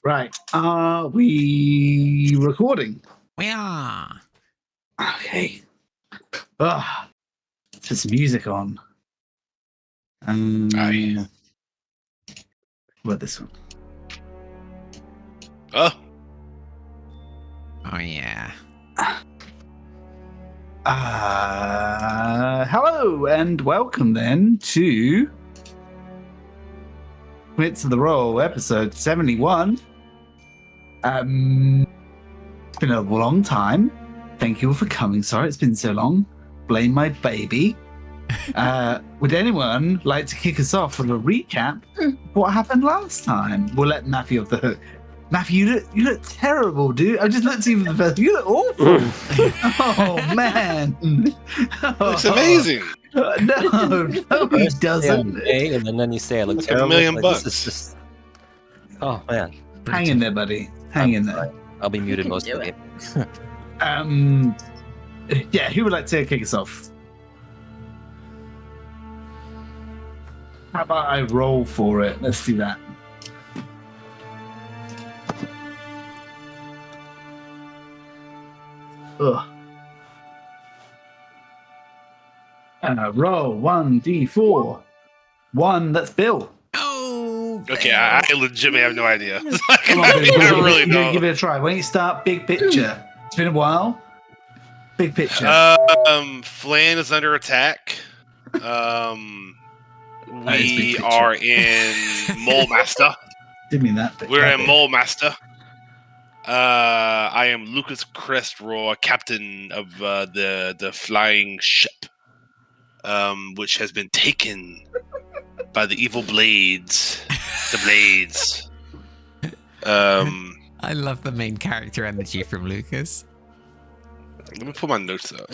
Right. Are we recording? We are. Okay. Ah, put some music on. Aye. What this one? Oh, Oh yeah. Hello and welcome then to Commits of the Roll, episode 71. It's been a long time. Thank you all for coming. Sorry it's been so long. Blame my baby. Would anyone like to kick us off with a recap of what happened last time? We'll let Matthew off the hook. Matthew, you look terrible, dude. I just looked at you for the first. You look awful. Oh man, looks amazing. No, he doesn't. Okay, and then you say I look Like terrible. $1 million Like, bucks. this is just... Oh man, Hang in there, buddy. Hang in there. I'll be muted can most do of the it. game. Yeah, who would like to kick us off? How about I roll for it? Let's do that. Ugh. Roll 1d4. 1, that's Bill. Oh. Okay, I legitimately have no idea. Come on, Bill. I really don't. Give it a try. Why don't you start big picture? It's been a while. Big picture. Flan is under attack. is big We picture. are in Mole Master. Didn't mean that. But We're in Mole Master. I am Lucas Crestroy, captain of the flying ship, which has been taken by the evil blades. The blades. I love the main character energy from Lucas. Let me pull my notes up.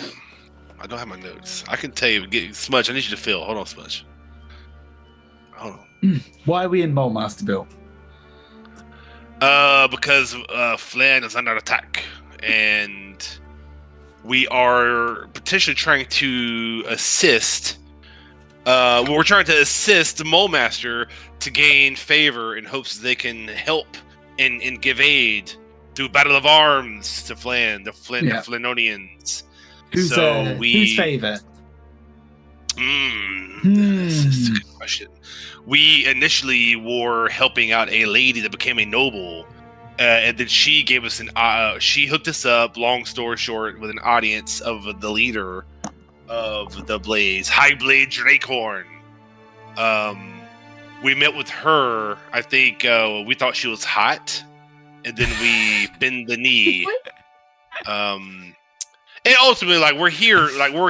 I don't have my notes. I can tell you. Smudge, I need you to fill. Hold on, Smudge. Hold on. Why are we in Mole Master, Bill? Because Flan is under attack, and we are potentially trying to assist. We're trying to assist the Mole Master to gain favor in hopes that they can help and give aid through battle of arms to Flan, the Flanonians. Whose favor? This is a good question. We initially were helping out a lady that became a noble, and then she gave us she hooked us up, long story short, with an audience of the leader of the Blaze, High Blade Drakehorn. We met with her. I think we thought she was hot, and then we bend the knee. And ultimately, we're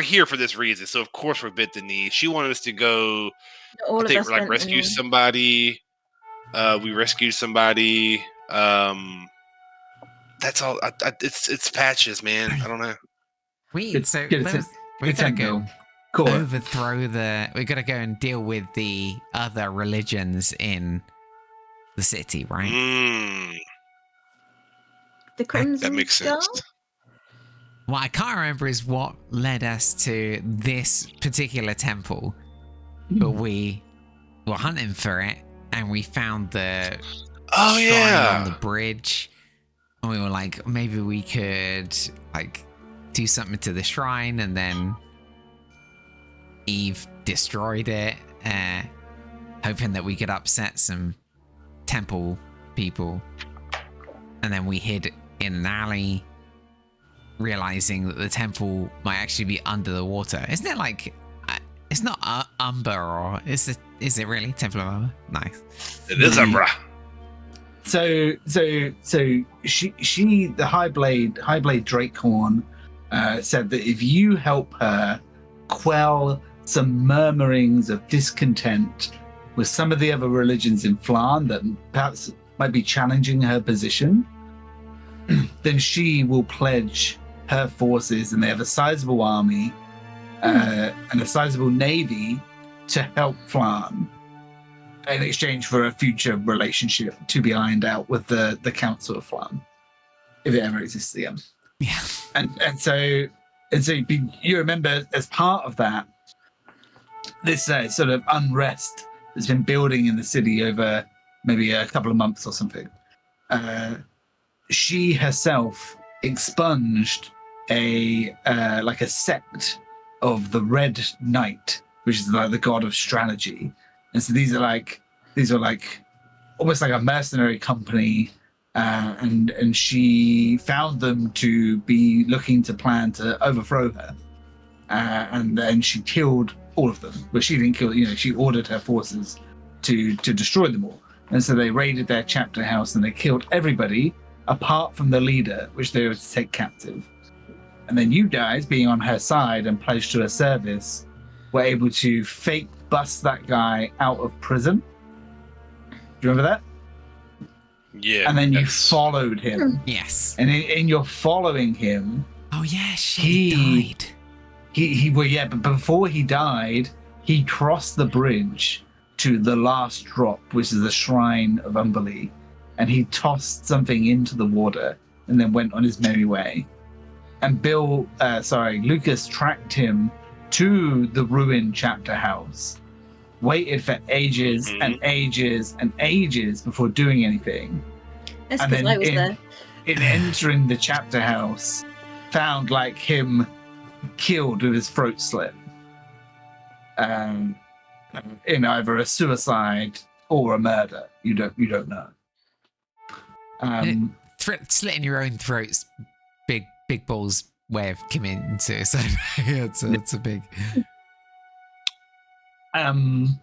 here for this reason. So of course we bent the knee. She wanted us to go. All I of think us bent the rescue knee. somebody. We rescued somebody. That's all. It's patches, man. I don't know. We so Get it let's- to- we It's gotta a go go. Cool. overthrow the. We gotta go and deal with the other religions in the city, right? The Crimson That makes Star? sense. What I can't remember is what led us to this particular temple, but we were hunting for it and we found the Oh shrine yeah. on the bridge, and we were like, maybe we could do something to the shrine, and then Eve destroyed it, hoping that we could upset some temple people, and then we hid in an alley, realizing that the temple might actually be under the water. Isn't it like it's not Umber, or is it really Temple of Umber? Nice. It is Umbra. So she the High Blade Drakehorn said that if you help her quell some murmurings of discontent with some of the other religions in Flan that perhaps might be challenging her position, then she will pledge her forces, and they have a sizable army and a sizable navy to help Flan in exchange for a future relationship to be ironed out with the Council of Flan, if it ever exists again. Yeah. And so you remember, as part of that, this sort of unrest that's been building in the city over maybe a couple of months or something. she herself expunged a like a sect of the Red Knight, which is like the god of strategy. And so these are like almost like a mercenary company, and she found them to be looking to plan to overthrow her, and then she killed all of them. But she didn't kill. She ordered her forces to destroy them all. And so they raided their chapter house and they killed everybody apart from the leader, which they were to take captive. And then you guys, being on her side and pledged to her service, were able to fake bust that guy out of prison. Do you remember that? Yeah. And then you followed him. Yes. And in your following him, Oh yeah, she died. but before he died, he crossed the bridge to the last drop, which is the shrine of Umberlee, and he tossed something into the water and then went on his merry way. And Lucas tracked him to the ruined chapter house, waited for ages and ages and ages before doing anything. That's And because then I was there. in entering the chapter house, found like him killed with his throat slit, in either a suicide or a murder. You don't know. Slitting your own throat's big balls way of committing suicide. it's a big. And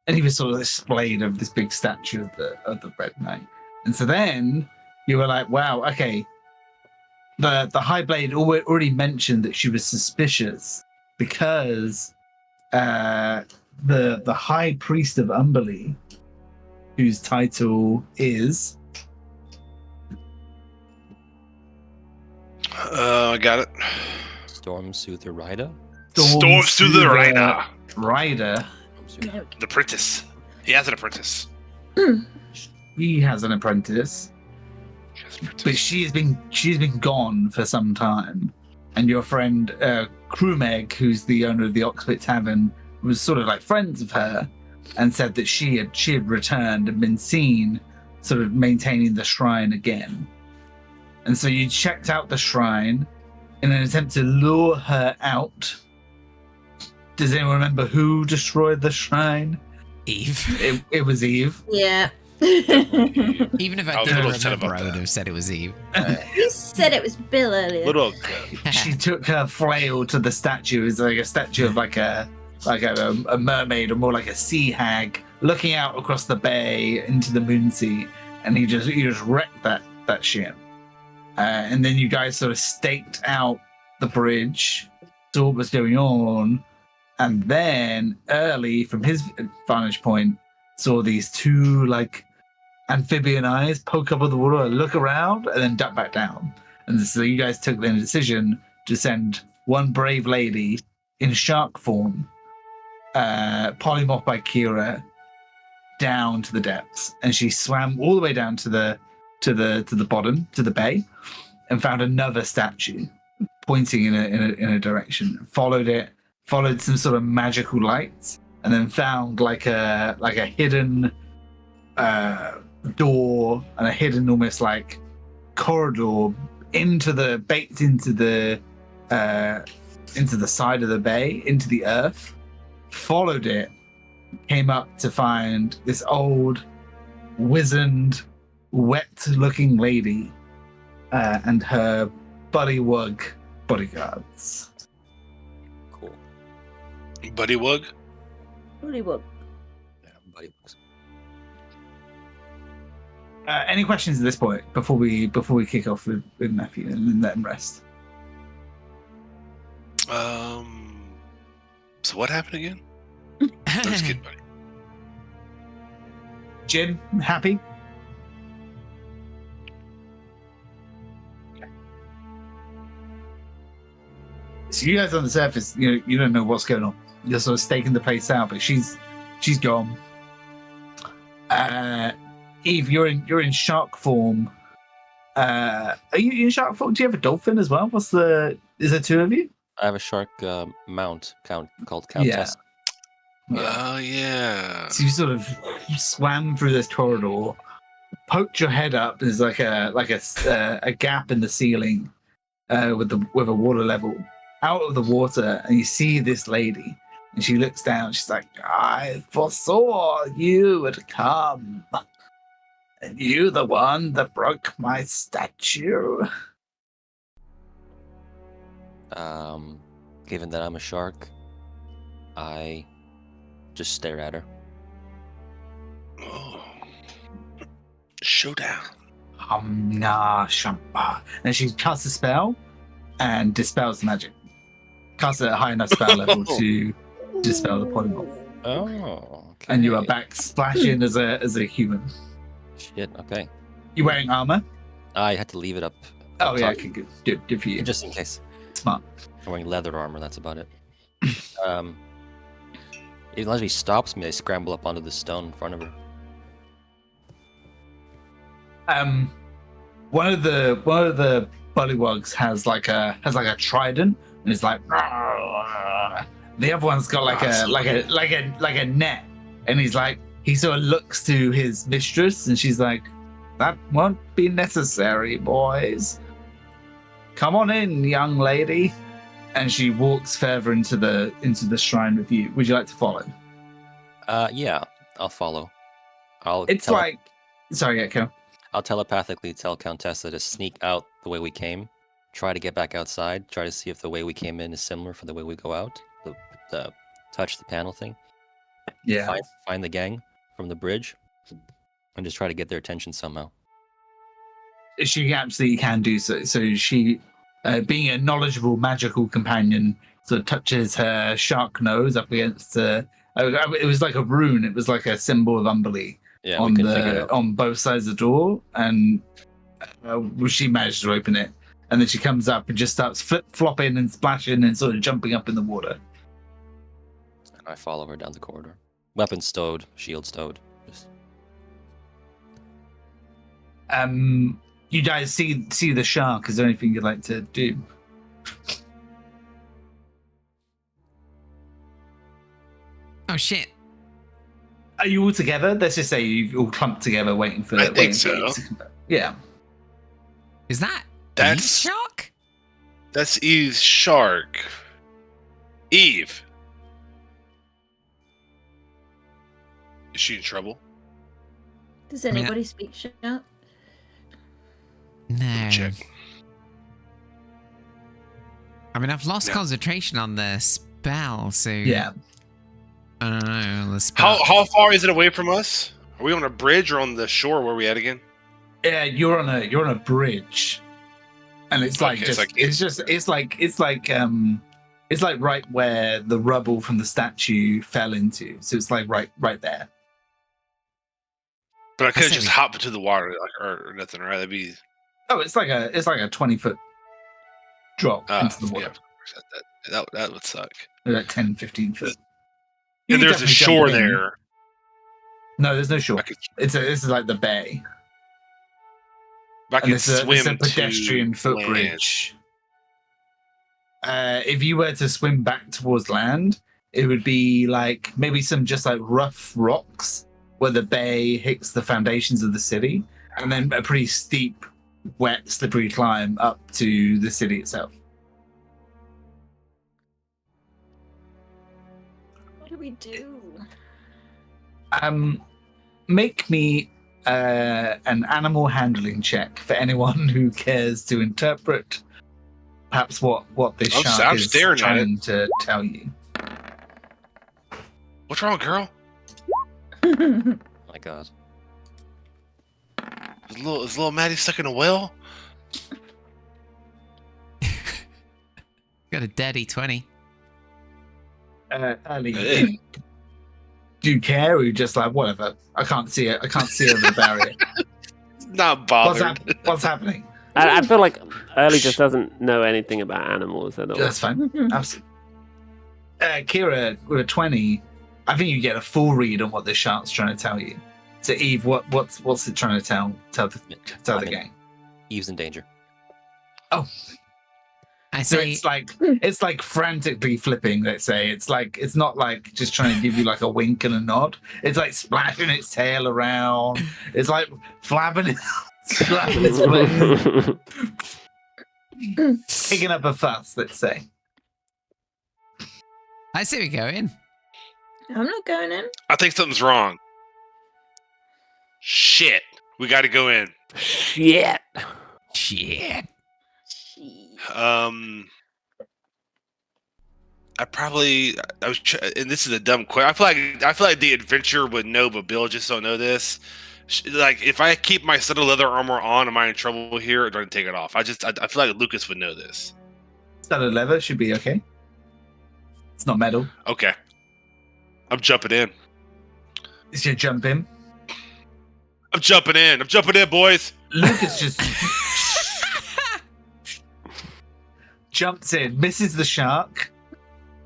he was sort of displayed of this big statue of the Red Knight. And so then you were like, wow, okay. The High Blade already mentioned that she was suspicious because the High Priest of Umberlee, whose title is I got it. Stormsoother Ryder. Stormsoother Ryder. Ryder. The apprentice. He has an apprentice. He has an apprentice, but she's been gone for some time. And your friend Krumeg, who's the owner of the Oxpit Tavern, was sort of like friends of her, and said that she had returned and been seen sort of maintaining the shrine again. And so you checked out the shrine in an attempt to lure her out. Does anyone remember who destroyed the shrine? Eve. It was Eve. Yeah. Even if I I was a didn't little upset remember, about I would that. have said it was Eve. You said it was Bill earlier. Little. She took her flail to the statue. It's like a statue of like a mermaid, or more like a sea hag, looking out across the bay into the Moonsea, and you just wrecked that ship. And then you guys sort of staked out the bridge, saw what was going on, and then Early, from his vantage point, saw these two like amphibian eyes poke up of the water, look around, and then duck back down. And so you guys took the decision to send one brave lady in shark form, polymorphed by Kira, down to the depths, and she swam all the way down to the bottom, to the bay, and found another statue pointing in a direction. Followed some sort of magical lights, and then found like a hidden door and a hidden almost like corridor into the side of the bay, into the earth. Followed it, came up to find this old, wizened, wet-looking lady and her bullywug bodyguards. Cool. Bullywug? Really would. Yeah, Bullywugs. Any questions at this point before we kick off with Matthew and then let him rest? So what happened again? I'm just kidding, buddy. Jin, happy? So you guys on the surface, you don't know what's going on. You're sort of staking the place out, but she's gone. Eve, you're in shark form. Are you in shark form? Do you have a dolphin as well? Is there two of you? I have a shark mount called Countess. Oh, yeah. So you sort of swam through this corridor, poked your head up. There's like a gap in the ceiling with a water level out of the water, and you see this lady, and she looks down. She's like, "I foresaw you would come, and you the one that broke my statue." Given that I'm a shark, I just stare at her. Oh. Showdown. Nah, Shampa. And she casts a spell and dispels the magic. Casts a high enough spell level to dispel the polymorph. Oh, okay. And you are back splashing as a human. Shit, okay. You wearing armor? I had to leave it up. Oh up yeah, top, okay, good for you. just in case. Smart. I'm wearing leather armor, that's about it. Even as he stops me, I scramble up onto the stone in front of her. One of the bullywugs has like a trident, and it's like. "Rawr." The other one's got like a net, and he sort of looks to his mistress, and she's like, "That won't be necessary, boys. Come on in, young lady." And she walks further into the shrine with you. Would you like to follow? Yeah, I'll follow. Sorry, Echo. I'll telepathically tell Countessa to sneak out the way we came, try to get back outside, try to see if the way we came in is similar for the way we go out. The touch the panel thing. Yeah. Find the gang from the bridge, and just try to get their attention somehow. She absolutely can do so. So she, being a knowledgeable magical companion, sort of touches her shark nose up against it was like a rune. It was like a symbol of Umberlee Yeah, on both sides of the door, and she managed to open it. And then she comes up and just starts flip-flopping and splashing and sort of jumping up in the water. And I follow her down the corridor. Weapon stowed, shield stowed. Just... You guys see the shark. Is there anything you'd like to do? Oh shit! Are you all together? Let's just say you've all clumped together, waiting for. I think waiting so. for Eve to come back. Yeah. Is that That's- Eve's shark? That's Eve's shark. Eve. Is she in trouble? Does anybody speak shark? No. Check. I mean, I've lost No. concentration on the spell, so Yeah. I don't know the spell. How far is it away from us? Are we on a bridge or on the shore? Where are we at again? Yeah, you're on a bridge, and it's like Okay, it's like right where the rubble from the statue fell into. So it's like right there. But I could say just we- hop into the water or nothing, right? That'd be Oh, it's like a 20-foot drop into the yeah, water. of course. That would suck. Like 10, 15 foot. You And can there's a definitely jump shore in. there. No, there's no shore. I could, This is like the bay. I And could it's a swim pedestrian to footbridge. If you were to swim back towards land, it would be like maybe some just like rough rocks where the bay hits the foundations of the city, and then a pretty steep, wet, slippery climb up to the city itself. What do we do? Make me an animal handling check for anyone who cares to interpret perhaps what this I'm shark is staring at trying to tell you. What's wrong, girl? My God. Is little Maddie stuck in a well? Got a daddy 20. Ali, Hey. do you care, or you just like whatever? I can't see it. I can't see over the barrier. Not bothered. What's happening? I feel like Early just doesn't know anything about animals at all. That's fine. Absolutely. Kira, with a 20, I think you get a full read on what this shark's trying to tell you. So Eve, what's it trying to tell the gang? Eve's in danger. Oh, I So say, it's like frantically flipping. Let's say it's not like just trying to give you like a wink and a nod. It's like splashing its tail around. It's like flapping its wings, picking up a fuss. Let's say. I say we go in. I'm not going in. I think something's wrong. Shit. We got to go in. Shit. Shit. I and this is a dumb question. I feel like the adventurer would know, but Bill just don't know this. Like, if I keep my set of leather armor on, am I in trouble here, or do I take it off? I feel like Lucas would know this. Studded leather should be okay. It's not metal. Okay, I'm jumping in. It's your jump in. I'm jumping in, boys. Lucas just jumps in, misses the shark.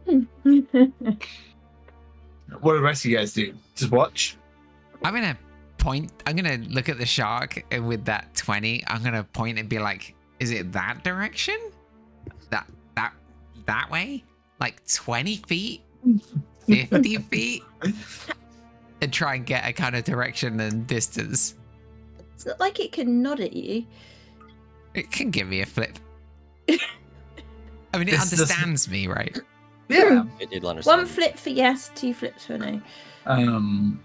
What do the rest of you guys do? Just watch? I'm gonna look at the shark, and with that 20, I'm gonna point and be like, is it that direction? That way? Like 20 feet? 50 feet? And try and get a kind of direction and distance. It's not like it can nod at you. It can give me a flip. I mean, it This doesn't- understands me, right? Yeah. It'll understand. One flip for yes, 2 flips for no. I'd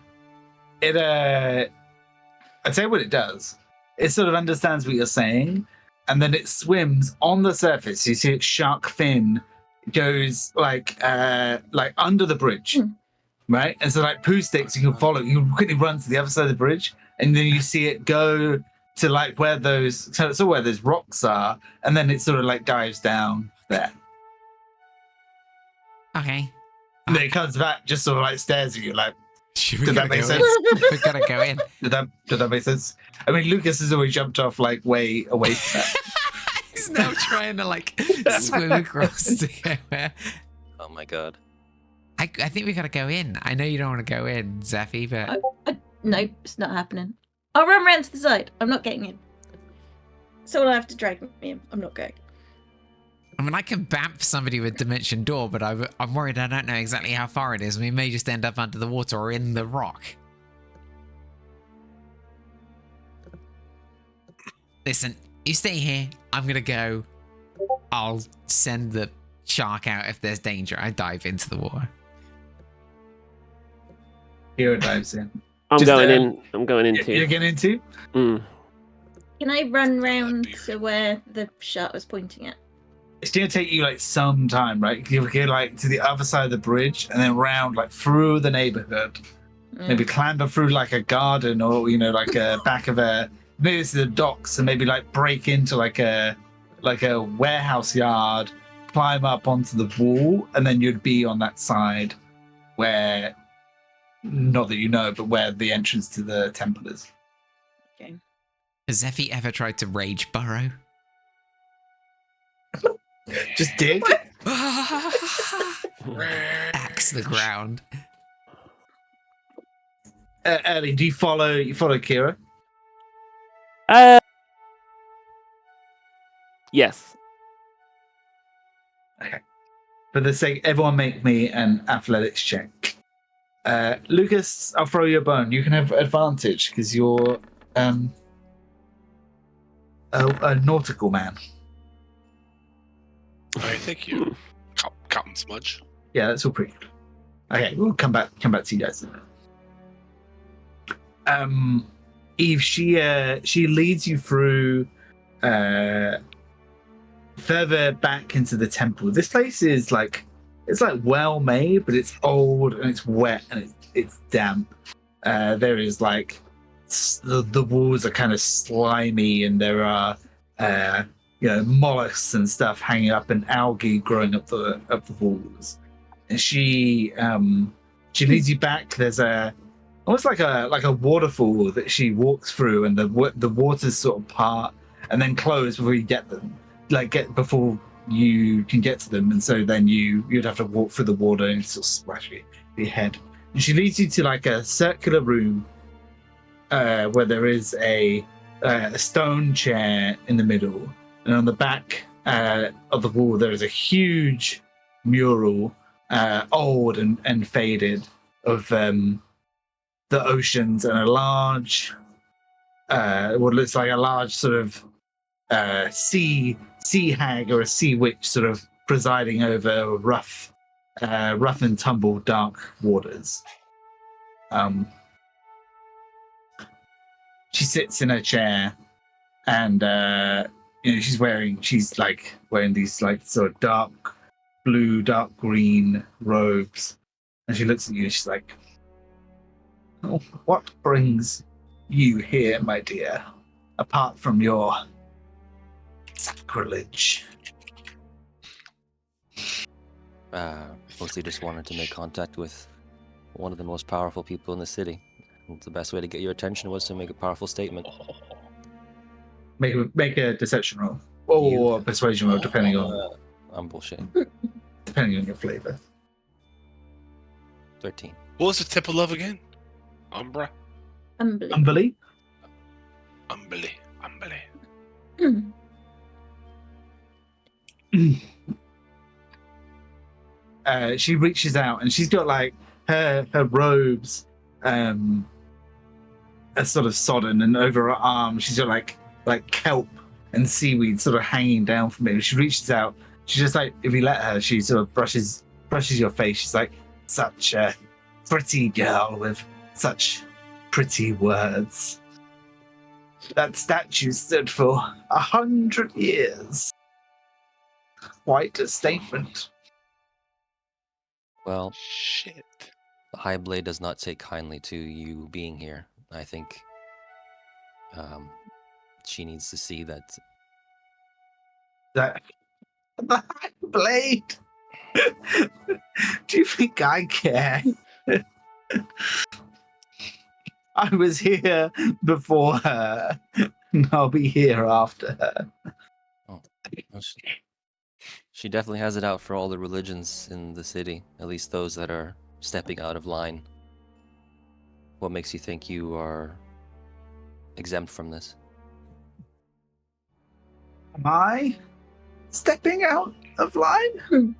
tell you what it does. It sort of understands what you're saying, and then it swims on the surface. You see its shark fin goes like under the bridge, right? And so like poo sticks, you can follow. You can quickly run to the other side of the bridge, and then you see it go to like where those rocks are, and then it sort of like dives down there. Okay. And then it comes back, just sort of like stares at you, like, Should we did that gotta make go sense? in? We gotta go in. Did that make sense? I mean, Lucas has always jumped off like way away from that. He's now trying to like swim across to go where. Oh my god. I think we gotta go in. I know you don't want to go in, Zephy, but No, it's not happening. I'll run around to the side. I'm not getting in. Someone will have to drag me in. I'm not going. I mean, I can bamf somebody with Dimension Door, but I'm worried I don't know exactly how far it is. We may just end up under the water or in the rock. Listen, you stay here. I'm gonna go. I'll send the shark out if there's danger. I dive into the water. Hero dives in. I'm Just, going uh, in. I'm going in You're too. getting into? Mm. Can I run round to where the shark was pointing at? It's gonna take you like some time, right? You go like to the other side of the bridge and then round like through the neighborhood. Maybe clamber through like a garden or like a back of maybe it's the docks, and maybe like break into like a warehouse yard, climb up onto the wall, and then you'd be on that side where, not that you know, but where the entrance to the temple is. Okay. Has Zephy ever tried to rage burrow? Just dig. Axe the ground. Ellie, do you follow Kira? Yes. For the sake, everyone make me an athletics check. Lucas, I'll throw you a bone. You can have advantage because you're a nautical man. All right, thank you, Captain Smudge. Yeah, that's all pretty good. Okay, we'll come back to you guys. Eve, she leads you through further back into the temple. This place is like well made, but it's old and it's wet and it's damp. There is like the walls are kind of slimy, and there are mollusks and stuff hanging up and algae growing up the walls. And she leads you back. There's almost like a waterfall that she walks through, and the waters sort of part and then close before you get them. Before you can get to them, and so then you'd have to walk through the water and sort of splash your head. And she leads you to like a circular room where there is a stone chair in the middle, and on the back of the wall, there is a huge mural, old and faded, of the oceans, and a large, what looks like a large sort of sea hag or a sea witch sort of presiding over rough and tumble dark waters. She sits in her chair, and she's wearing these like sort of dark blue, dark green robes, and she looks at you. She's like, "Oh, what brings you here, my dear, apart from your sacrilege?" Mostly just wanted to make contact with one of the most powerful people in the city. And the best way to get your attention was to make a powerful statement. Make a deception roll or a persuasion roll, depending on I'm bullshit. depending on your flavor. 13. What was the tip of love again? Umbra? Unbelievable. Umbly? Umbly. She reaches out, and she's got like her robes are sort of sodden, and over her arm she's got like kelp and seaweed sort of hanging down from it. She reaches out. She just like, if you let her, she sort of brushes your face. She's like, such a pretty girl with such pretty words. That statue stood for 100 years. Quite a statement. Well, Shit. the High Blade does not take kindly to you being here. I think she needs to see that. That the High Blade. Do you think I care? I was here before her, and I'll be here after her. Oh, she definitely has it out for all the religions in the city, at least those that are stepping out of line. What makes you think you are exempt from this? Am I stepping out of line?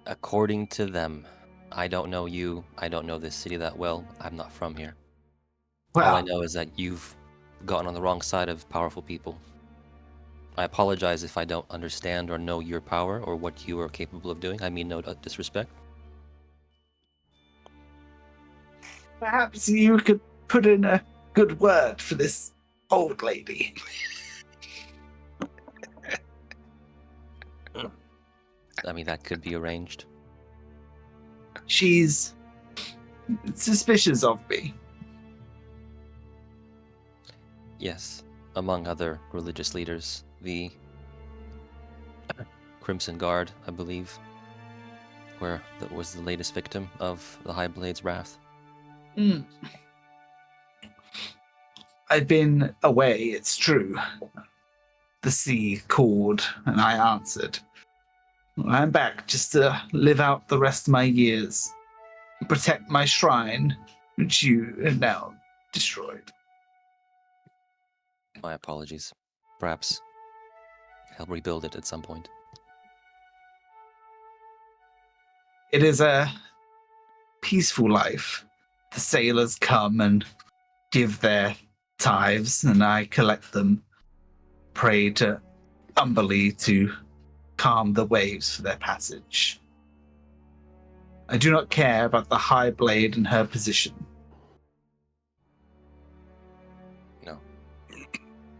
According to them. I don't know you. I don't know this city that well. I'm not from here. All I Well, know is that you've gotten on the wrong side of powerful people. I apologize if I don't understand or know your power or what you are capable of doing. I mean no disrespect. perhaps you could put in a good word for this old lady. I mean, that could be arranged. She's suspicious of me. Yes, among other religious leaders, the Crimson Guard, I believe, that was the latest victim of the High Blade's wrath. Mm. I've been away, it's true. The sea called, and I answered. I'm back just to live out the rest of my years, protect my shrine, which you have now destroyed. My apologies. Perhaps I'll rebuild it at some point. It is a peaceful life. The sailors come and give their tithes, and I collect them. Pray to Umberly to calm the waves for their passage. I do not care about the High Blade and her position. No.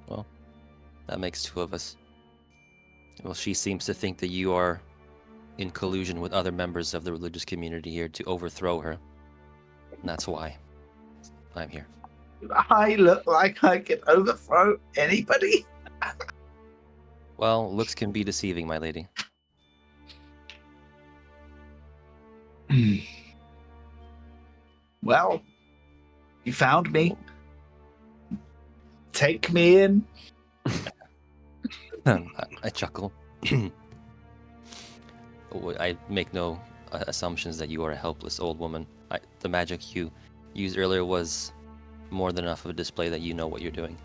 Well, that makes two of us. Well, she seems to think that you are in collusion with other members of the religious community here to overthrow her. And that's why I'm here. I look like I can overthrow anybody? Well, looks can be deceiving, my lady. Well, you found me. Take me in. I chuckle. I make no assumptions that you are a helpless old woman. The magic you used earlier was more than enough of a display that you know what you're doing.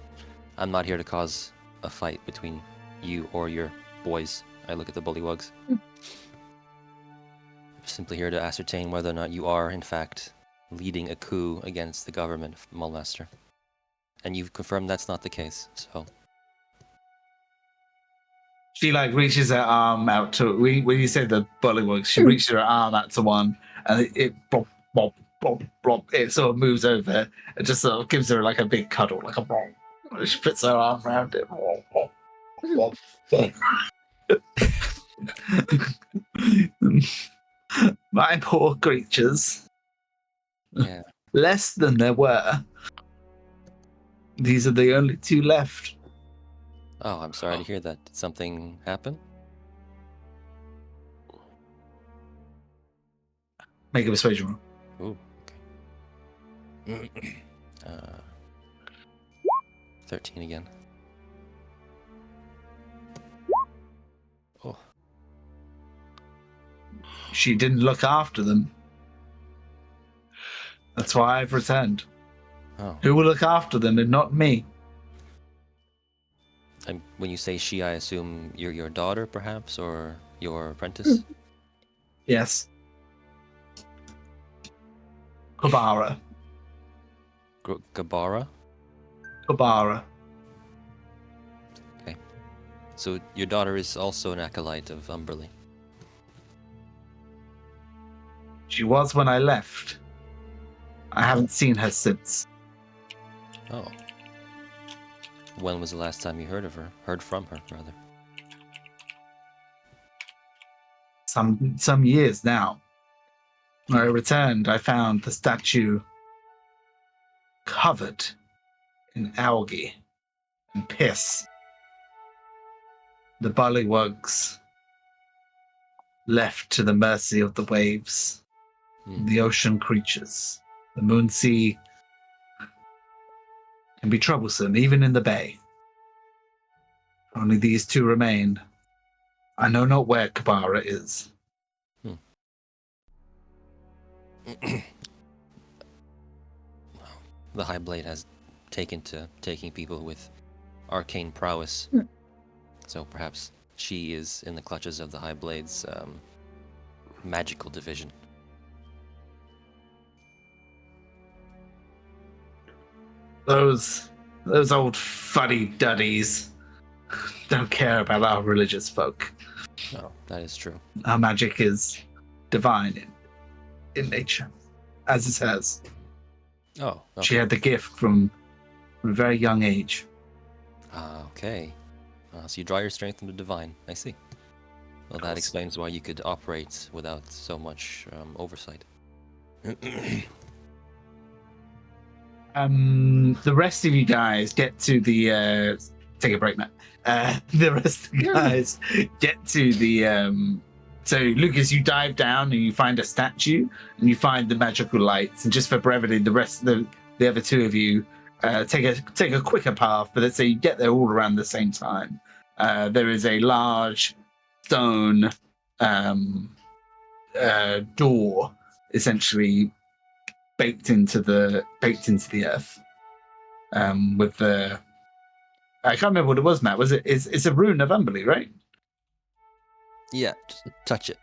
I'm not here to cause a fight between you or your boys. I look at the bullywugs. Simply here to ascertain whether or not you are, in fact, leading a coup against the government, Mulmaster. And you've confirmed that's not the case, so... She like reaches her arm out to when you say the bullywugs, she reaches her arm out to one, and it bop, bop, bop, bop, it sort of moves over and just sort of gives her like a big cuddle, like a bop. She puts her arm around it. Bop, bop, bop. My poor creatures. Yeah. Less than there were. These are the only two left. Oh, I'm sorry to hear that. Did something happen? Make a persuasion roll. Ooh, okay. 13 again. Oh, She didn't look after them. That's why I've returned. oh. Who will look after them and not me? When you say she, I assume you're your daughter, perhaps, or your apprentice? Yes. Kabara. Gabara? Kabara. So your daughter is also an acolyte of Umberly. She was when I left. I haven't seen her since. Oh. When was the last time you heard of her? Heard from her, rather. Some years now. When I returned, I found the statue covered in algae and piss. The bullywugs left to the mercy of the waves, the ocean creatures. The moon sea can be troublesome, even in the bay. Only these two remain. I know not where Kabara is. The High Blade has taken to taking people with arcane prowess. So perhaps she is in the clutches of the High Blade's magical division. Those old fuddy-duddies don't care about our religious folk. Oh, that is true. Our magic is divine in nature, as is hers. Oh, okay. She had the gift from a very young age. Okay. So you draw your strength from the divine. I see. Well, that explains why you could operate without so much oversight. The rest of you guys get to the take a break now. The rest of the guys get to the so Lucas, you dive down and you find a statue and you find the magical lights, and just for brevity, the rest of the other two of you take a quicker path, but let's say you get there all around the same time. There is a large stone door, essentially baked into the earth. With the I can't remember what it was, Matt. Was it? It's a rune of Umberly, right? Yeah, just touch it.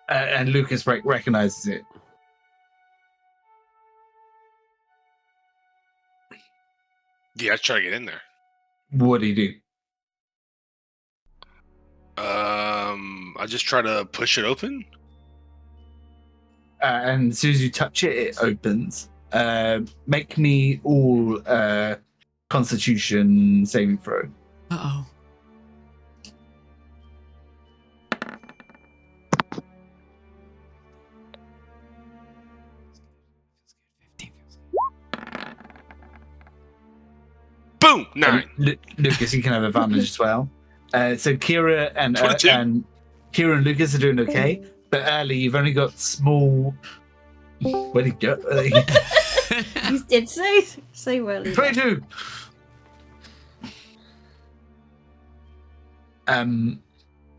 And Lucas recognizes it. Yeah, I try to get in there. What do you do? I just try to push it open. And as soon as you touch it, it opens. Make me all Constitution saving throw. Uh-oh. Boom! 9. Lucas, you can have advantage as well. So Kira and 22. and Lucas are doing okay, but early you've only got small. Where'd he go? You did so well. Eva. 22.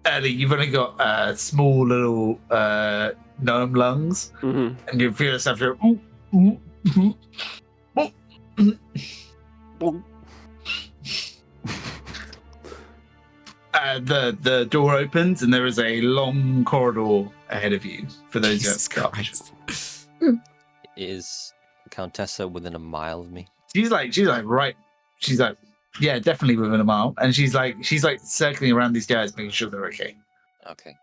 Early, you've only got small little gnome lungs, Mm-hmm. and you feel yourself go. The door opens and there is a long corridor ahead of you for those Jesus who have Christ. Is Countessa within a mile of me? She's like right. She's like, yeah, definitely within a mile, and she's like circling around these guys, making sure they're okay. Okay.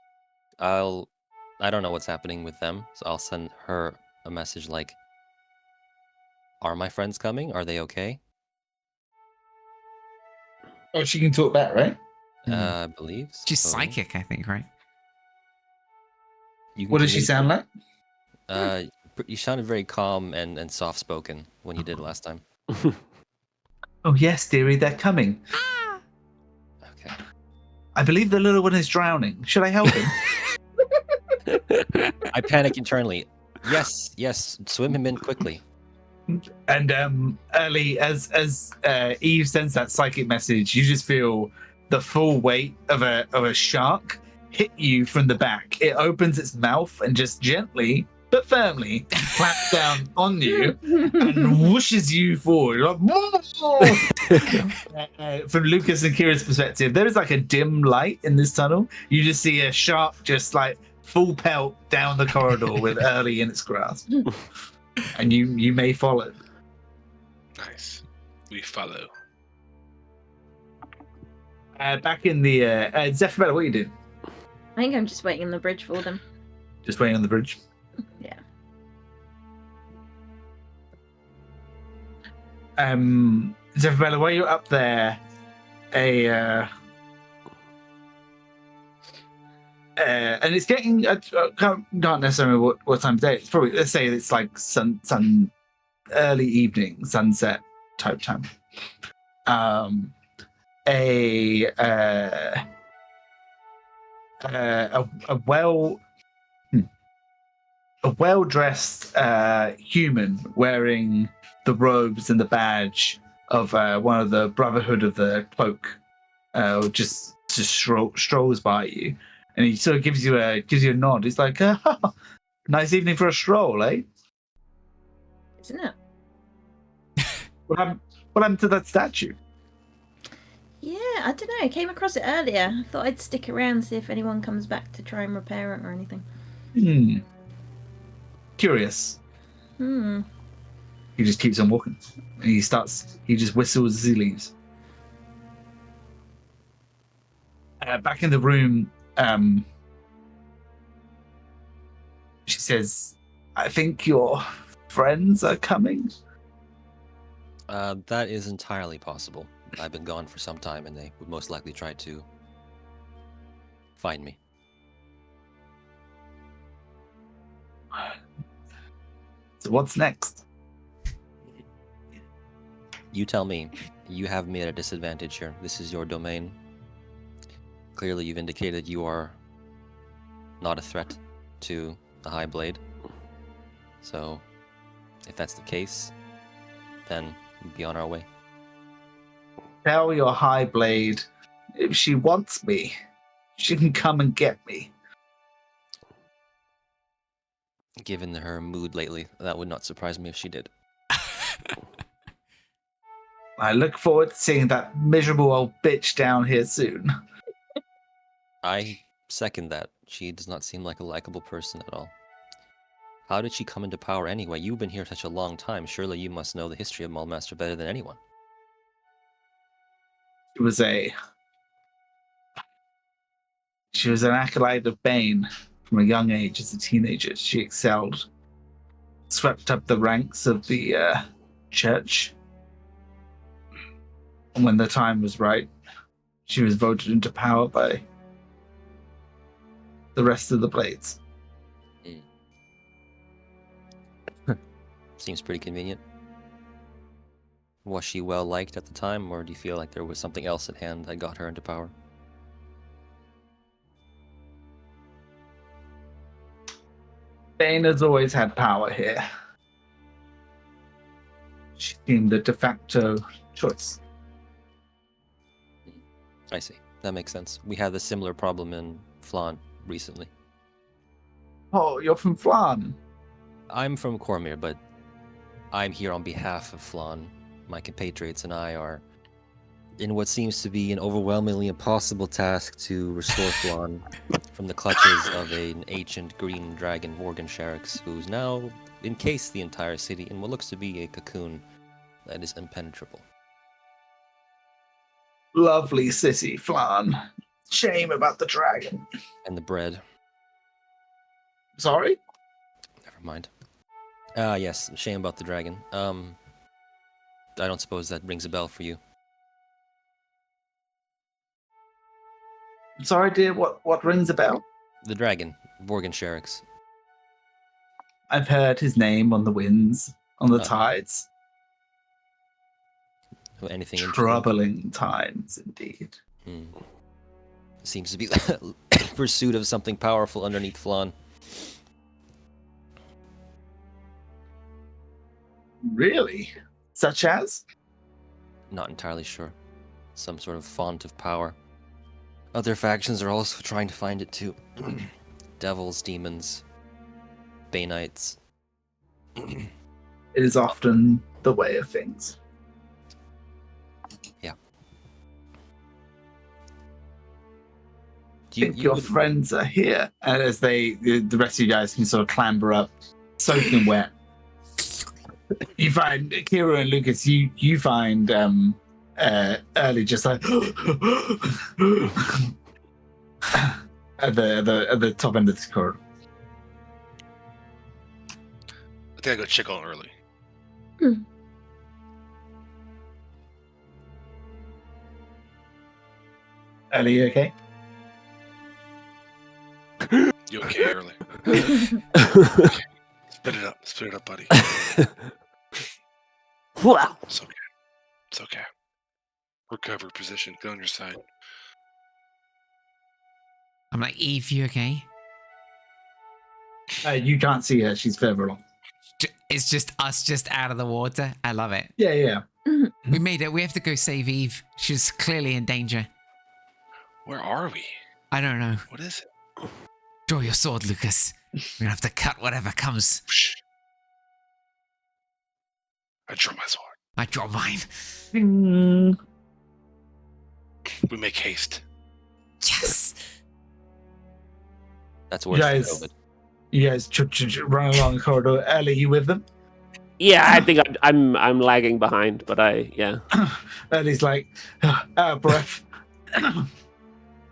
I don't know what's happening with them, so I'll send her a message like, "Are my friends coming? Are they okay?" Oh, she can talk back, right? I believe. She's so. psychic, I think, right? You can What does she sound like? You sounded very calm and soft spoken when you did last time. Oh yes, dearie, they're coming. Okay. I believe the little one is drowning. Should I help him? I panic internally. Yes, swim him in quickly. And early as Eve sends that psychic message, you just feel the full weight of a shark hit you from the back. It opens its mouth and just gently but firmly claps down on you and whooshes you forward. You're like, from Lucas and Kira's perspective, there is like a dim light in this tunnel. You just see a shark just like full pelt down the corridor with Early in its grasp. And you may follow. Nice. We follow. Back in the Zephyrella, what are you doing? I think I'm just waiting on the bridge for them. Just waiting on the bridge. Yeah. Zephyrella, while you're up there, and it's getting. I can't necessarily remember what time of day. It's probably, let's say it's like sun early evening, sunset type time. A well-dressed human wearing the robes and the badge of one of the Brotherhood of the Cloak just strolls by you, and he sort of gives you a nod. He's like, "Nice evening for a stroll, eh?" Isn't it? What happened to that statue? Yeah, I don't know. I came across it earlier. I thought I'd stick around, see if anyone comes back to try and repair it or anything. Curious. Hmm. He just keeps on walking. And he just whistles as he leaves. Back in the room, she says, "I think your friends are coming." That is entirely possible. I've been gone for some time, and they would most likely try to find me. So what's next? You tell me. You have me at a disadvantage here. This is your domain. Clearly, you've indicated you are not a threat to the High Blade. So, if that's the case, then we'll be on our way. Tell your High Blade, if she wants me, she can come and get me. Given her mood lately, that would not surprise me if she did. I look forward to seeing that miserable old bitch down here soon. I second that. She does not seem like a likable person at all. How did she come into power anyway? You've been here such a long time. Surely you must know the history of Maulmaster better than anyone. She was an acolyte of Bane from a young age. As a teenager, she excelled, swept up the ranks of the church. And when the time was right, she was voted into power by the rest of the Blades. Seems pretty convenient. Was she well liked at the time, or do you feel like there was something else at hand that got her into power? Bane has always had power here. She seemed the de facto choice. I see. That makes sense. We had a similar problem in Flan recently. Oh, you're from Flan. I'm from Cormyr, but I'm here on behalf of Flan. My compatriots and I are in what seems to be an overwhelmingly impossible task to restore Flan from the clutches of an ancient green dragon, Morgan-Sharix, who's now encased the entire city in what looks to be a cocoon that is impenetrable. Lovely city, Flan. Shame about the dragon. And the bread. Sorry? Never mind. Yes, shame about the dragon. I don't suppose that rings a bell for you. Sorry, dear. What rings a bell? The dragon, Morgan-Sharix. I've heard his name on the winds, on the Oh. tides. Anything interesting? Troubling times, indeed. Seems to be the pursuit of something powerful underneath Flan. Really? Such as? Not entirely sure. Some sort of font of power. Other factions are also trying to find it too. Devils, demons, Banites. It is often the way of things. Yeah. I think your friends are here. And as the rest of you guys can sort of clamber up, soaking wet. You find Kira and Lucas. You find early just like at the top end of this corridor. I think I go check on early. Early, you okay? You okay, early? Spit it up, buddy. Wow. It's okay. It's okay. Recover position. Go on your side. I'm like, Eve, you okay? You can't see her. She's further along. It's just us just out of the water. I love it. Yeah. We made it. We have to go save Eve. She's clearly in danger. Where are we? I don't know. What is it? Draw your sword, Lucas. We're gonna have to cut whatever comes. Whoosh. I draw my sword. I draw mine. Ding. We make haste. Yes. That's worse than COVID. You guys run along the corridor. Ellie, you with them? Yeah, I think I'm lagging behind, but yeah. Ellie's like, out of breath.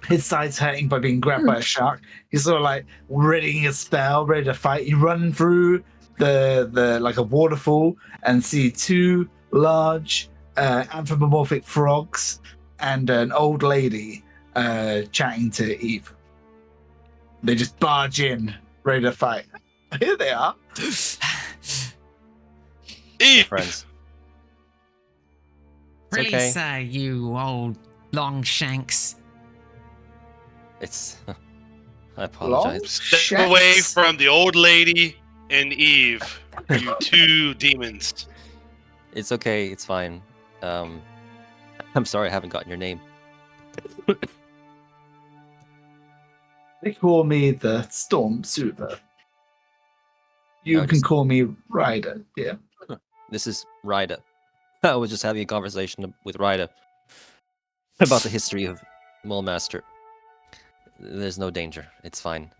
His side's hurting by being grabbed by a shark. He's sort of like readying a spell, ready to fight. You run through the like a waterfall and see two large anthropomorphic frogs and an old lady chatting to Eve. They just barge in, ready to fight. Here they are. Eve! Friends. It's Really, okay. sir, you old long shanks. It's. I apologize. Step away from the old lady and Eve. You two demons. It's okay. It's fine. I'm sorry I haven't gotten your name. They call me the Storm Soother. You Nice. can call me Ryder. Yeah. This is Ryda. I was just having a conversation with Ryda about the history of Mulemaster. There's no danger. It's fine.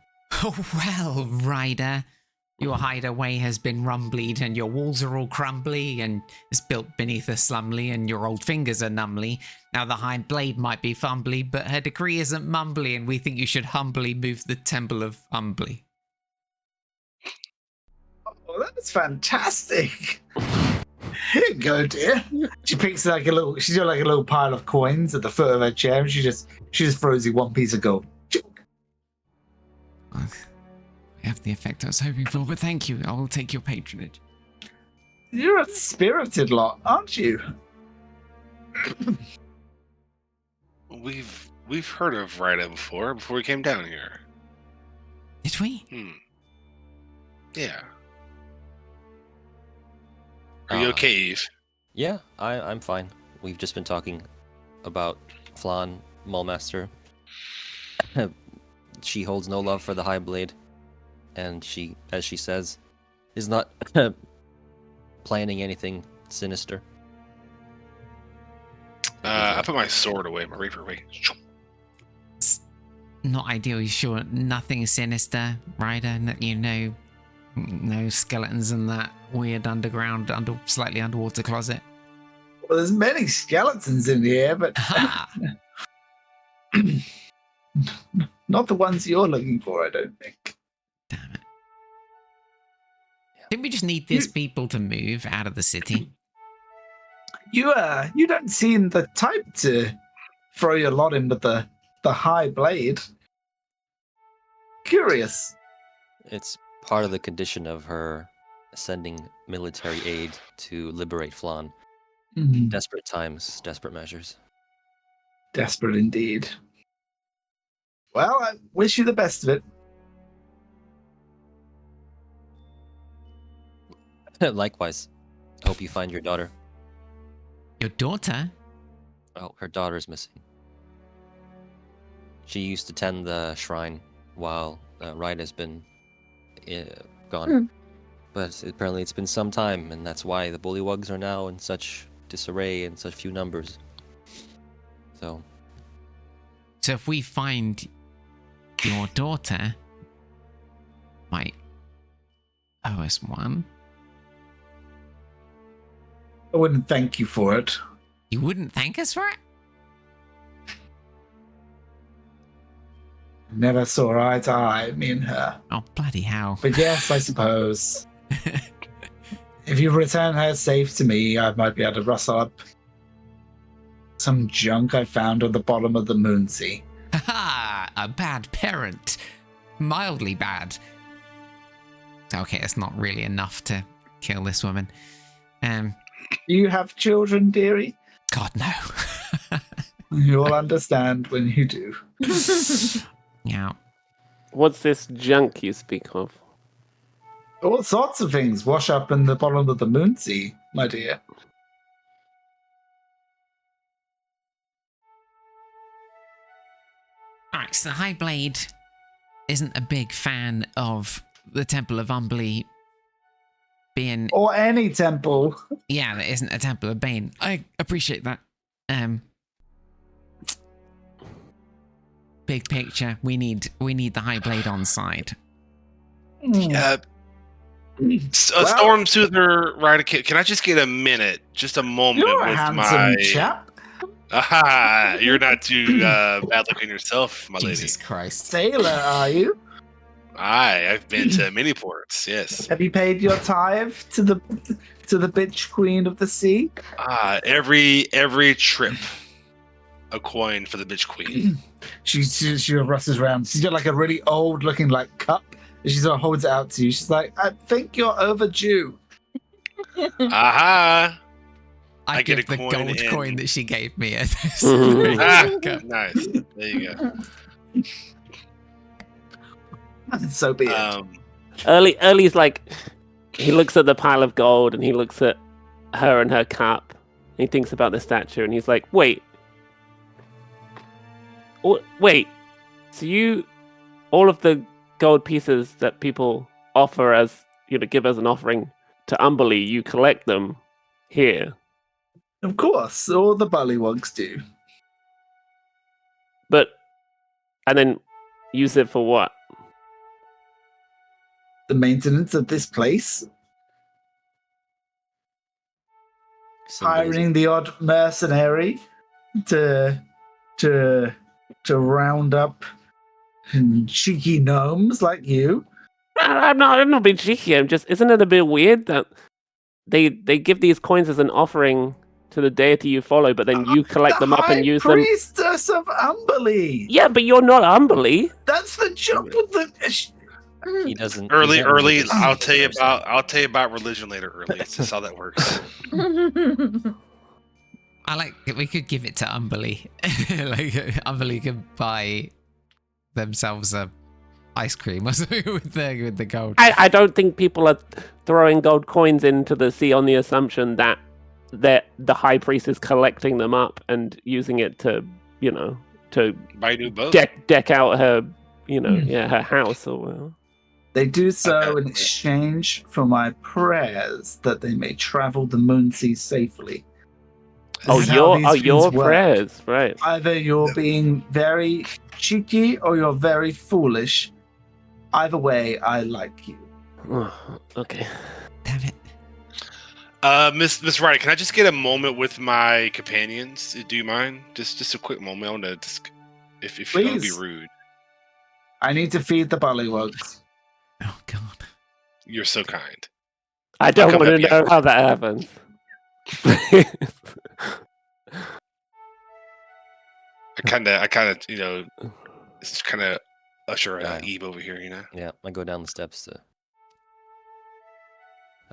Oh, well, Ryder. Your hideaway has been rumblied, and your walls are all crumbly, and it's built beneath us slumly, and your old fingers are numbly. Now the high blade might be fumbly, but her decree isn't mumbly, and we think you should humbly move the temple of Humbly. Oh, that's fantastic. Here you go, dear. She picks like a little. She's got like a little pile of coins at the foot of her chair, and she just throws you one piece of gold. Well, we have the effect I was hoping for, but thank you. I will take your patronage. You're a spirited lot, aren't you? We've heard of Ryda before we came down here. Did we? Yeah. Are you okay, Eve? Yeah, I'm fine. We've just been talking about Flan, Mulemaster. She holds no love for the High Blade, and she, as she says, is not planning anything sinister. I put my sword away, my rapier away. It's not ideal. You sure nothing sinister, Ryder? No skeletons in that weird underground, slightly underwater closet. Well, there's many skeletons in here, but Ha! not the ones you're looking for, I don't think. Damn it. Didn't we just need these people to move out of the city? You don't seem the type to throw your lot in with the high blade. Curious. It's part of the condition of her sending military aid to liberate Flan. Desperate times, desperate measures. Desperate indeed. Well, I wish you the best of it. Likewise. I hope you find your daughter. Your daughter? Oh, her daughter's missing. She used to tend the shrine while Ryder's been gone. But apparently it's been some time, and that's why the bullywugs are now in such disarray and such few numbers. So if we find your daughter, might owe us one. I wouldn't thank you for it. You wouldn't thank us for it? Never saw eye to eye, me and her. Oh, bloody hell. But yes, I suppose. If you return her safe to me, I might be able to rustle up some junk I found on the bottom of the Moonsea. Ha! A bad parent. Mildly bad. Okay, it's not really enough to kill this woman. Do you have children, dearie? God, no. You'll understand when you do. Yeah. What's this junk you speak of? All sorts of things wash up in the bottom of the Moonsea, my dear. Alright, so the High Blade isn't a big fan of the Temple of Umberlee being... Or any temple. Yeah, that isn't a Temple of Bane. I appreciate that. Big picture, we need the High Blade on side. Stormsoother, Ryder, can I just get a minute? Just a moment You're a with handsome chap. Aha! You're not too bad looking yourself, my Jesus lady. Christ. Sailor, are you? I've been to many ports, yes. Have you paid your tithe to the bitch queen of the sea? Every trip, a coin for the bitch queen. She rushes around. She's got like a really old looking like cup. And she sort of holds it out to you. She's like, I think you're overdue. Aha! I get give a the coin gold in. coin that she gave me. Nice. There you go. So be it. Early's like, he looks at the pile of gold and he looks at her and her cup. And he thinks about the statue and he's like, wait. So all of the gold pieces that people offer as, give as an offering to Umberlee, you collect them here. Of course, all the bullywugs do. And then use it for what? The maintenance of this place. Hiring the odd mercenary to round up cheeky gnomes like you. I'm not being cheeky. Isn't it a bit weird that they give these coins as an offering to the deity you follow, but then you collect them up and use them? Priestess of Umberlee. Yeah, but you're not Umberlee. That's the joke with the. He doesn't. Early. I'll tell you Oh, about religion later. Early. It's just how that works. We could give it to Umberlee. Umberlee could buy themselves a ice cream or something with the gold. I don't think people are throwing gold coins into the sea on the assumption that the high priest is collecting them up and using it to Buy new boat. deck out her her house or whatever. They do so in exchange for my prayers that they may travel the Moonsea safely. Oh, is how these your things work. prayers, right? Either you're being very cheeky or you're very foolish. Either way, I like you. Okay. Damn it. Miss Wright, can I just get a moment with my companions? Do you mind? Just a quick moment. I want to just, if you don't be Please. rude. I need to feed the bullywugs. Oh God. You're so kind. I don't come want to help you know out. how that happens. I kind of, it's kind of usher Yeah. Eve over here, you know. Yeah, I go down the steps to.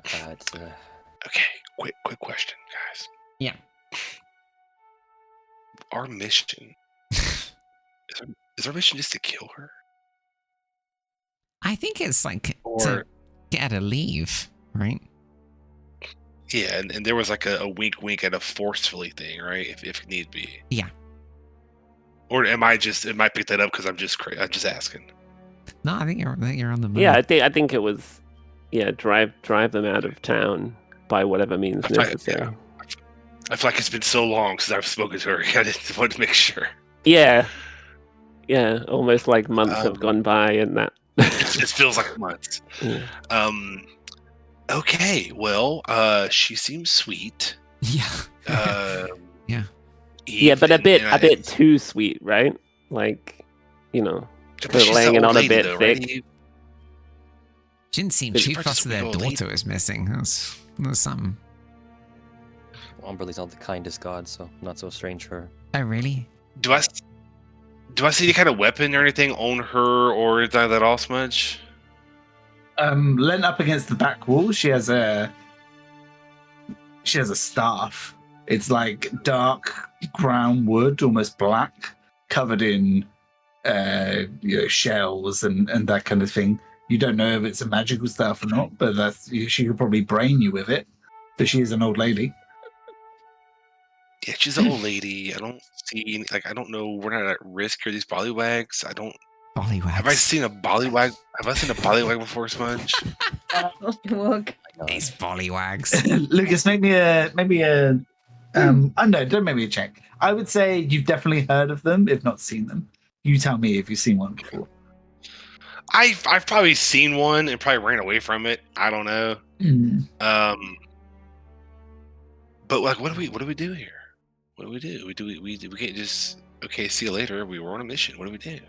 It's, Okay, quick question, guys. Yeah. Our mission is our mission just to kill her, I think it's like or to get her to leave, right? yeah, and there was like a wink at a forcefully thing, right? If need be. Yeah. Or am I picked that up because I'm just asking. No, I think you're on the move. Yeah, I think it was, drive them out of town by whatever means necessary. I feel like it's been so long since I've spoken to her. I just wanted to make sure. Yeah, almost like months have gone by, and that. It feels like months. Yeah. Okay, well, she seems sweet. Yeah. Yeah. Yeah, but a bit too sweet, right? Like, laying it on a bit thick. Right? She didn't seem She's too practically fussed that their old lady. daughter was missing. That's something. Umberly's not the kindest god, so not so strange for her. Oh, really? Do I see any kind of weapon or anything on her or anything like that all smudge? Leant up against the back wall, she has a staff. It's like dark brown wood, almost black, covered in shells and that kind of thing. You don't know if it's a magical staff or not, but she could probably brain you with it. But she is an old lady. Yeah, she's an old lady. I don't see any, I don't know. We're not at risk. Are these bollywags? Bollywags. Have I seen a bollywag? Have I seen a bollywag before, Smudge? Look. These bollywags. Lucas, make me a no, don't make me a check. I would say you've definitely heard of them, if not seen them. You tell me if you've seen one before. I've probably seen one and probably ran away from it. I don't know. But like, what do we do here? What do we do? We can't just see you later. We were on a mission. What do we do?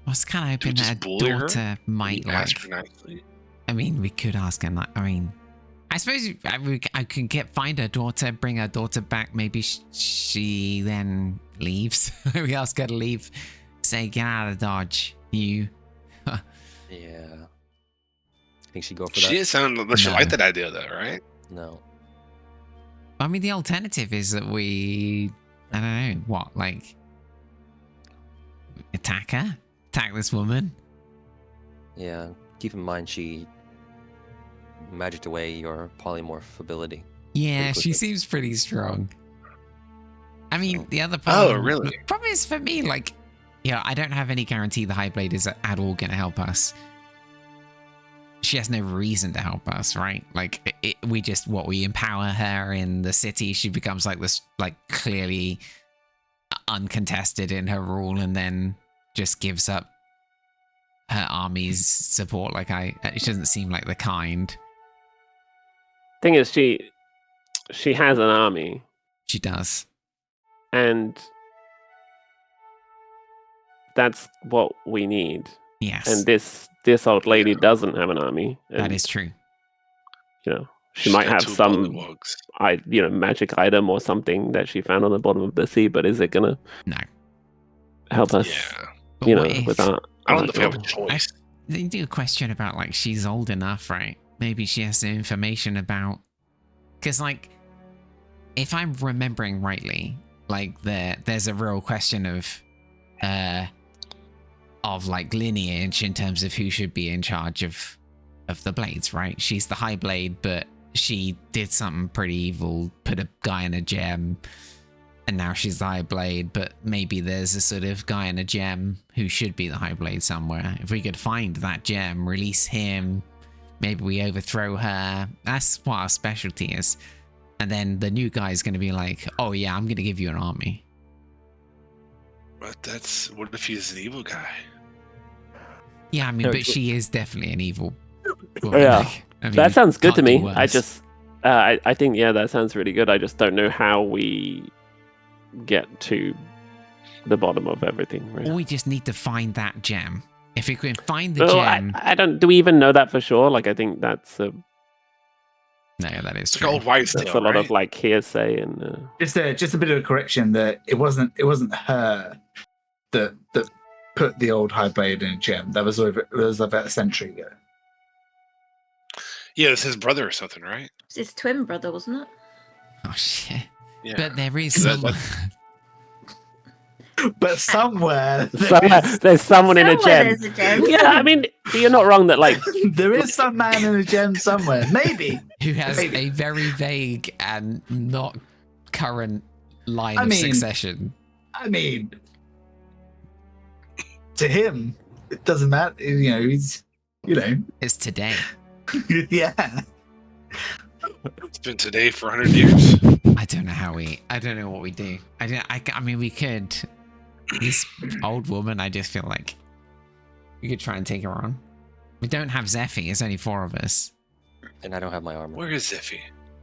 I was kind of Do we hoping just that bully her? daughter might like. Ask her nicely. I mean, we could ask her. I suppose I could find her daughter, bring her daughter back. Maybe she then leaves. We ask her to leave. Say, get out of Dodge. You. Yeah. I think she'd go for She that. didn't sound like she No. liked that idea, though, right? No. I mean, the alternative is that we. I don't know what, like. Attack her? Attack this woman? Yeah. Keep in mind she magicked away your polymorph ability. Yeah, Pretty she quickly. seems pretty strong. I mean, So- the other problem. really? The problem is for me, like, I don't have any guarantee the Highblade is at all going to help us. She has no reason to help us, right? Like, we empower her in the city. She becomes like this, like, clearly uncontested in her rule, and then just gives up her army's support. Like, she doesn't seem like the kind. Thing is, she has an army, She does. and that's what we need. Yes, And this old lady doesn't have an army. And, that is true. she She's might got have two some bollywogs. magic item or something that she found on the bottom of the sea. But is it gonna No. help us? Yeah. But what if with our. I don't know if we have a goal? choice. They do a question about, like, she's old enough, right? Maybe she has some information about... Because, like, if I'm remembering rightly, like, there's a real question of like, lineage in terms of who should be in charge of the blades, right? She's the High Blade, but she did something pretty evil, put a guy in a gem, and now she's the High Blade, but maybe there's a sort of guy in a gem who should be the High Blade somewhere. If we could find that gem, release him, maybe we overthrow her. That's what our specialty is. And then the new guy is going to be like, oh yeah, I'm going to give you an army. But what if he's an evil guy? Yeah, I mean, No, but she is definitely an evil woman. Yeah. Like, I mean, That sounds good to can't do me. I worse. just, I think, yeah, that sounds really good. I just don't know how we get to the bottom of everything. Right? Or we just need to find that gem. If we can find the Well, gem... I don't. Do we even know that for sure? Like, I think that's a No, that is It's true. like old wives' that's tale, a lot right? of like hearsay and. Just a bit of a correction that it wasn't her that put the old high blade in a gem. That was about a century ago. Yeah, it's his brother or something, right? It's his twin brother, wasn't it? Oh, shit. Yeah. But there is That- some... But somewhere There's someone in a Somewhere gem. there's a gem. Yeah, I mean, you're not wrong that like there is some man in a gem somewhere. Maybe. who has Maybe. a very vague and not current line I of mean- succession. I mean, to him, it doesn't matter. You know, he's, It's today. yeah. It's been today for 100 years. I don't know what we do. I mean, we could. This old woman, I just feel like we could try and take her on. We don't have Zephy. It's only 4 of us. And I don't have my armor. Where is Ziffy?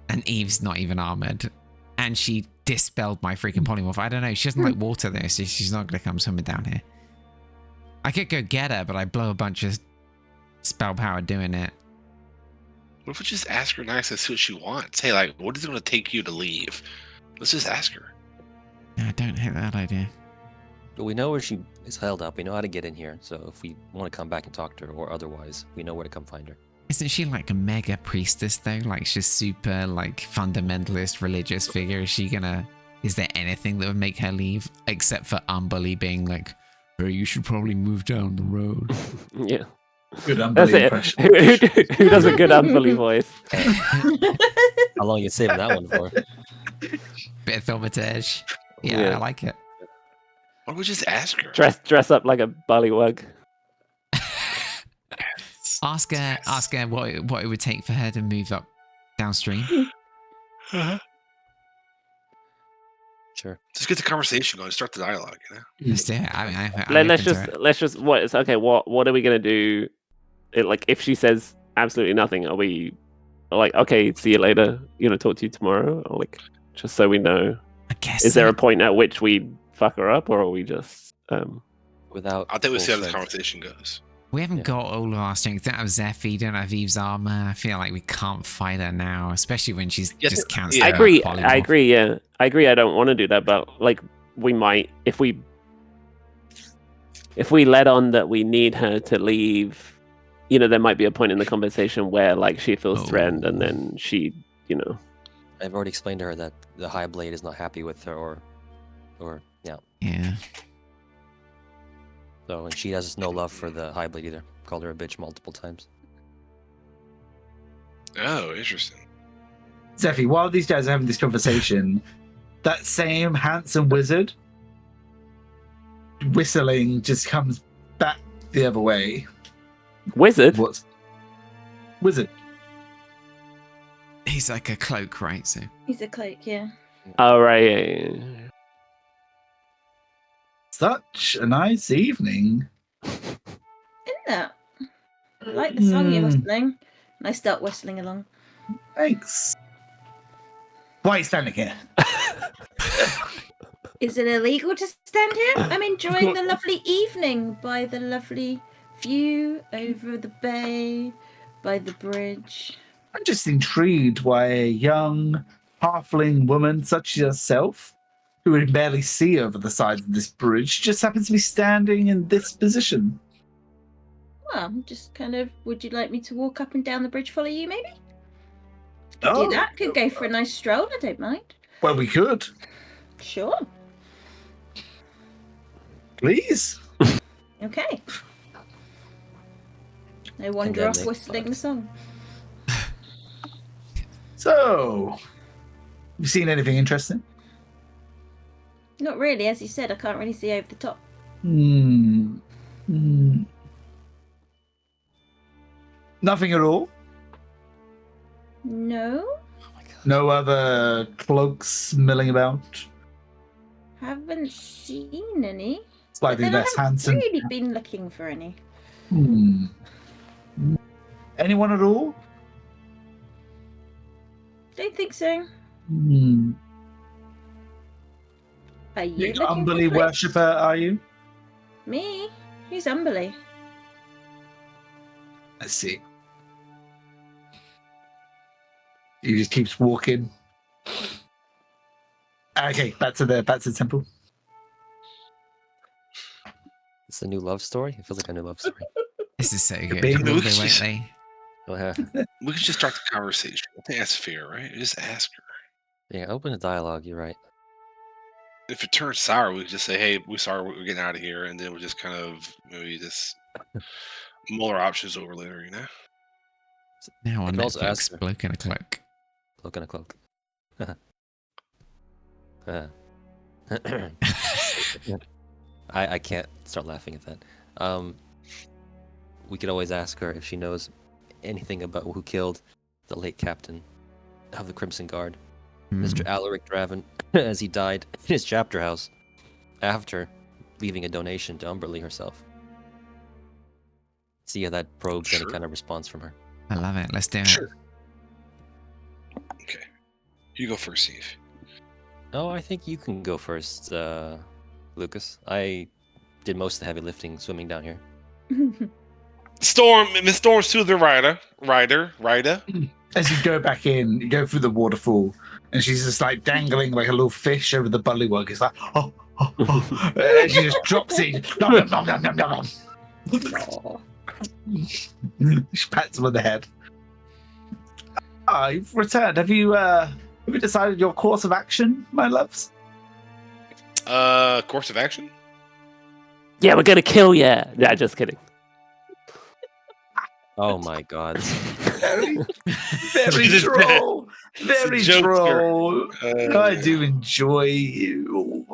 And Eve's not even armored. And she dispelled my freaking polymorph. I don't know. She doesn't like water though, so she's not going to come swimming down here. I could go get her, but I blow a bunch of spell power doing it. What if we just ask her nice and see what she wants? Hey, like, what is it going to take you to leave? Let's just ask her. No, I don't hate that idea. But we know where she is held up. We know how to get in here. So if we want to come back and talk to her or otherwise, we know where to come find her. Isn't she like a mega priestess though? Like she's super like fundamentalist religious figure. Is there anything that would make her leave except for Umberly being like, "Oh, you should probably move down the road." yeah, Good that's unbelievable it. impression. Who does a good Unbelief voice? How long you saving that one for? Bit of thaumaturge. Yeah, Yeah. I like it. Why don't we just ask her? Dress up like a bullywug. Ask her what it would take for her to move up downstream. Uh-huh. Sure. Just get the conversation going. Start the dialogue, you know? Let's do it. I'm Let's open to it. just what is okay. What are we gonna do? Like if she says absolutely nothing, are we like okay? See you later. Talk to you tomorrow. Or like just so we know. I guess. Is there a point at which we fuck her up, or are we just Without. I think we'll see how full the strength. conversation goes. We haven't Yeah. got all of our strength. Don't have Zephy, don't have Eve's armor. I feel like we can't fight her now, especially when she's Yes, just cancelled. yeah. I her agree. polymorph. I agree. Yeah, I agree. I don't want to do that, but like we might if we let on that we need her to leave. There might be a point in the conversation where like she feels threatened, and then she, I've already explained to her that the High Blade is not happy with her, or yeah. Yeah. So and she has no love for the High Blade either. Called her a bitch multiple times. Oh, interesting. Zephy, while these guys are having this conversation, that same handsome wizard whistling just comes back the other way. wizard. What's wizard? He's like a cloak, right? So He's a cloak, yeah. Oh right. Yeah. Such a nice evening. Isn't that? I like the song you're Hmm. whistling. And I start whistling along. Thanks. Why are you standing here? Is it illegal to stand here? I'm enjoying the lovely evening by the lovely view over the bay, by the bridge. I'm just intrigued why a young halfling woman such as yourself, who can barely see over the sides of this bridge, just happens to be standing in this position. Well, just kind of, would you like me to walk up and down the bridge, follow you maybe? Oh, Do that, could go for a nice stroll, I don't mind. well, we could. Sure. Please. Okay. I wander then off they- whistling the song. So, you seen anything interesting? Not really, as you said, I can't really see over the top. Hmm. Nothing at all. No? Oh my god. No other cloaks milling about? Haven't seen any. Slightly But then less I haven't handsome. really been looking for any. Anyone at all? Don't think so. Are you Big looking Umberly for worshipper, are you? me? Who's Umberly? I see. He just keeps walking. Okay, back to the temple. It's a new love story. It feels like a new love story. This is so good. being Will they, loose. won't they? Oh, yeah. We could just start the conversation. I think that's fair, right? Just ask her. Yeah, open a dialogue. You're right. If it turns sour, we could just say, "Hey, we're sorry, we're getting out of here," and then we'll just kind of maybe just mull our options over later. You know? Now on could also Netflix, ask her. Bloke in a Cloak. Look in a cloak. I can't start laughing at that. We could always ask her if she knows anything about who killed the late captain of the Crimson Guard, Mr. Alaric Draven, as he died in his chapter house after leaving a donation to Umberly herself. See how that probes any Sure. kind of response from her. I love it. Let's do it. Sure. Okay, you go first, Steve. Oh, I think you can go first, Lucas. I did most of the heavy lifting swimming down here. Storm, Miss Storm's to the rider. As you go back in, you go through the waterfall, and she's just like dangling like a little fish over the bullywug. It's like, oh. And she just drops in. Nom, nom, nom, nom, nom, nom, nom. She pats him on the head. You've returned. Have you decided your course of action, my loves? Course of action. Yeah, we're gonna kill ya. Yeah, just kidding. Oh my god. Very Just- droll. Very it's a jokester. droll. I do enjoy you.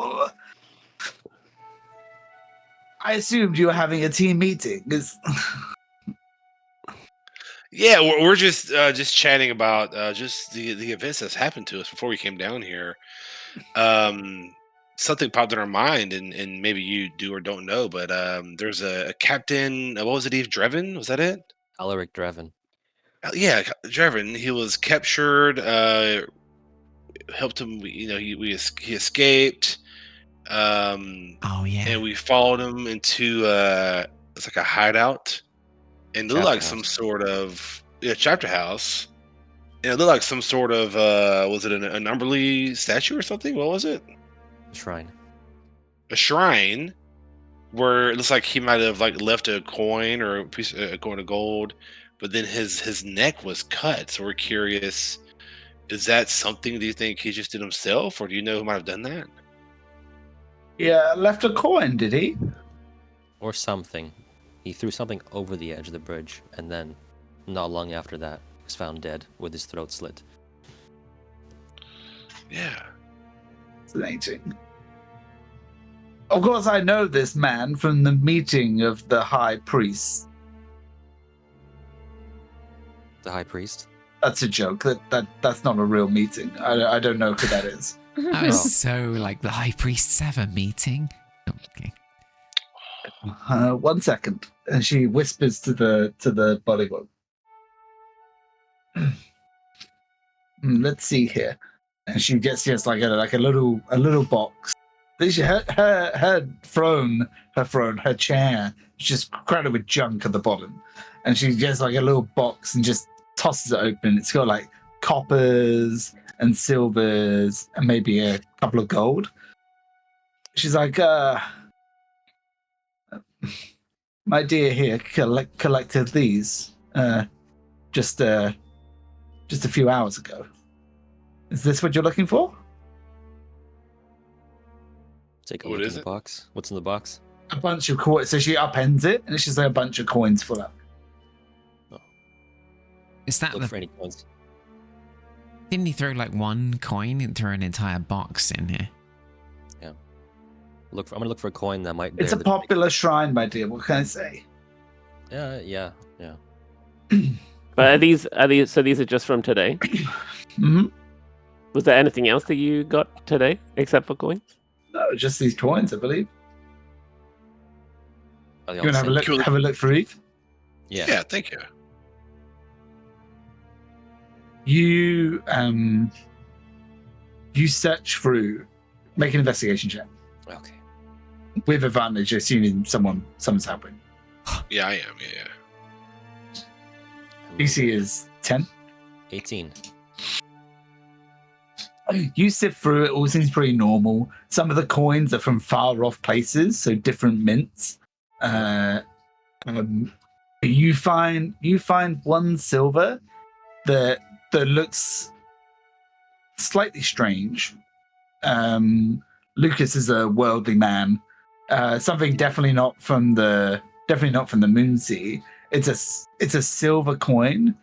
I assumed you were having a team meeting. Yeah, we're just chatting about just the events that's happened to us before we came down here. Something popped in our mind, and maybe you do or don't know, but there's a captain. What was it? Eve Dreven? Was that it? Alaric Draven. Yeah, Dreven. He was captured. Helped him. You know, he escaped. Oh yeah. And we followed him into it's like a hideout, and it looked Chapter like some house. sort of chapter house, and it looked like some sort of was it an Umberly statue or something? What was it? Shrine. A shrine where it looks like he might have like left a coin or a piece a coin of gold, but then his neck was cut. So we're curious, is that something? Do you think he just did himself, or do you know who might have done that? Yeah, left a coin, did he? Or something. He threw something over the edge of the bridge, and then, not long after that, was found dead with his throat slit. Yeah. Fascinating. Of course, I know this man from the meeting of the High Priest. The High Priest? That's a joke. That's not a real meeting. I don't know who that is. That was so like the High Priest 7 meeting. Okay. 1 second, and she whispers to the Bollywood. Let's see here, and she gets like a little box. Her chair is just crowded with junk at the bottom, and she gets like a little box and just tosses it open. It's got like coppers and silvers and maybe a couple of gold. She's like, my dear here collected these just a few hours ago. Is this what you're looking for? Take a What look is in the it? box. What's in the box? A bunch of coins. So she upends it, and it's just like a bunch of coins full up. Is that Look the, for any coins. didn't he throw like one coin and throw an entire box in here? I'm gonna look for a coin that might. It's bear a the- popular shrine, my dear. What can I say? Yeah. But are these so these are just from today? Hmm. Was there anything else that you got today except for coins? No, just these coins, I believe. Are they You all want to have a the look? Cool. Have a look for Eve. same? Yeah, thank you. You search through. Make an investigation check Okay. with advantage, assuming someone's helping. Yeah, I am. Yeah. DC is 10. 18. You sift through it, all seems pretty normal. Some of the coins are from far off places, so different mints. You find one silver that looks slightly strange. Lucas is a worldly man. Something definitely not from the Moonsea. It's a silver coin.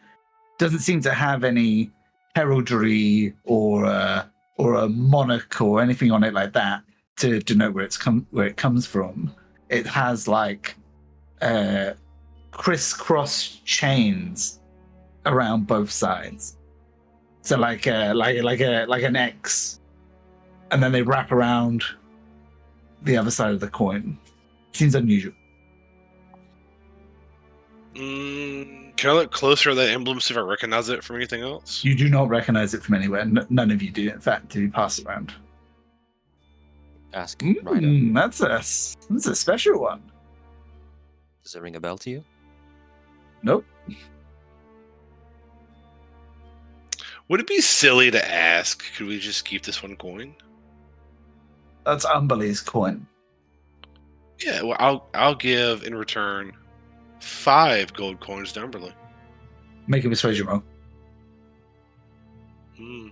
Doesn't seem to have any heraldry or a monarch or anything on it like that to denote where it comes from. It has like crisscross chains around both sides, so like an X, and then they wrap around the other side of the coin. Seems unusual. Can I look closer at that emblem, see if I recognize it from anything else? You do not recognize it from anywhere. None of you do, in fact, to pass it around. Ask Rhino. That's a special one. Does it ring a bell to you? Nope. Would it be silly to ask? Could we just keep this one coin? That's Umberly's coin. Yeah. Well, I'll give in return 5 gold coins to Umberly. Make a persuasion roll. Hmm.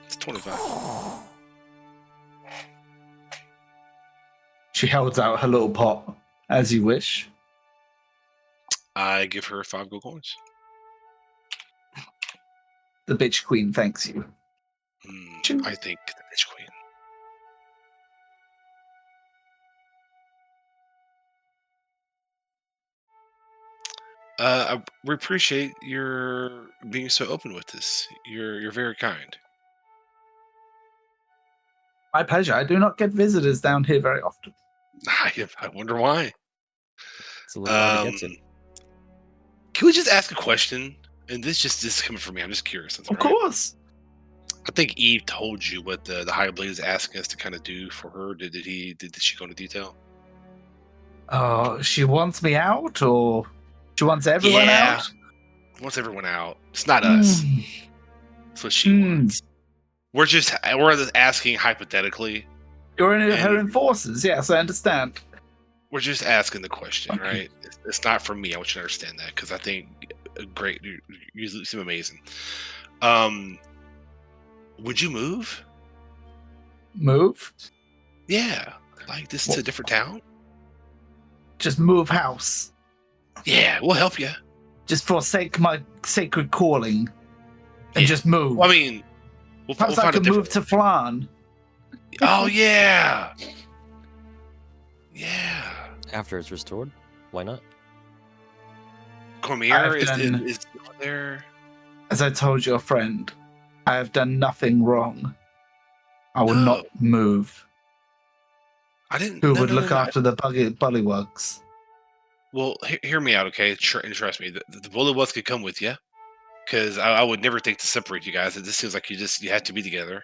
It's 25. She holds out her little pot, as you wish. I give her 5 gold coins. The bitch queen thanks you. I think the bitch queen. We appreciate your being so open with us. You're very kind. My pleasure. I do not get visitors down here very often. I wonder why. It's a little hard to get to. Can we just ask a question? And this is coming from me. I'm just curious. That's Of all right. course. I think Eve told you what the High Blade is asking us to kind of do for her. Did she go into detail? Oh, she wants me out, or she wants everyone Yeah. out? Wants everyone out. It's not us. That's what she wants. We're just asking hypothetically. You're in her enforcers, yes, I understand. We're just asking the question, Okay. right? It's not from me. I want you to understand that because I think great. You seem amazing. Would you move? Move? Yeah, like this is a different town. Just move house. Yeah, we'll help you. Just forsake my sacred calling and just move. Well, I mean, we'll Perhaps find I a could move different. to Flan. Oh yeah, yeah. After it's restored, why not? Cormier I've is done- there. As I told your friend, I have done nothing wrong. I will not move. I didn't. Who no, would no, look no, after the bullywugs? Well, hear me out, okay? And trust me, the Bullywugs could come with you, because I would never think to separate you guys. It just seems like you have to be together,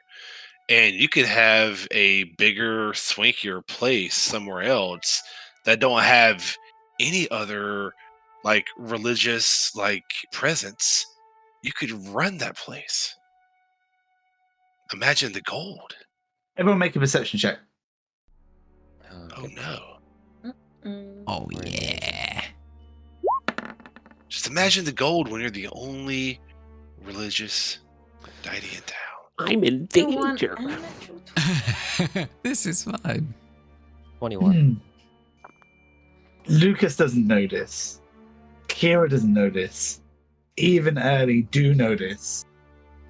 and you could have a bigger, swankier place somewhere else that don't have any other like religious like presence. You could run that place. Imagine the gold. Everyone make a perception check. Oh Okay. no! Oh Very yeah. Just imagine the gold when you're the only religious deity in town. I'm in You want danger. a natural 20? This is fun. 21. Lucas doesn't notice. Kira doesn't notice. Even Early do notice.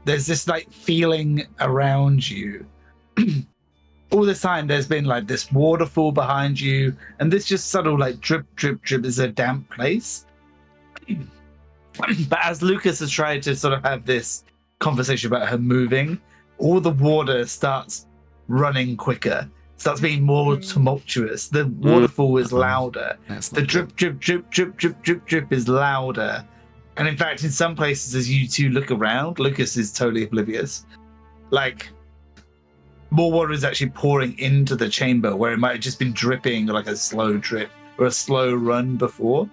There's this like feeling around you, all this time there's been like this waterfall behind you, and this just subtle like drip, drip, drip is a damp place. But as Lucas has tried to sort of have this conversation about her moving, all the water starts running quicker, starts being more tumultuous. The waterfall is louder. That's The not drip, drip, drip, drip, drip, drip, drip is louder. And in fact, in some places, as you two look around, Lucas is totally oblivious. Like, more water is actually pouring into the chamber where it might have just been dripping like a slow drip or a slow run before.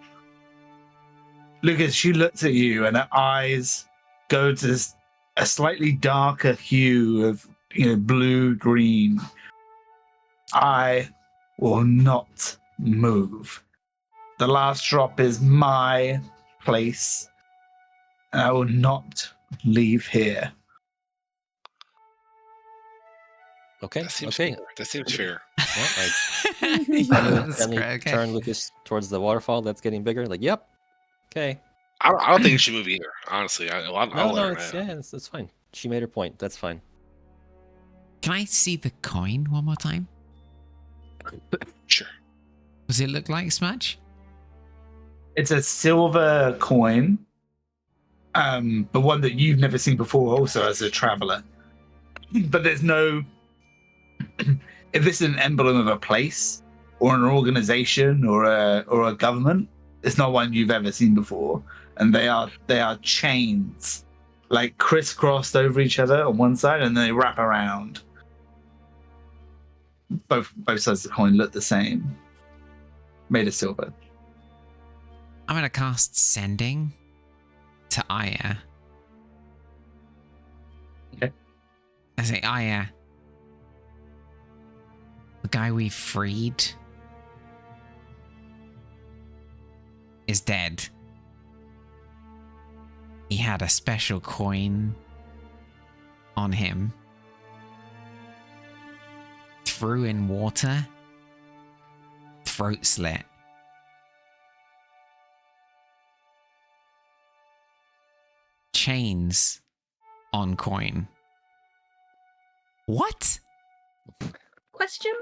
Lucas, she looks at you and her eyes go to this, a slightly darker hue of, blue-green. I will not move. The last drop is my place, and I will not leave here. Okay. That seems Okay. fair. That seems fair. That's Then we great, okay. turn Lucas towards the waterfall that's getting bigger. Like, yep. Okay. I don't think you should move either. Honestly, I'll let No, her it's know. it's fine. She made her point. That's fine. Can I see the coin one more time? Sure. Does it look like Smudge? It's a silver coin, but one that you've never seen before also as a traveler. But there's no... if this is an emblem of a place or an organization or a government, it's not one you've ever seen before. And they are chains, like crisscrossed over each other on one side, and then they wrap around. Both sides of the coin look the same, made of silver. I'm gonna cast Sending to Aya. Okay. I say, Aya, the guy we freed is dead. He had a special coin on him. Threw in water. Throat slit. Chains on coin. What? Question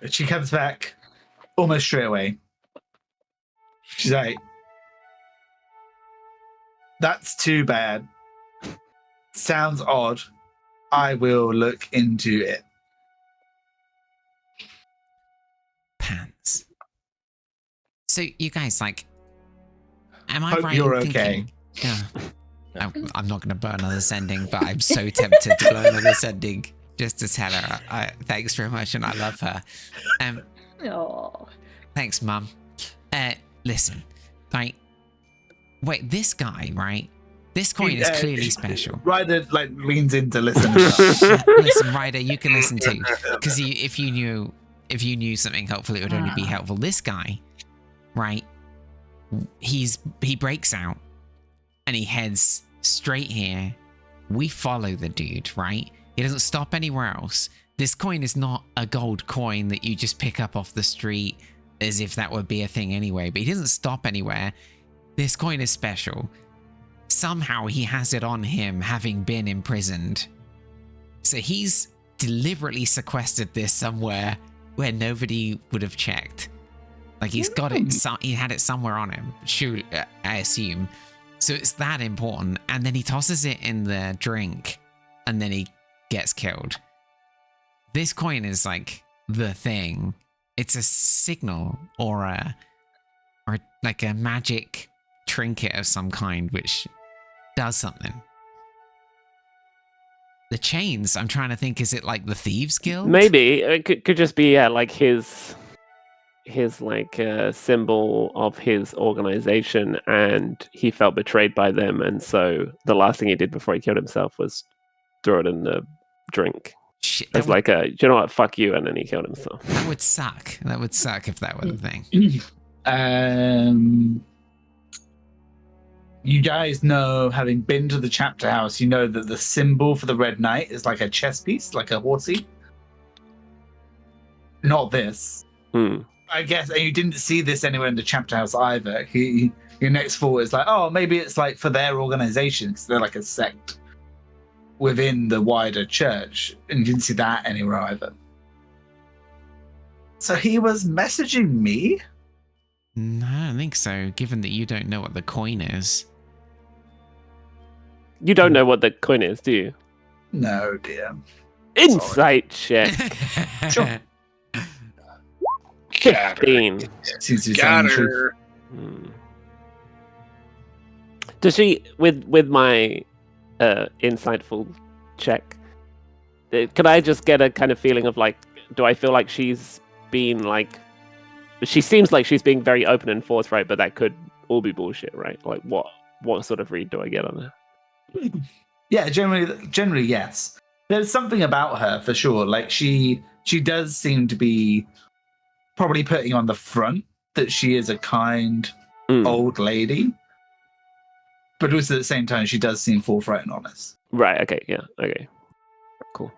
mark? She comes back almost straight away. She's like, that's too bad. Sounds odd. I will look into it. Pants. So you guys, like, am I Hope right you're in okay. thinking... Yeah. I'm not going to burn another Sending, but I'm so tempted to burn another Sending just to tell her, thanks very much and I love her. Oh. Thanks, Mum. Listen, like, wait, this guy, right? This coin is clearly special. Ryder like leans in to listen. Listen, Ryder, you can listen too, because if you knew something helpful, it would only be helpful. This guy, right? He breaks out, and he heads straight here. We follow the dude, right? He doesn't stop anywhere else. This coin is not a gold coin that you just pick up off the street, as if that would be a thing anyway, but he doesn't stop anywhere. This coin is special. Somehow he has it on him, having been imprisoned. So he's deliberately sequestered this somewhere where nobody would have checked. Like he's got it, he had it somewhere on him, sure, I assume. So it's that important. And then he tosses it in the drink, and then he gets killed. This coin is like the thing. It's a signal or like a magic trinket of some kind which does something. The chains, I'm trying to think, is it like the Thieves Guild? Maybe it could just be like his like symbol of his organization, and he felt betrayed by them, and so the last thing he did before he killed himself was throw it in the drink. Shit, It's like do you know what, fuck you, and then he killed himself. that would suck. That would suck if that were the thing. You guys know, having been to the chapter house, you know that the symbol for the Red Knight is like a chess piece, like a horsey. Not this. I guess, and you didn't see this anywhere in the chapter house either. Your next thought is like, oh, maybe it's like for their organization, because they're like a sect. within the wider church, and you didn't see that anywhere either. So he was messaging me? No, I don't think so, given that you don't know what the coin is. You don't know what the coin is, do you? No, dear. Insight check. Sure. 15. Seems to be Got telling the truth. her. Does she, with my insightful check, could I just get a kind of feeling of like, do I feel like she's been like, she seems like she's being very open and forthright, but that could all be bullshit, right? Like what sort of read do I get on her? Yeah, generally, yes. There's something about her for sure. Like she does seem to be probably putting on the front that she is a kind old lady, but also at the same time, she does seem forthright and honest. Right. Okay. Yeah. Okay. Cool.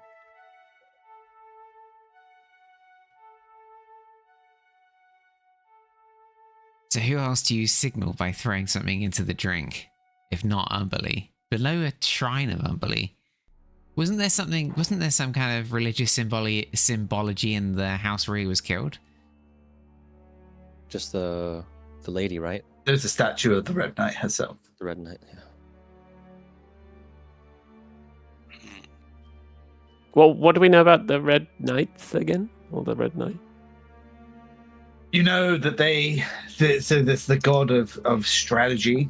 So who else do you signal by throwing something into the drink, if not Umberly? Below a shrine of Umberly. Wasn't there some kind of religious symbology in the house where he was killed? Just the lady, right? There's a statue of the Red Knight herself. The Red Knight. Yeah. Well, what do we know about the Red Knights again? Or the Red Knight? You know that so there's the god of strategy.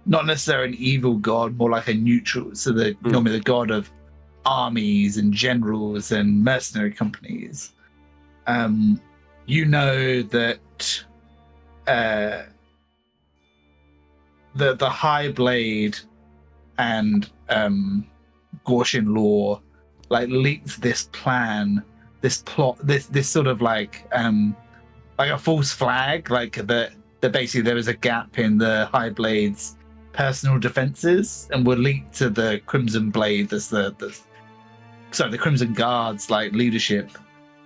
Not necessarily an evil god, more like a neutral. So normally the god of armies and generals and mercenary companies. You know that the High Blade and Gorshin Law like leaked this plan, this plot, this sort of like a false flag, like that basically there was a gap in the High Blade's personal defenses and were leaked to the Crimson Blade, the Crimson Guard's like leadership,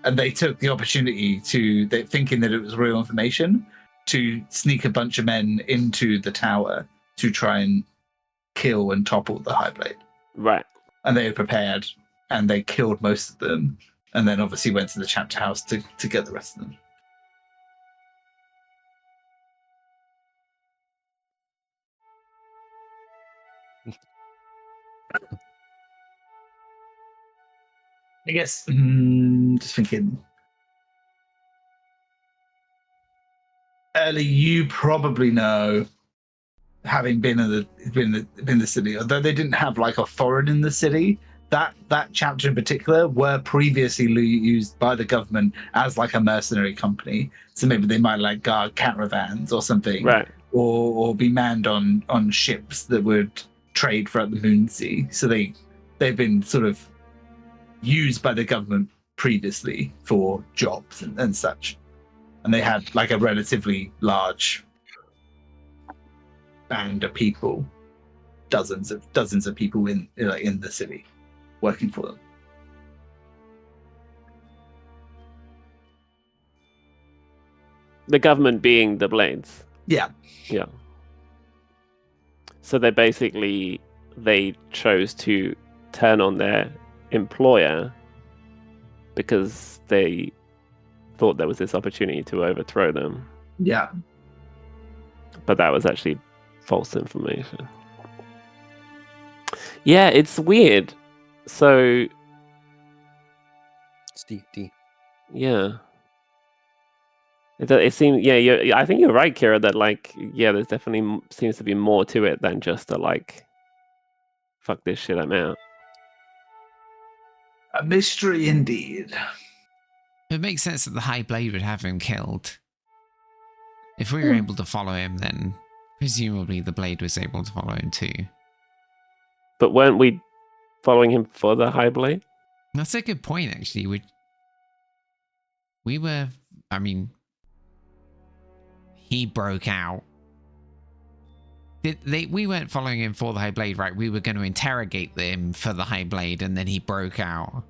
and they took the opportunity thinking that it was real information, to sneak a bunch of men into the tower to try and kill and topple the High Blade. Right. And they were prepared, and they killed most of them, and then obviously went to the chapter house to get the rest of them. I guess just thinking. Ellie, you probably know, having been in the city, although they didn't have like a foreign in the city, that chapter in particular were previously used by the government as like a mercenary company. So maybe they might like guard caravans or something, Right. or be manned on ships that would trade throughout the Moonsea. So they've been sort of used by the government previously for jobs and such, and they had like a relatively large band of people, dozens of people in the city working for them. The government being the Blades. Yeah. Yeah. So they chose to turn on their employer because they thought there was this opportunity to overthrow them. Yeah. But that was actually false information. Yeah, it's weird. So, It's D. yeah. It seems, yeah, I think you're right, Kira, that like, yeah, there's definitely seems to be more to it than just a like, fuck this shit, I'm out. A mystery indeed. It makes sense that the High Blade would have him killed. If we were able to follow him, then presumably the Blade was able to follow him too. But weren't we following him for the High Blade? That's a good point, actually. We were, I mean, he broke out. We weren't following him for the High Blade, right? We were going to interrogate them for the High Blade, and then he broke out.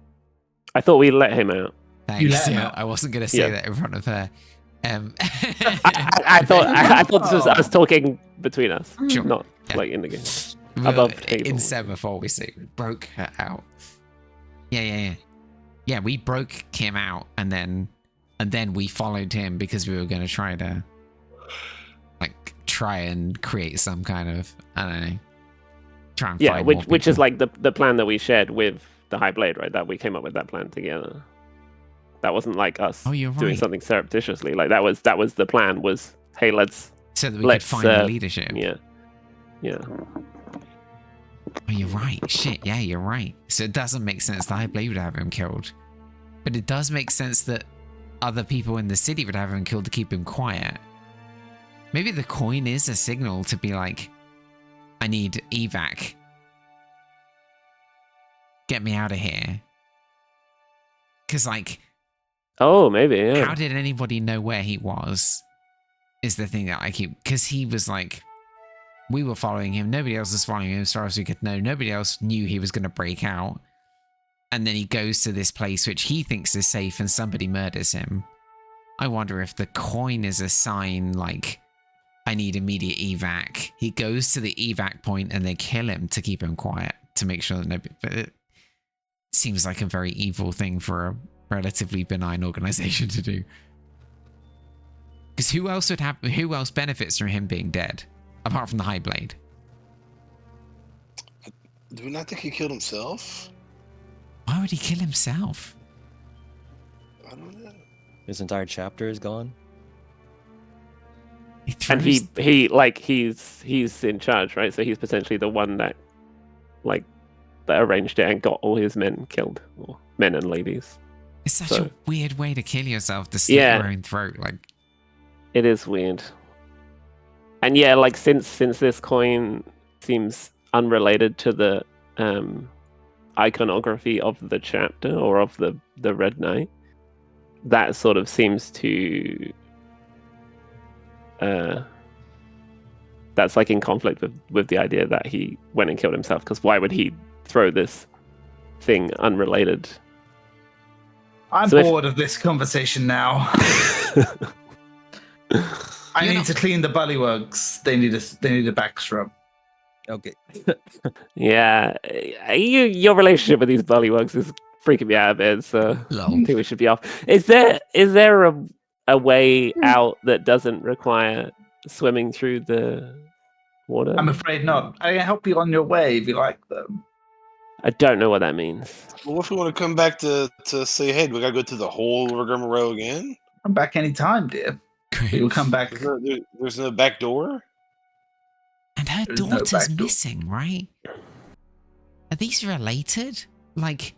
I thought we let him out. Thanks. You let him Yeah, out. I wasn't going to say that in front of her. I thought this was us talking between us, Sure. not Yeah. like in the game. Above table. In semaphore, we broke her out. Yeah, we broke him out, and then we followed him because we were going to try and create some kind of, I don't know, try and find more which is people. like the plan that we shared with the High Blade, right? That we came up with that plan together. That wasn't like us Oh, you're doing right. something surreptitiously. Like that was the plan. Was hey, let's So that we could let's, find the leadership. yeah. Oh, you're right. Shit, yeah, you're right. So it doesn't make sense that High Blade would have him killed. But it does make sense that other people in the city would have him killed to keep him quiet. Maybe the coin is a signal to be like, I need evac. Get me out of here. Because, like, Oh, maybe. Yeah. how did anybody know where he was? Is the thing that I keep. Because he was like, we were following him. Nobody else was following him as far as we could know. Nobody else knew he was going to break out. And then he goes to this place which he thinks is safe and somebody murders him. I wonder if the coin is a sign like, I need immediate evac. He goes to the evac point and they kill him to keep him quiet, to make sure that nobody. But it seems like a very evil thing for a relatively benign organization to do. Because who else benefits from him being dead? Apart from the High Blade. Do we not think he killed himself? Why would he kill himself? I don't know. His entire chapter is gone. And he's in charge, right? So he's potentially the one that arranged it and got all his men killed, or men and ladies. It's such So- a weird way to kill yourself, to slit Yeah. your own throat. Like, It is weird. And yeah, like since this coin seems unrelated to the iconography of the chapter or of the Red Knight, that sort of seems to that's like in conflict with the idea that he went and killed himself, because why would he throw this thing unrelated? I'm So if- bored of this conversation now. I You're need not- to clean the bullywugs. They need a backstrap. Okay. Yeah, your relationship with these bullywugs is freaking me out a bit, so I lol. think we should be off. Is there a way out that doesn't require swimming through the water? I'm afraid not. I can help you on your way if you like them. I don't know what that means. Well, if we want to come back to say, hey, we got to go through the whole rigmarole again? Come back anytime, dear. You'll come back. There's no back door? And her There's no daughter's back door. missing, right? Are these related? Like,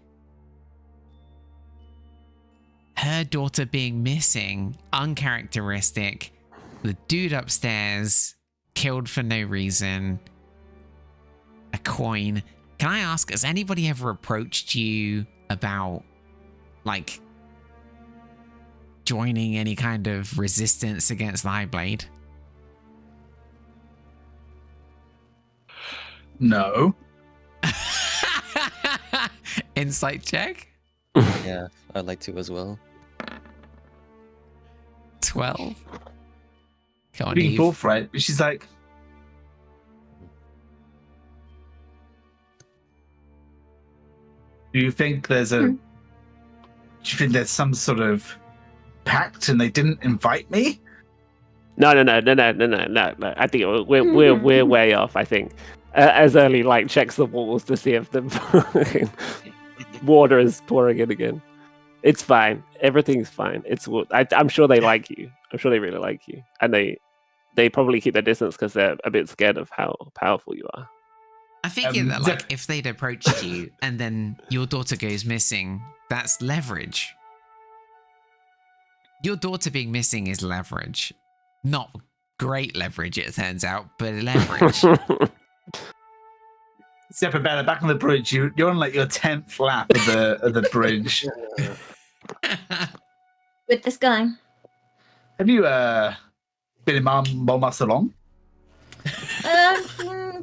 her daughter being missing, uncharacteristic, the dude upstairs killed for no reason, a coin. Can I ask, has anybody ever approached you about, like, joining any kind of resistance against the High Blade? No. Insight check? Yeah, I'd like to as well. 12. Come on, Being Eve. forthright, but she's like, do you think there's some sort of pact and they didn't invite me? No. I think we're way off. I think as early like checks the walls to see if the water is pouring in again. It's fine. Everything's fine. I'm sure they like you. I'm sure they really like you, and they probably keep their distance because they're a bit scared of how powerful you are. I think that, like, if they'd approached you and then your daughter goes missing, that's leverage. Your daughter being missing is leverage. Not great leverage, it turns out, but leverage. Except for better, back on the bridge, you're on like your 10th lap of the bridge. With this guy. Have you been in Montmartre long?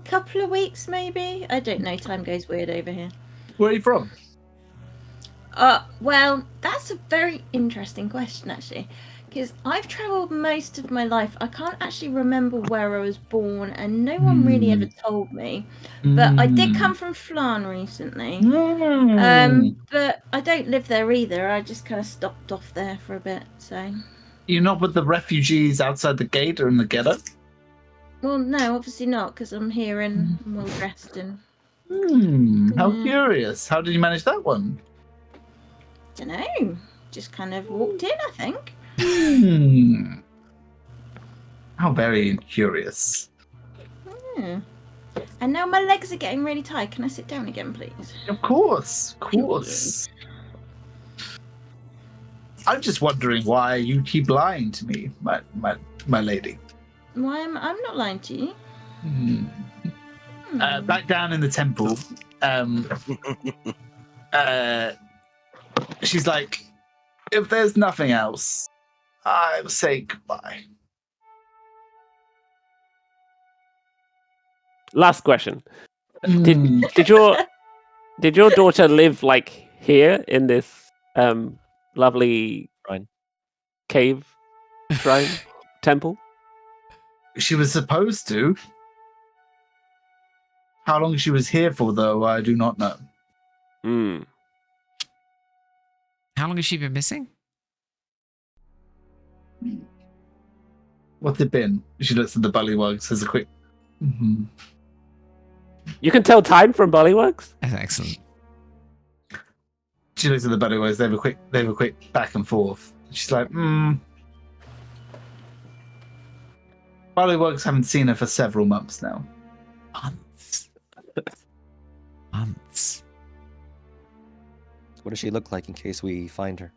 Couple of weeks maybe. I don't know. Time goes weird over here. Where are you from? Well, that's a very interesting question actually, Because I've travelled most of my life. I can't actually remember where I was born, and no one really ever told me. But I did come from Flan recently. But I don't live there either. I just kind of stopped off there for a bit. So. You're not with the refugees outside the gate or in the ghetto? Well, no, obviously not, because I'm here and I'm well dressed and. How Yeah. curious. How did you manage that one? Dunno. Just kind of walked in, I think. How very curious. Hmm. And now my legs are getting really tired. Can I sit down again, please? Of course. I'm just wondering why you keep lying to me, my lady. Why am I'm not lying to you? Back down in the temple, she's like, if there's nothing else, I'll say goodbye. Last question. Did your daughter live like here in this lovely Shrine. cave shrine temple? She was supposed to. How long she was here for, though, I do not know. How long has she been missing? What's it been? She looks at the bullywugs, says a quick. You can tell time from bullywugs? That's excellent. She looks at the bullywugs. They have a quick back and forth. She's like, Bullywugs haven't seen her for several months now. Months. What does she look like in case we find her?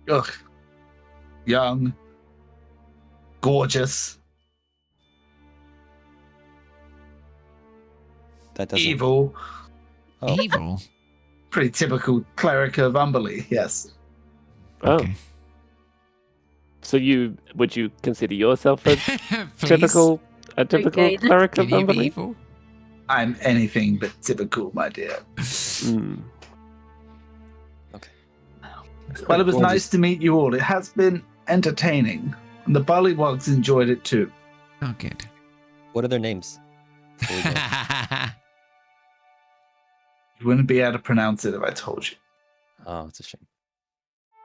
Ugh. Young. Gorgeous. That doesn't. Evil. Oh. Evil. Pretty typical cleric of Umberly, yes. Oh. Okay. So would you consider yourself a Please. typical Okay, cleric Can of you be Umberly? evil? I'm anything but typical, my dear. Well, it was nice to meet you all. It has been entertaining. And the bullywugs enjoyed it too. Oh, good. What are their names? Before we go? You wouldn't be able to pronounce it if I told you. Oh, it's a shame.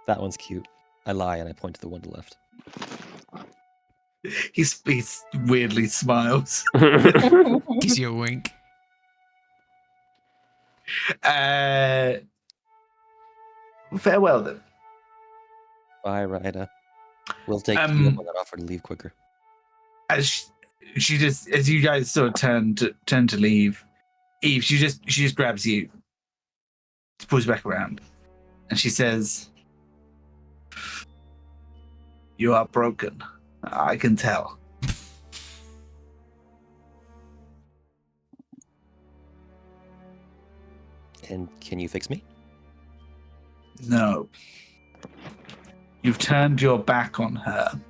That one's cute. I lie and I point to the one to the left. He weirdly smiles. Gives you a wink. Farewell then. Bye, Ryda. We'll take you up on that offer to leave quicker. As as you guys sort of turn to leave, Eve, she just grabs you, pulls you back around, and she says, "You are broken. I can tell." And can you fix me? No. You've turned your back on her.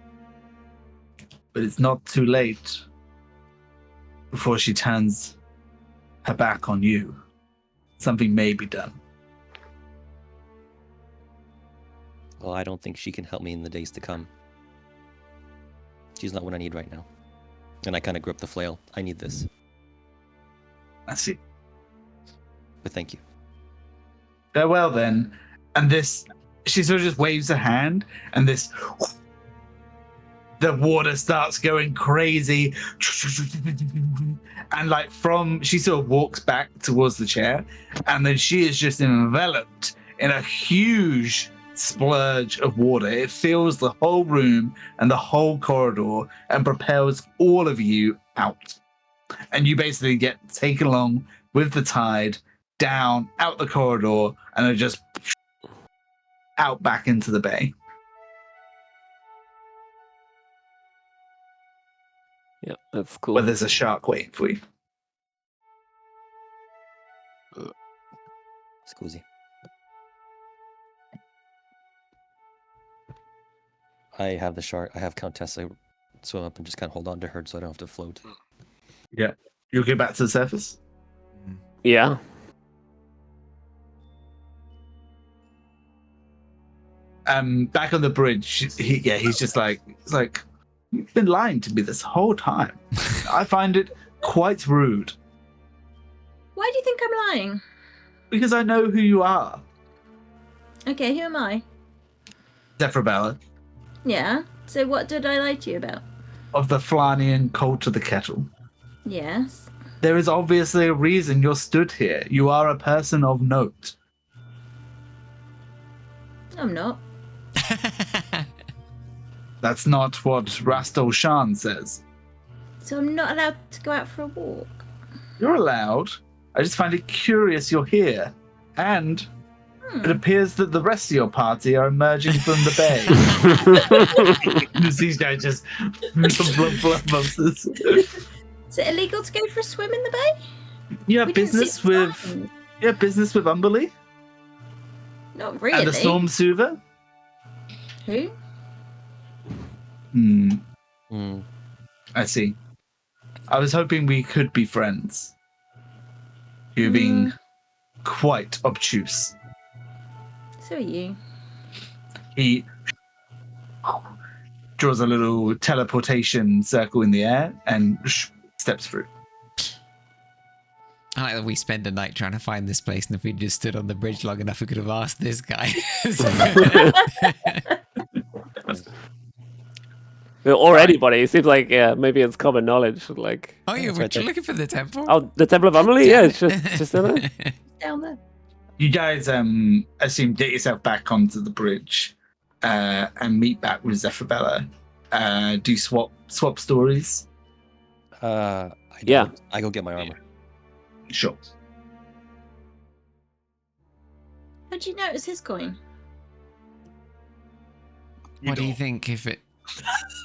But it's not too late before she turns her back on you. Something may be done. Well, I don't think she can help me in the days to come. She's not what I need right now. And I kind of grip the flail. I need this. I see. But thank you. Farewell then. And this, she sort of just waves her hand, and this, the water starts going crazy. And like she sort of walks back towards the chair, and then she is just enveloped in a huge splurge of water. It fills the whole room and the whole corridor and propels all of you out. And you basically get taken along with the tide down, out the corridor, and are just out back into the bay. Yeah, that's cool. Where there's a shark waiting for you. Scusi. I have the shark. I have Countessa swim up and just kind of hold on to her so I don't have to float. Yeah. You'll get back to the surface? Yeah. Back on the bridge, he's just like, you've been lying to me this whole time. I find it quite rude Why do you think I'm lying? because I know who you are, Okay, who am I? Zephyrabella, Yeah. So what did I lie to you about? of the Flanian Cult of the Kettle. Yes. There is obviously a reason you're stood here. You are a person of note. I'm not. That's not what Rastal Shan says. So I'm not allowed to go out for a walk. You're allowed. I just find it curious you're here. And it appears that the rest of your party are emerging from the bay. These guys just Is it illegal to go for a swim in the bay? You have We didn't see business the with signs. Umberly Not really. and the Storm Soother. Who? I see. I was hoping we could be friends. You're being quite obtuse. So are you. He draws a little teleportation circle in the air and steps through. I like that we spend a night trying to find this place, and if we just stood on the bridge long enough, we could have asked this guy. Or anybody. It seems like maybe it's common knowledge. Like, Oh, yeah, we're looking for the temple? oh, the Temple of Amelie. Yeah, it's just in there. Down there. You guys assume get yourself back onto the bridge and meet back with Zephyrabella. Do swap stories? I Yeah. go get my armor. Sure. How'd you notice his coin? What do you think if it...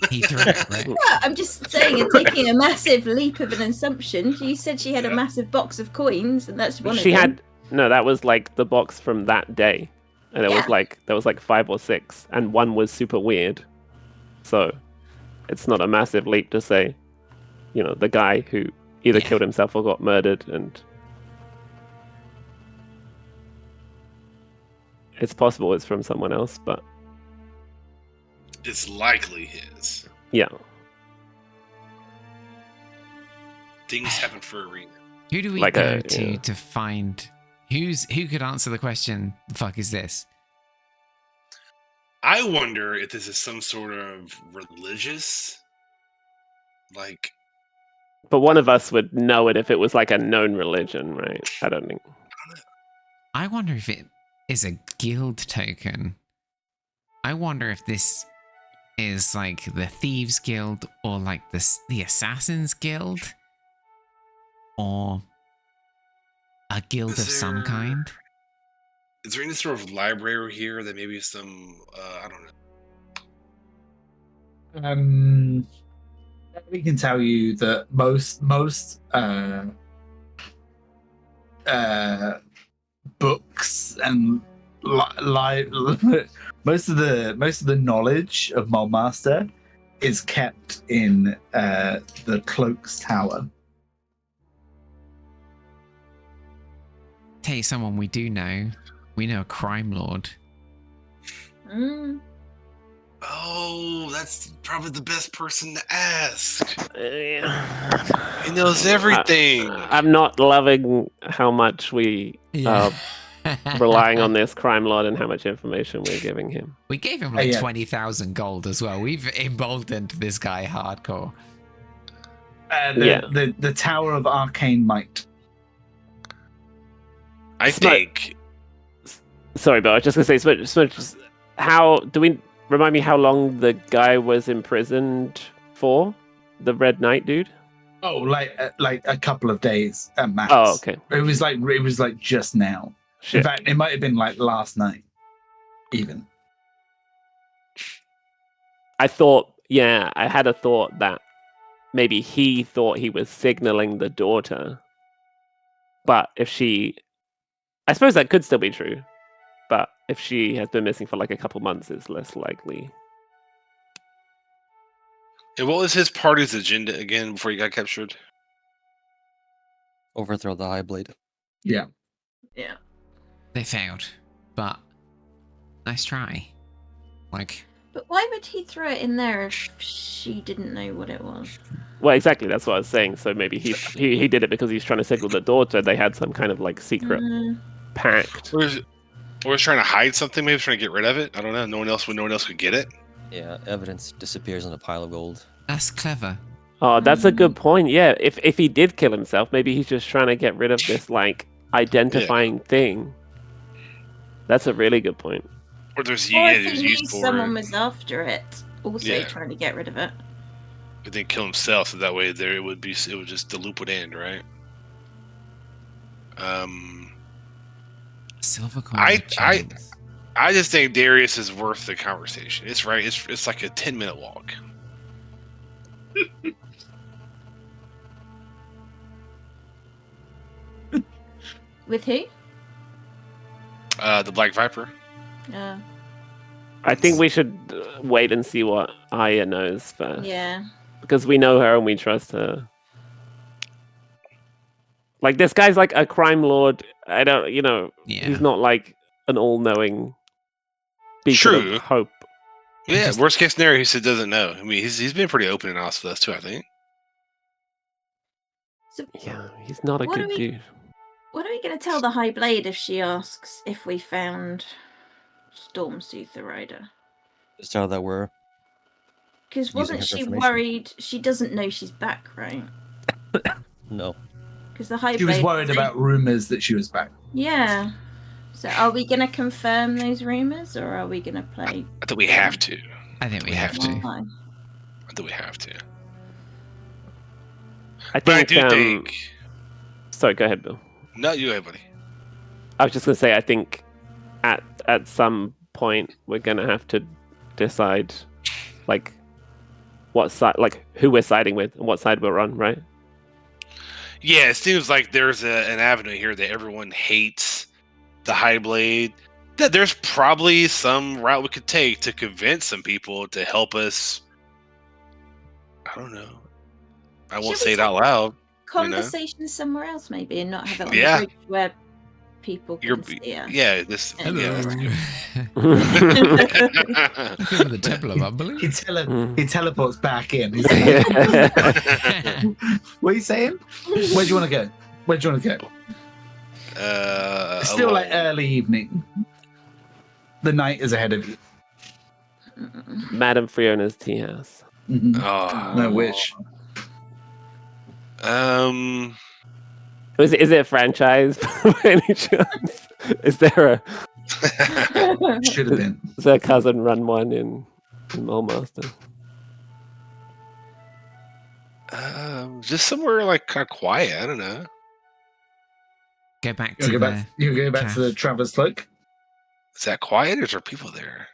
He threw it, right? Well, I'm just saying, you're taking a massive leap of an assumption. You said she had a massive box of coins, and that's one of She them. had that was like the box from that day, and there Yeah. was like 5 or 6, and one was super weird. So it's not a massive leap to say, the guy who either killed himself or got murdered, and it's possible it's from someone else, but It's likely his. yeah. Things happen for a reason. Who do we Like go a- to yeah. to find... Who could answer the question, the fuck is this? I wonder if this is some sort of religious, like, But one of us would know it if it was like a known religion, right? I don't think. I wonder if it is a guild token. I wonder if this is like the Thieves Guild or like the Assassins Guild or a guild Is of some there- kind. is there any sort of library here that maybe some, I don't know. We can tell you that most books and most of the knowledge of Mulmaster is kept in the Cloaks Tower. Tell you someone we do know. We know a crime lord. Mm. Oh, that's probably the best person to ask. He He knows everything. I'm not loving how much we are relying on this crime lord and how much information we're giving him. We gave him like yeah. 20,000 gold as well. We've emboldened this guy hardcore. The Tower of Arcane Might. I Smart. think Sorry, but I was just gonna say, Smudge, how do we remind me how long the guy was imprisoned for? The Red Knight dude? Oh, like a couple of days at max. Oh, okay. It was like just now. In Shit. fact, it might have been like last night, even. I had a thought that maybe he thought he was signaling the daughter. But I suppose that could still be true. But if she has been missing for like a couple months, it's less likely. And what was his party's agenda again before he got captured? Overthrow the High Blade. Yeah. Yeah. They failed, but nice try. Like, But why would he throw it in there if she didn't know what it was? Well, exactly. That's what I was saying. So maybe he did it because he's trying to signal the daughter. They had some kind of like secret pact. Or is trying to hide something? Maybe he's trying to get rid of it. I don't know. No one else could get it. Yeah, evidence disappears in a pile of gold. that's clever. Oh, that's a good point. Yeah, if he did kill himself, maybe he's just trying to get rid of this like identifying thing. That's a really good point. Or there's Or if there's he knew use for someone it. was after it, also Yeah. trying to get rid of it. But then kill himself, so that way it would just the loop would end, right? Silver coin. I- with chains. I just think Darius is worth the conversation. It's right. It's like a 10-minute walk. With who? The Black Viper. I think we should wait and see what Aya knows first. Yeah. Because we know her and we trust her. Like this guy's like a crime lord. I don't, Yeah. he's not like an all-knowing beacon True. of hope. Yeah. Just- Worst case scenario, he said doesn't know. I mean, he's been pretty open and honest with us too. I think. So Yeah, he's not a What do good we- dude. what are we going to tell the High Blade if she asks if we found Stormsooth the Rider? Just tell that we're Because Using wasn't her she information. worried? She doesn't know she's back, right? no. Because the High She was Blade worried said- about rumors that she was back. Yeah. So are we going to confirm those rumors, or are we going to play? I think we have to. I think we we have have to. Why? I think we have to. I But I think. do think. Sorry, go ahead, Bill. No, you ahead, buddy. I was just gonna say, I think at some point we're gonna have to decide, like, what side, like, who we're siding with and what side we're on, right? Yeah, it seems like there's an avenue here that everyone hates the High Blade. That there's probably some route we could take to convince some people to help us. I don't know. I won't Should we say it out loud. Conversation somewhere else, maybe, and not have it on Yeah. the bridge where people can You're, see us. yeah, this. Hello. Yeah, that's good. Looking for the Temple of Unbelief. He teleports back in. He's like, what are you saying? Where do you want to go? Where do you want to go? It's still like early evening. The night is ahead of you. Madame Fiona's tea house. Mhm. Oh, No wish. Is it a franchise by any chance? Is there Should have been. is their cousin run one in Mulmaster? just somewhere like kind of quiet. I don't know. Go back You to go the. back. You go back to the Traveler's Cloak. Is that quiet, or is there people there?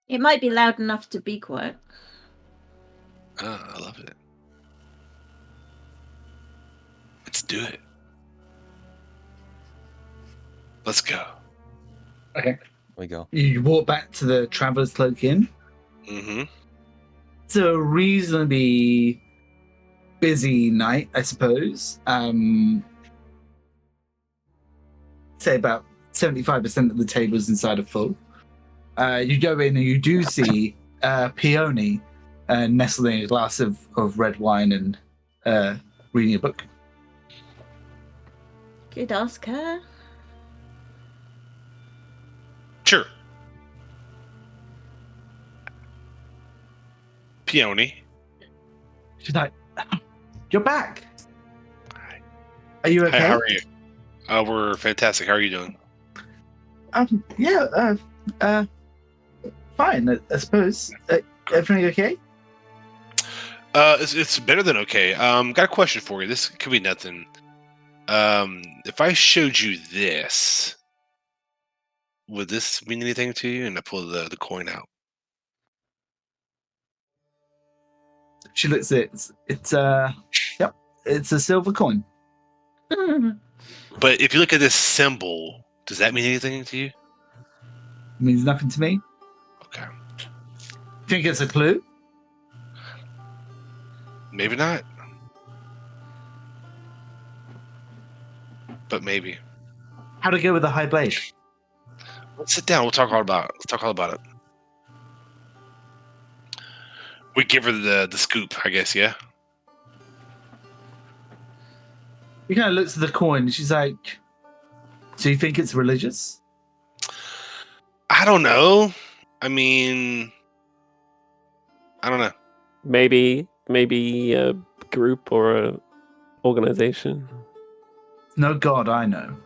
It might be loud enough to be quiet. Oh, I love it. Let's do it. Let's go. Okay. We go. You walk back to the Traveler's Cloak Inn. Mm-hmm. It's a reasonably busy night, I suppose. Say about 75% of the tables inside are full. You go in and you do see Peony nestled in a glass of red wine and reading a book. Could ask her. Sure. Peony. She's like, "You're back. Are you okay?" Hi, how are you? We're fantastic. How are you doing? Yeah. Fine, I suppose. Everything okay? It's better than okay. Got a question for you. This could be nothing. If I showed you this, would this mean anything to you? And I pull the coin out. She looks at it. It's yep, it's a silver coin. But if you look at this symbol, does that mean anything to you? It means nothing to me. Okay. Think it's a clue? Maybe not. But maybe. How to go with the high blade? Let's sit down. We'll talk all about it. Let's talk all about it. We give her the scoop, I guess. Yeah. He kind of looks at the coin and she's like, so you think it's religious? I don't know. I mean, I don't know. Maybe a group or a organization. No god I know.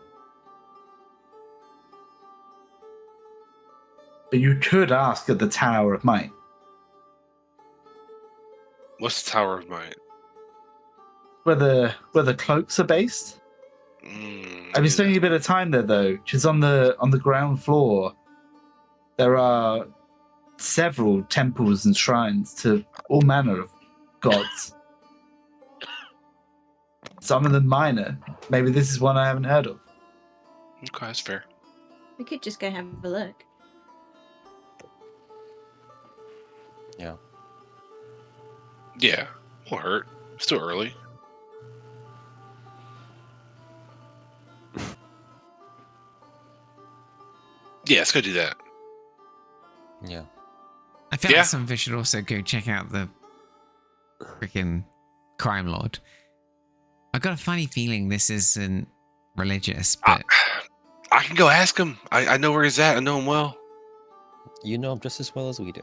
But you could ask at the Tower of Might. What's the Tower of Might? Where the cloaks are based. I've been spending a bit of time there though, because on the ground floor there are several temples and shrines to all manner of gods. Some of them minor. Maybe this is one I haven't heard of. Okay, that's fair. We could just go have a look. Yeah, won't hurt. Still early. Yeah, let's go do that. Yeah. I feel Yeah. like some of us should also go check out the freaking crime lord. I got a funny feeling this isn't religious, but I can go ask him. I know where he's at. I know him well. You know him just as well as we do.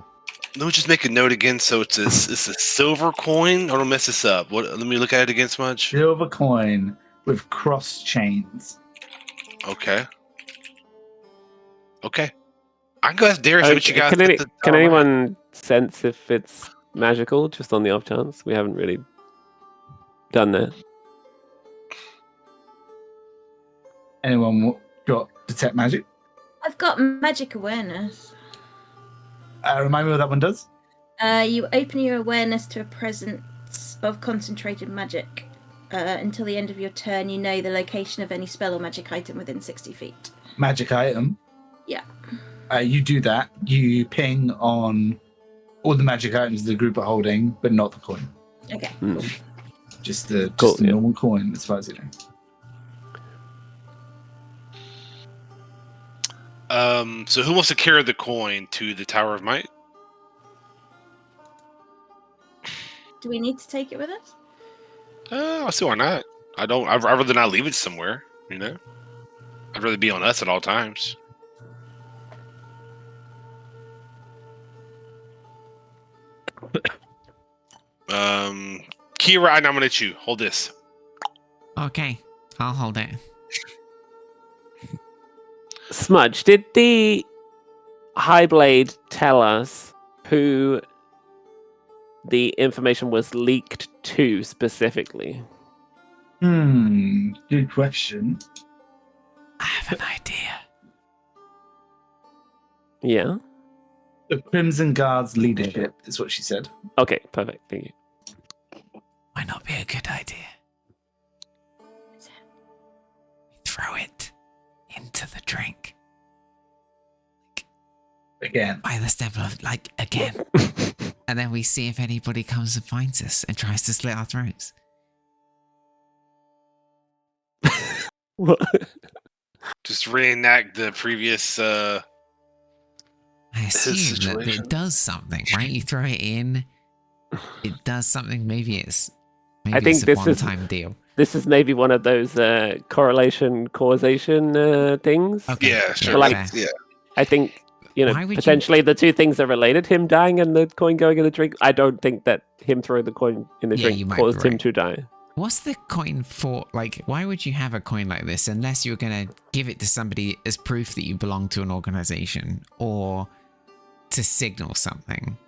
Let me just make a note again. So it's a silver coin. I don't mess this up. What? Let me look at it again, Smudge. Silver coin with cross chains. Okay. Okay. I can go ask Darius what you got. Can anyone sense if it's magical, just on the off chance? We haven't really done that. Anyone got detect magic? I've got magic awareness. Remind me what that one does. You open your awareness to a presence of concentrated magic. Until the end of your turn, you know the location of any spell or magic item within 60 feet. Magic item. Yeah. You do that. You ping on all the magic items the group are holding, but not the coin. Okay. Just the Cool, yeah. normal coin, as far as you know. So who wants to carry the coin to the Tower of Might? Do we need to take it with us? I see why not. I'd rather not leave it somewhere. You know, I'd rather be on us at all times. Kira, I nominate you. Hold this. okay, I'll hold it. Smudge, did the Highblade tell us who the information was leaked to specifically? Good question. I have an idea. Yeah. The Crimson Guard's leadership is what she said. Okay, perfect. Thank you. Might not be a good idea. Throw it into the drink. Again. By the step of, again. And then we see if anybody comes and finds us and tries to slit our throats. What? Just reenact the previous. I assume that situation. it does something, right? You throw it in, it does something. Maybe it's think it's a this is- one-time deal. This is maybe one of those correlation causation things. Okay, Yeah, sure. Like- fair. Yeah. I think, Why would you- potentially the two things are related. Him dying and the coin going in the drink. I don't think that him throwing the coin in the Yeah, you drink might be caused him right. to die. What's the coin for? Why would you have a coin like this unless you're going to give it to somebody as proof that you belong to an organization or to signal something?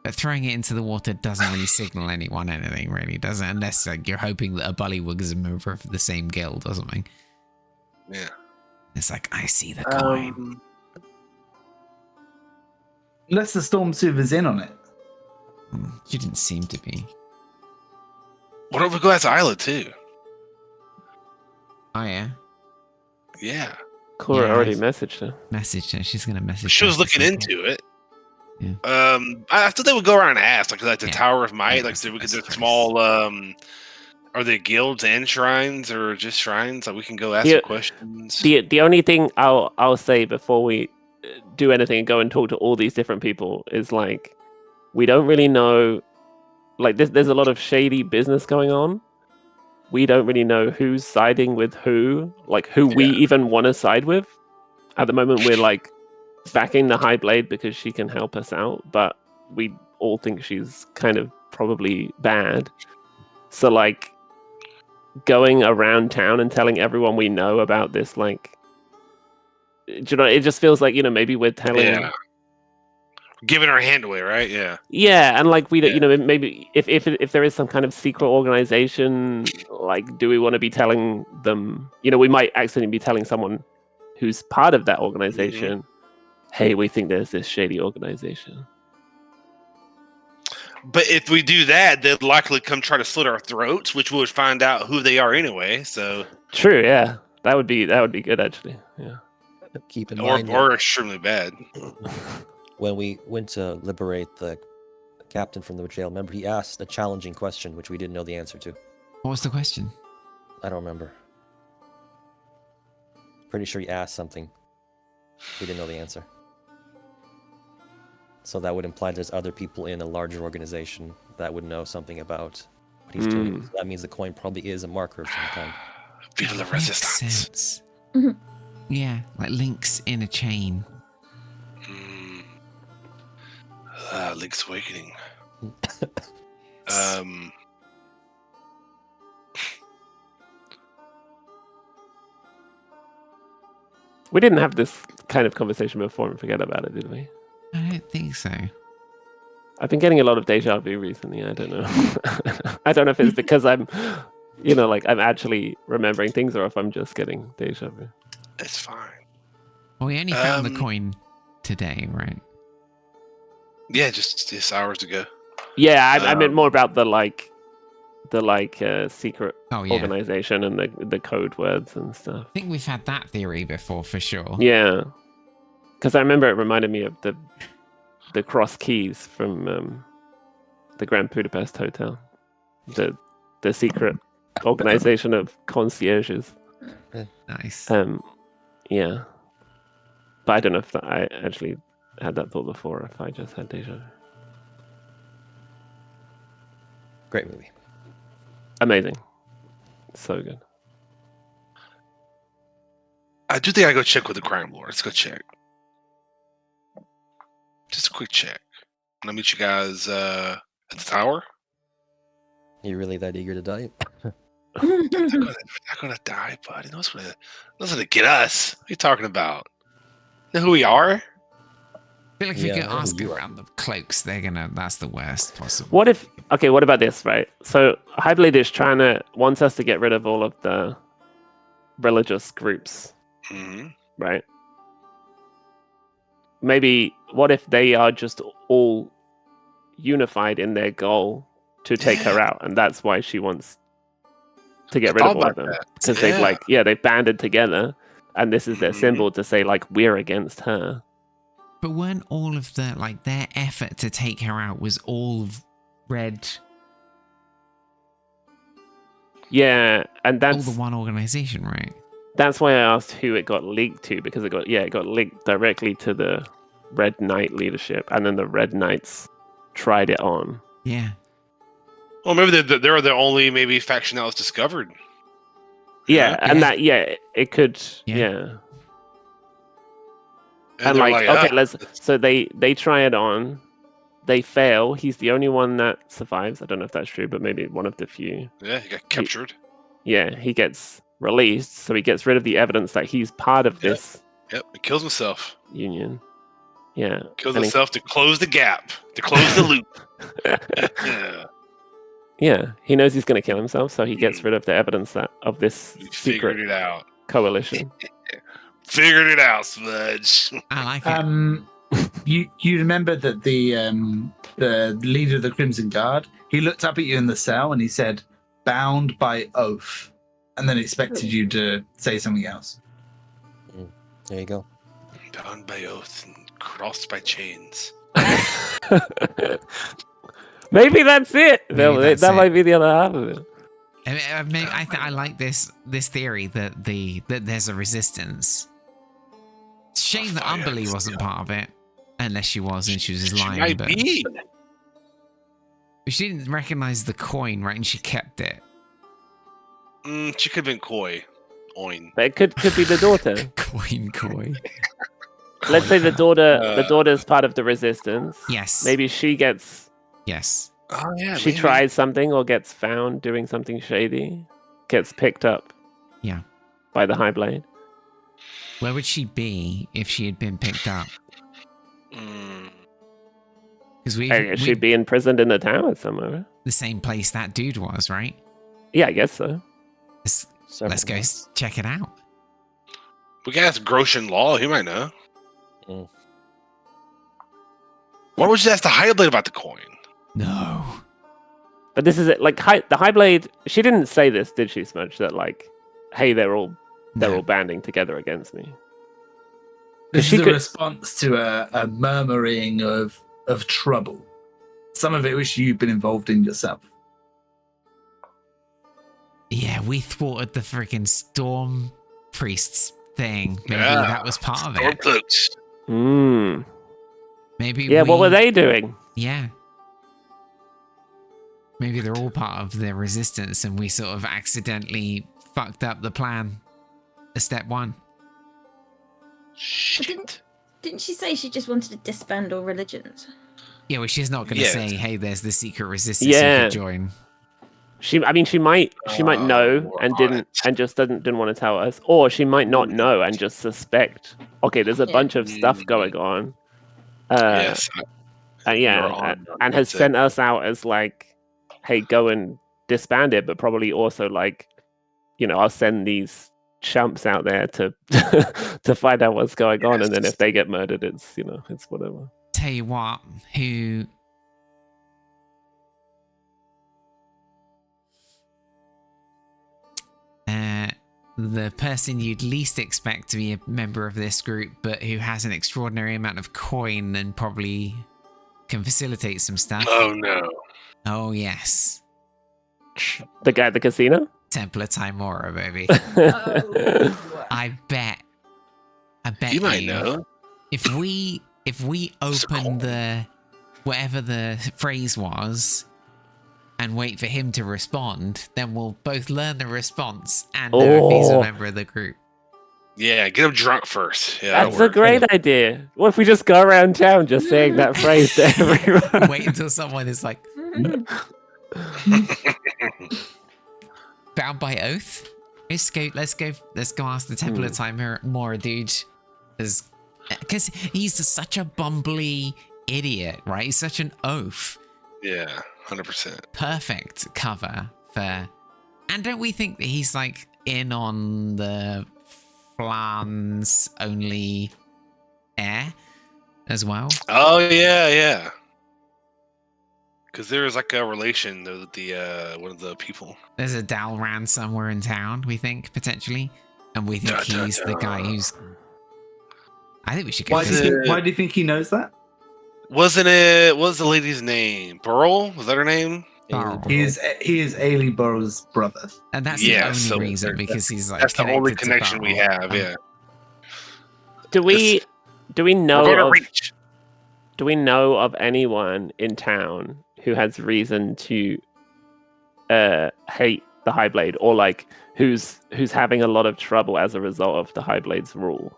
But throwing it into the water doesn't really signal anyone anything, really, does it? Unless you're hoping that a bullywug is a member of the same guild or something. Yeah. It's like, I see the coin. Unless the Stormsooth's in on it. You didn't seem to be. What if we go ask Isla too? Oh, yeah? Yeah. Cora Yeah, already I've- messaged her. Message her. She's going to message She was us looking at some point. into it. Yeah. I thought they would go around and ask, like the Yeah. Tower of Might, Yeah, like that's we could do first. small. Are they guilds and shrines, or just shrines? Like we can go ask Yeah. some questions. The only thing I'll say before we do anything and go and talk to all these different people is like, we don't really know. Like, there's a lot of shady business going on. We don't really know who's siding with who, like who we even want to side with. At the moment, we're like backing the High Blade because she can help us out, but we all think she's kind of probably bad. So like going around town and telling everyone we know about this, like, do you know, it just feels like, you know, maybe we're telling. Yeah. Giving our hand away, right? Yeah. Yeah, and like we don't, you know, maybe if there is some kind of secret organization, like, do we want to be telling them? You know, we might accidentally be telling someone who's part of that organization, hey, we think there's this shady organization. But if we do that, they'll likely come try to slit our throats, which we would find out who they are anyway. So True, yeah, that would be good actually. Yeah, Keep in mind, or extremely bad. when we went to liberate the captain from the jail, remember he asked a challenging question which we didn't know the answer to. What was the question? I don't remember. Pretty sure he asked something. We didn't know the answer. So that would imply there's other people in a larger organization that would know something about what he's doing. So that means the coin probably is a marker of some kind. Feel the Makes resistance. sense. Yeah, like links in a chain. Link's Awakening. we didn't have this kind of conversation before and forget about it, did we? I don't think so. I've been getting a lot of deja vu recently. I don't know. I don't know if it's because I'm, you know, like I'm actually remembering things, or if I'm just getting deja vu. It's fine. Well, we only found the coin today, right? Yeah, just hours ago. Yeah, I meant more about the secret Oh, yeah. organization and the code words and stuff. I think we've had that theory before for sure. Yeah, because I remember it reminded me of the cross keys from the Grand Budapest Hotel, the secret organization of concierges. Nice. Yeah, but I don't know if I actually had that thought before, or if I just had deja vu. Great movie. Amazing. So good. I do think I go check with the crime lord. Let's go check. Just a quick check. I'll meet you guys at the tower. You really that eager to die? We're not gonna die, buddy. That's gonna get us. What are you talking about? You know who we are? I feel like if Yeah, we I could know who ask you are. around the cloaks, that's the worst possible. What about this, right? So Highblade is wants us to get rid of all of the religious groups, right? Maybe what if they are just all unified in their goal to take her out, and that's why she wants to get rid of all of them, because they've banded together, and this is their symbol to say like we're against her. But weren't all of their effort to take her out was all red? Yeah, and All that's the one organization, right? That's why I asked who it got leaked to, because it got linked directly to the Red Knight leadership, and then the Red Knights tried it on. Yeah. Well, maybe they're the only maybe faction that was discovered. Yeah, and it could. Yeah. Yeah. And And they're like, okay, so they try it on, they fail. He's the only one that survives. I don't know if that's true, but maybe one of the few. Yeah, he got captured. He gets released, so he gets rid of the evidence that he's part of this Yep, he kills himself. union. Yeah. Kills and himself to close the gap, to close the loop. Yeah. Yeah, he knows he's going to kill himself, so he gets rid of the evidence of this You secret figured it out. coalition. Figured it out, Smudge. I like it. You remember that the leader of the Crimson Guard, he looked up at you in the cell and he said, "Bound by oath," and then expected you to say something else. There you go. Bound by oath and crossed by chains. Maybe that's it. Maybe that that's it. might be the other half of it. I like this theory that there's a resistance. Shame that Fire Umberly is wasn't still- part of it, unless she was and she was just She lying. might But be. She didn't recognize the coin, right? And she kept it. She could have been coy. Oin. But it could be the daughter. Coin. Let's say the daughter's part of the resistance. Yes. Maybe she gets Yes. Oh yeah. she maybe. tries something or gets found doing something shady, gets picked up. Yeah. By the High Blade. Where would she be if she had been picked up? Because She'd be imprisoned in the tower somewhere. the same place that dude was, right? Yeah, I guess so. Let's go check it out. We can ask Groshen Law. He might know. Mm. Why would you ask the High Blade about the coin? No. But this is it. Like the High Blade, she didn't say this, did she, Smudge? That like, hey, they're all banding together against me. This is a response to a murmuring of trouble. Some of it which you've been involved in yourself. Yeah, we thwarted the freaking Storm Priests thing. Maybe Yeah. that was part of it. Stormcloaks. Hmm. Maybe Yeah, what were they doing? Yeah. Maybe they're all part of the resistance and we sort of accidentally fucked up the plan at step one. Shit. Didn't she say she just wanted to disband all religions? Yeah, well, she's not going to Yeah. say, hey, there's the secret resistance Yeah. you could join. She might know we're and on didn't it. and just didn't want to tell us, or she might not know and just suspect. Okay, there's a Yeah. bunch of stuff going on. Yes. And You're on. and has That's it. sent us out as like, hey, go and disband it, but probably also like, I'll send these chumps out there to to find out what's going on, and then if they get murdered, it's it's whatever. Tell you what, who... the person you'd least expect to be a member of this group, but who has an extraordinary amount of coin and probably can facilitate some stuff. Oh no. Oh, yes. The guy at the casino. Templar Timora, baby. Oh. I bet You might know. If we open the whatever the phrase was and wait for him to respond, then we'll both learn the response and know if he's a member of the group. Yeah, get him drunk first. Yeah, That's a great idea. What if we just go around town just saying that phrase to everyone? Wait until someone is like bound by oath. Let's go ask the Templar Timora dude, because he's such a bumbly idiot, right? He's such an oaf. Yeah, 100%. Perfect cover for, and don't we think that he's like in on the Flan's only heir as well? Oh yeah. Because there is like a relation with the one of the people. There's a Dalran somewhere in town, we think, potentially. And we think he's the guy who's... I think we should go Why visit. do you think he knows that? Wasn't it? What was the lady's name? Burl? Was that her name? Burl. He is Ailey Burrow's brother. And that's Yeah, the so only reason, because he's like That's the only connected to connection we Burl. have. Yeah. Do we We're know going to of, reach. do we know of anyone in town who has reason to hate the High Blade, or like who's having a lot of trouble as a result of the High Blade's rule,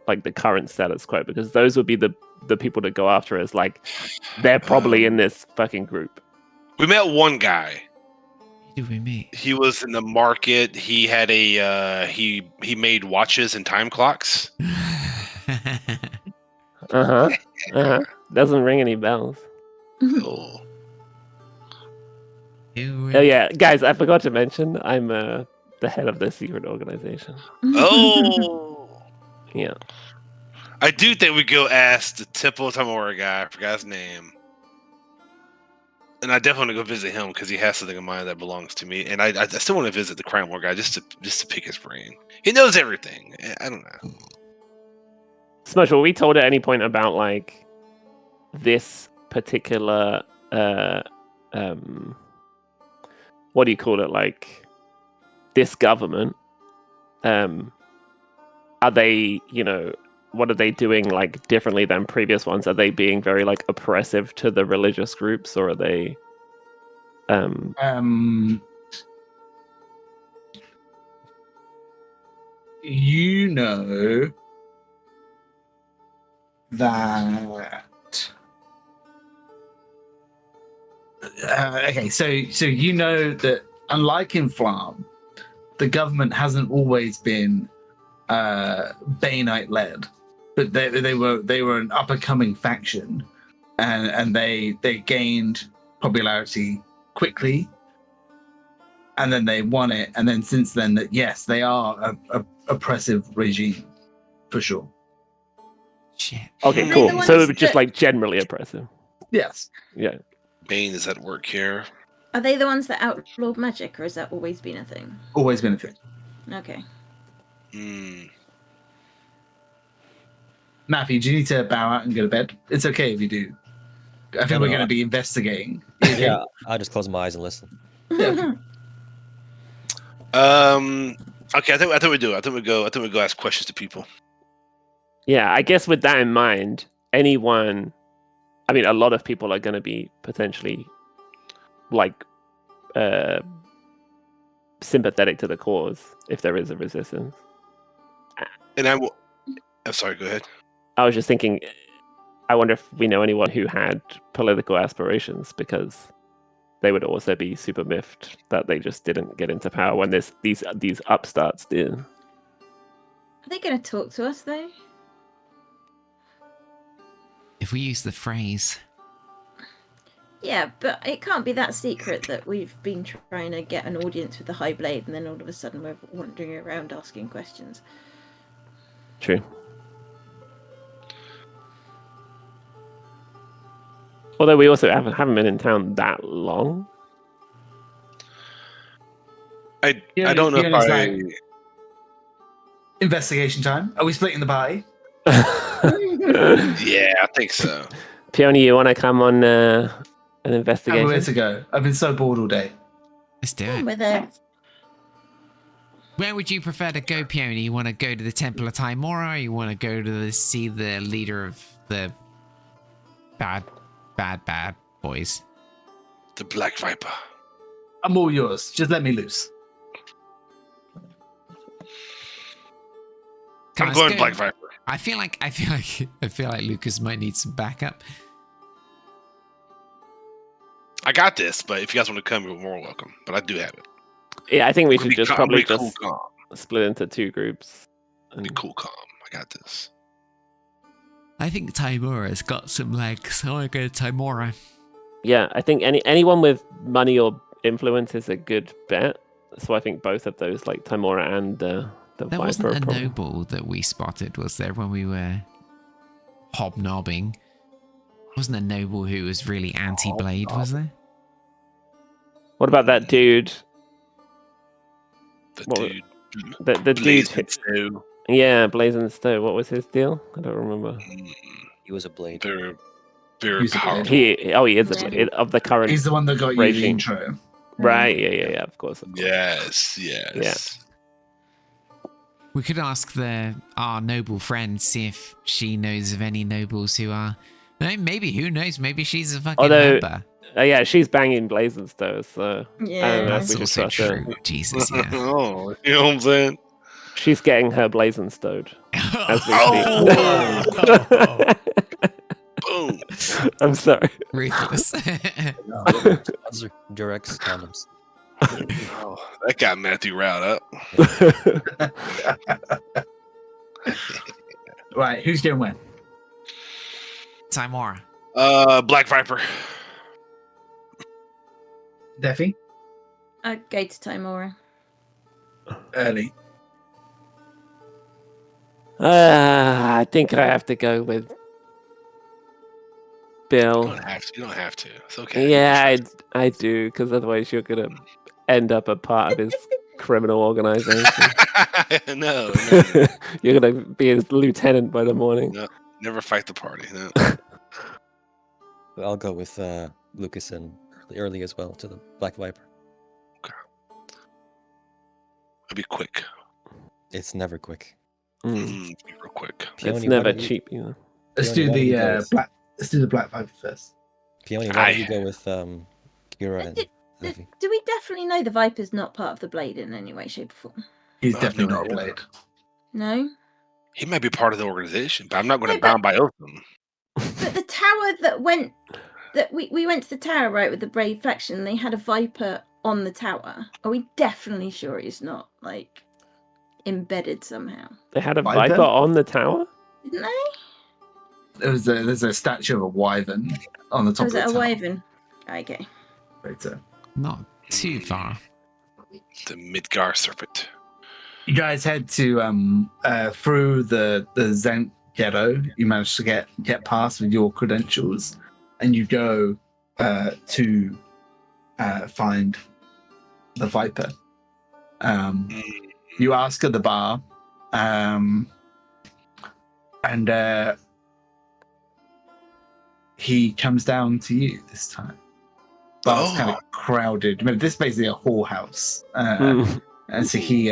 like the current status quo? Because those would be the people to go after, as like they're probably in this fucking group. We met one guy. Who do we meet? He was in the market. He had a he made watches and time clocks. Doesn't ring any bells. Oh. Oh yeah, guys, I forgot to mention I'm the head of the secret organization. Oh. Yeah. I do think we go ask the Temple Timora guy. I forgot his name. And I definitely want to go visit him because he has something in mind that belongs to me. And I still want to visit the Crime War guy just to pick his brain. He knows everything. I don't know. Smudge, were we told at any point about like this particular what do you call it? Like this government? Are they, what are they doing like differently than previous ones? Are they being very like oppressive to the religious groups, or are they You know that. Okay, so you know that unlike in Flam, the government hasn't always been Bainite led, but they were an up and coming faction, and they gained popularity quickly, and then they won it, and then since then that yes, they are a oppressive regime for sure. Shit. Okay, Are they cool. the So ones it's just that- like generally oppressive. Yes. Yeah. Bane is at work here. Are they the ones that outlawed magic, or has that always been a thing? Always been a thing. Okay. Matthew, do you need to bow out and go to bed? It's okay if you do. I think No, we're no, going to I- be investigating. You okay? Yeah, I'll just close my eyes and listen. Yeah. Okay, I think we do. I think we go ask questions to people. Yeah, I guess with that in mind, anyone, I mean, a lot of people are going to be potentially like sympathetic to the cause if there is a resistance. And I'm sorry. Go ahead. I was just thinking, I wonder if we know anyone who had political aspirations, because they would also be super miffed that they just didn't get into power when these upstarts did. Are they going to talk to us though? If we use the phrase, Yeah, but it can't be that secret that we've been trying to get an audience with the High Blade, and then all of a sudden we're wandering around asking questions. True. Although we also haven't been in town that long. I Yeah, don't know if it's I. like- Investigation time. Are we splitting the pie? Yeah, I think so. Peony, you want to come on an Tell me where investigation? to go. I've been so bored all day. let's do Come it. with it. Where would you prefer to go, Peony? You want to go to the Temple of Timora, or you want to go to see the leader of the bad boys? The Black Viper. I'm all yours. Just let me loose. I'm Guys, going go. Black Viper. I feel like Lucas might need some backup. I got this, but if you guys want to come, you're more welcome. But I do have it. Yeah, I think we I'm should gonna be just calm- probably I'm gonna be just cool, calm. split into two groups. Be and- cool, calm. I got this. I think Timora's got some legs. I want to go to Timora. Yeah, I think anyone with money or influence is a good bet. So I think both of those, like Timora and the There Viper, wasn't a probably- noble that we spotted, was there, when we were hobnobbing? Wasn't a noble who was really anti-blade, was there? What about that dude? The What- dude. The dude. Blazing Stew. Yeah, Blazing Stowe. What was his deal? I don't remember. He was a blade. Very He's a powerful. blade. He is a Yeah. of the current. He's the one that got you the Regime. intro. Right? Yeah. Of course. Yes. We could ask our noble friend, see if she knows of any nobles who are... Maybe, who knows? Maybe she's a fucking Although- member. Yeah, she's banging Blazing Stowe, so I don't know Yeah. if That's we should also trust her. true. Jesus, yeah. Oh, you know what I'm saying? She's getting her Blazing Stowed as we Oh! speak. Boom. I'm sorry. Ruthless. Those are Durex condoms. Oh, that got Matthew riled up. Right, who's going where? Timora. Black Viper. Deffy? Go to Timora. Early. I think I have to go with Bill. You don't have to. It's okay. Yeah, I do, because otherwise you're gonna end up a part of his criminal organization. no. You're gonna be his lieutenant by the morning. No. Never fight the party. No. I'll go with Lucas and early as well to the Black Viper. I'll be quick. It's never quick. Mm. Be real quick. It's Peony, never why don't you- cheap, you know. Let's Peony, do why don't the you go with- black. Let's do the Black Viper first. Peony, why don't you go with Kira and Ivy. Do we definitely know the Viper's not part of the Blade in any way, shape, or form? He's I have definitely no not a idea. blade. No. He might be part of the organization, but I'm not going to No, but- bound by oath him. But the tower that we went to the tower, right, with the Brave faction, they had a Viper on the tower. Are we definitely sure he's not, like, embedded somehow? They had a Viper? Viper on the tower? Didn't they? There's a statue of a wyvern on the top Was of it the a tower. wyvern? Okay. Right there. Not too far. The Midgar serpent. You guys head to through the Zent ghetto. You manage to get past with your credentials, and you go to find the Viper. You ask at the bar, and he comes down to you this time. Bar's kind of crowded. I mean, this is basically a whorehouse, and so he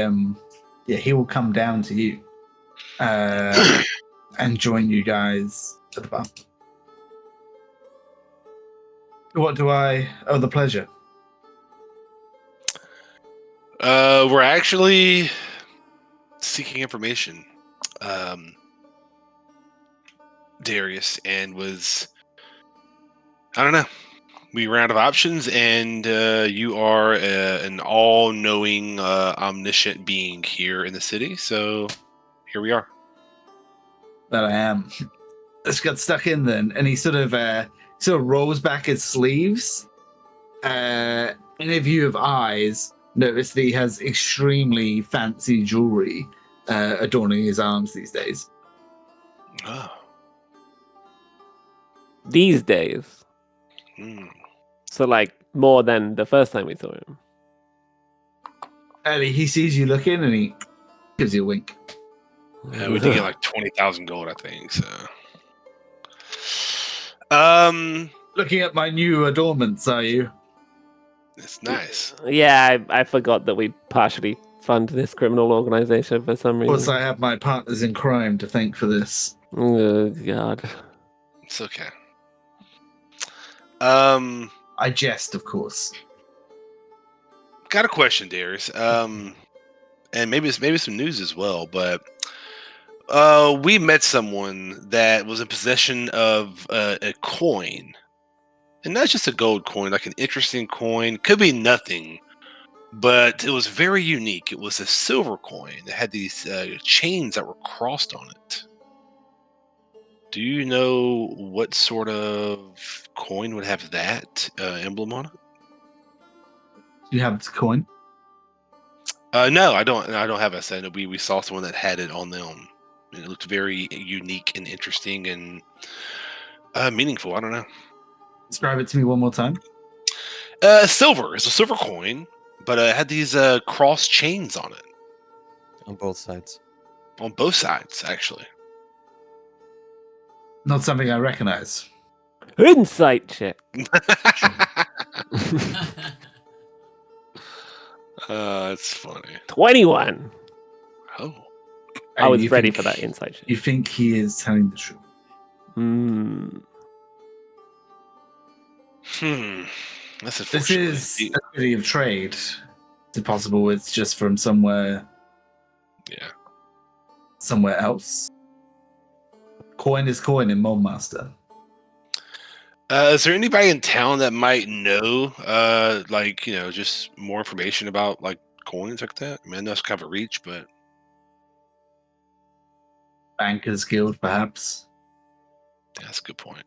will come down to you and join you guys at the bar. What do I owe the pleasure? We're actually seeking information, Darius, and I don't know. We ran out of options, and you are an all-knowing, omniscient being here in the city. So here we are. That I am. Let's get stuck in then. And he sort of rolls back his sleeves. Any of you have eyes notice that he has extremely fancy jewelry adorning his arms these days. Oh. These days. Hmm. So, like, more than the first time we saw him. Ellie, he sees you looking and he gives you a wink. Yeah, we did get like 20,000 gold, I think. So, Looking at my new adornments, are you? it's nice. Yeah, I forgot that we partially fund this criminal organization for some Of course, reason. I have my partners in crime to thank for this. Oh, God. It's okay. I jest, of course. Got a question, Darius. And maybe some news as well. But we met someone that was in possession of a coin, and not just a gold coin, like an interesting coin. Could be nothing, but it was very unique. It was a silver coin that had these chains that were crossed on it. Do you know what sort of coin would have that emblem on it? You have the coin? No, I don't. I don't have a set. We saw someone that had it on them. And it looked very unique and interesting and meaningful. I don't know. Describe it to me one more time. Silver. It's a silver coin, but it had these cross chains on it On both sides. on both sides, actually. Not something I recognize. Insight check. It's funny. 21. Oh, I was You ready think- for that insight check. You think he is telling the truth? Hmm. That's This unfortunate. is a city of trade. Is it possible it's just from somewhere else? Coin is coin in Moldmaster. Is there anybody in town that might know, just more information about like coins like that? I mean, I know it's kind of a reach, but Bankers Guild, perhaps. that's a good point.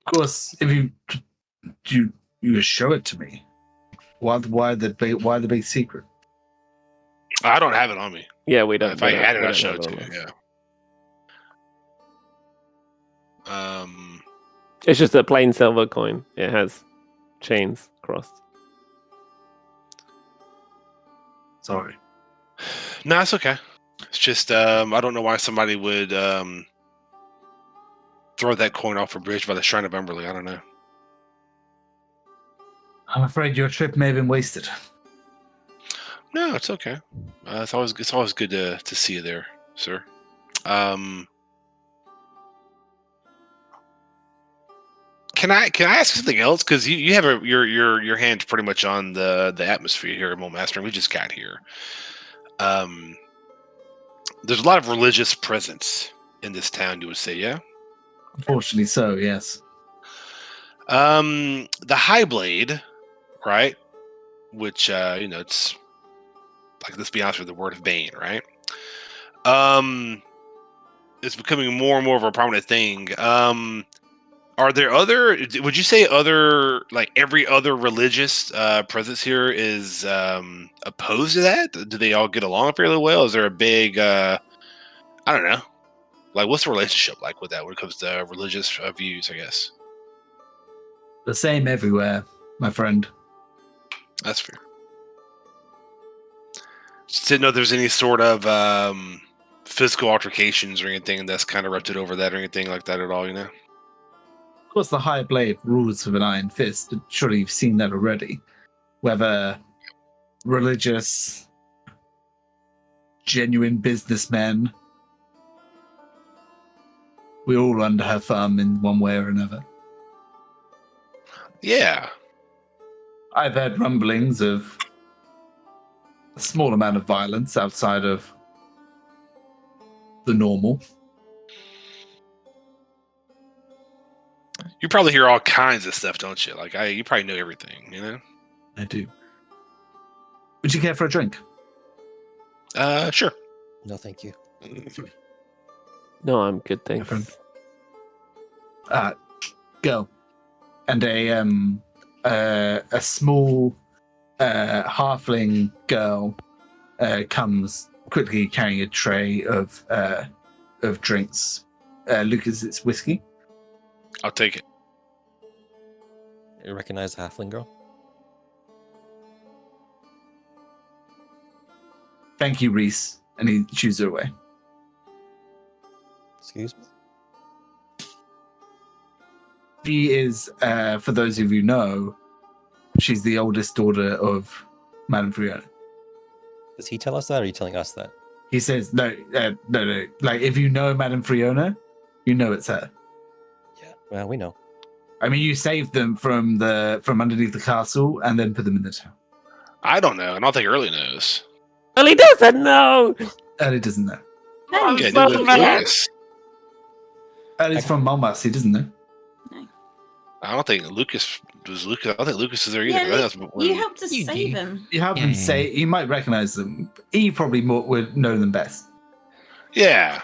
Of course, if you just show it to me. Why the big secret? I don't have it on me. Yeah, we don't. If we I don't- had it, we I'd don't show have it to all you. that. Yeah. It's just a plain silver coin. It has chains crossed. Sorry. No, it's okay. It's just I don't know why somebody would throw that coin off a bridge by the Shrine of Emberly. I don't know. I'm afraid your trip may have been wasted. No, it's okay. It's always good to see you there, sir. can I ask something else? Because you have your hands pretty much on the atmosphere here at Mole Master, and we just got here. There's a lot of religious presence in this town. You would say, yeah. Unfortunately, so yes. The High Blade, right? Which it's like, let's be honest with the word of Bane, right? It's becoming more and more of a prominent thing. Are there other? Would you say other, like every other religious presence here is opposed to that? Do they all get along fairly well? Is there a big, I don't know, like what's the relationship like with that when it comes to religious views? I guess The same everywhere, my friend. that's fair. Just didn't know if there's any sort of physical altercations or anything that's kind of erupted over that or anything like that at all. You know. Of course, the High Blade rules with an iron fist. Surely you've seen that already. Whether religious, genuine businessmen, we're all under her thumb in one way or another. Yeah. I've heard rumblings of a small amount of violence outside of the normal. You probably hear all kinds of stuff, don't you? Like you probably know everything, you know? I do. Would you care for a drink? Sure. No, thank you. No, I'm good, My thanks. friend. Go. And a small halfling girl comes quickly carrying a tray of drinks. Lucas, it's whiskey. I'll take it. You recognize the halfling girl? Thank you, Reese. And he shoos her away. Excuse me? She is, for those of you who know, she's the oldest daughter of Madame Friona. Does he tell us that, or are you telling us that? He says, no. Like, if you know Madame Friona, you know it's her. Yeah. Well, we know. I mean, you saved them from underneath the castle and then put them in the town. I don't know. I don't think Early knows. Well, he doesn't know. Early doesn't know. I'm Yeah, so neither does mad. Lucas. Early's from Malmas. He doesn't know. I don't think Lucas was Lucas. I don't think Lucas is there either. Yeah, I think that's when- You helped us You save do. him. You have them Yeah. say, you might recognize them. Eve probably would know them best. Yeah.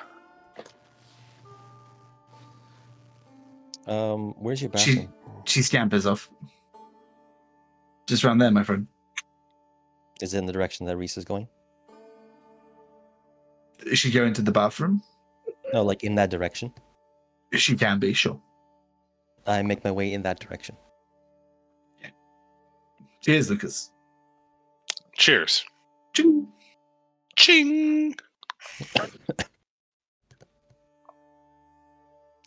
Where's your She- bathroom? She scampers off. Just around there, my friend. Is it in the direction that Reese is going? Is she going to the bathroom? No, like in that direction. She can be, sure. I make my way in that direction. Cheers, Lucas. Cheers. Ching. Ching.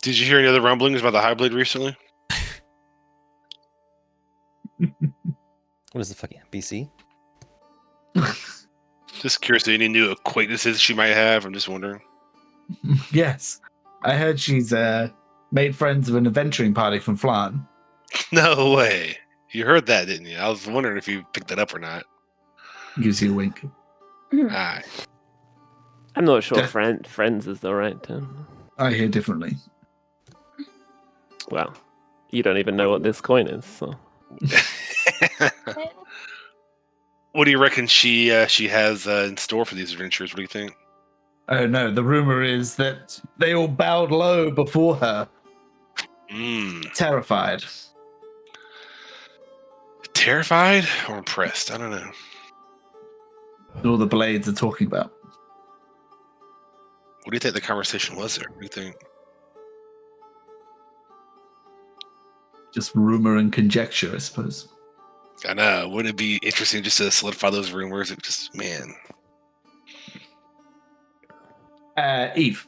Did you hear any other rumblings about the High Blade recently? What is the fucking NPC? Just curious if any new acquaintances she might have. I'm just wondering. Yes. I heard she's made friends with an adventuring party from Flan. No way. You heard that, didn't you? I was wondering if you picked that up or not. Gives you a wink. Alright. I'm not sure Yeah. friends is the right term. I hear differently. Well, you don't even know what this coin is, so. What do you reckon she has in store for these adventures? What do you think? Oh no, the rumor is that they all bowed low before her, terrified. Terrified or impressed? I don't know. All the blades are talking about. What do you think the conversation was there? What do you think? Just rumor and conjecture, I suppose. I know. Wouldn't it be interesting just to solidify those rumors? It just, man. Eve,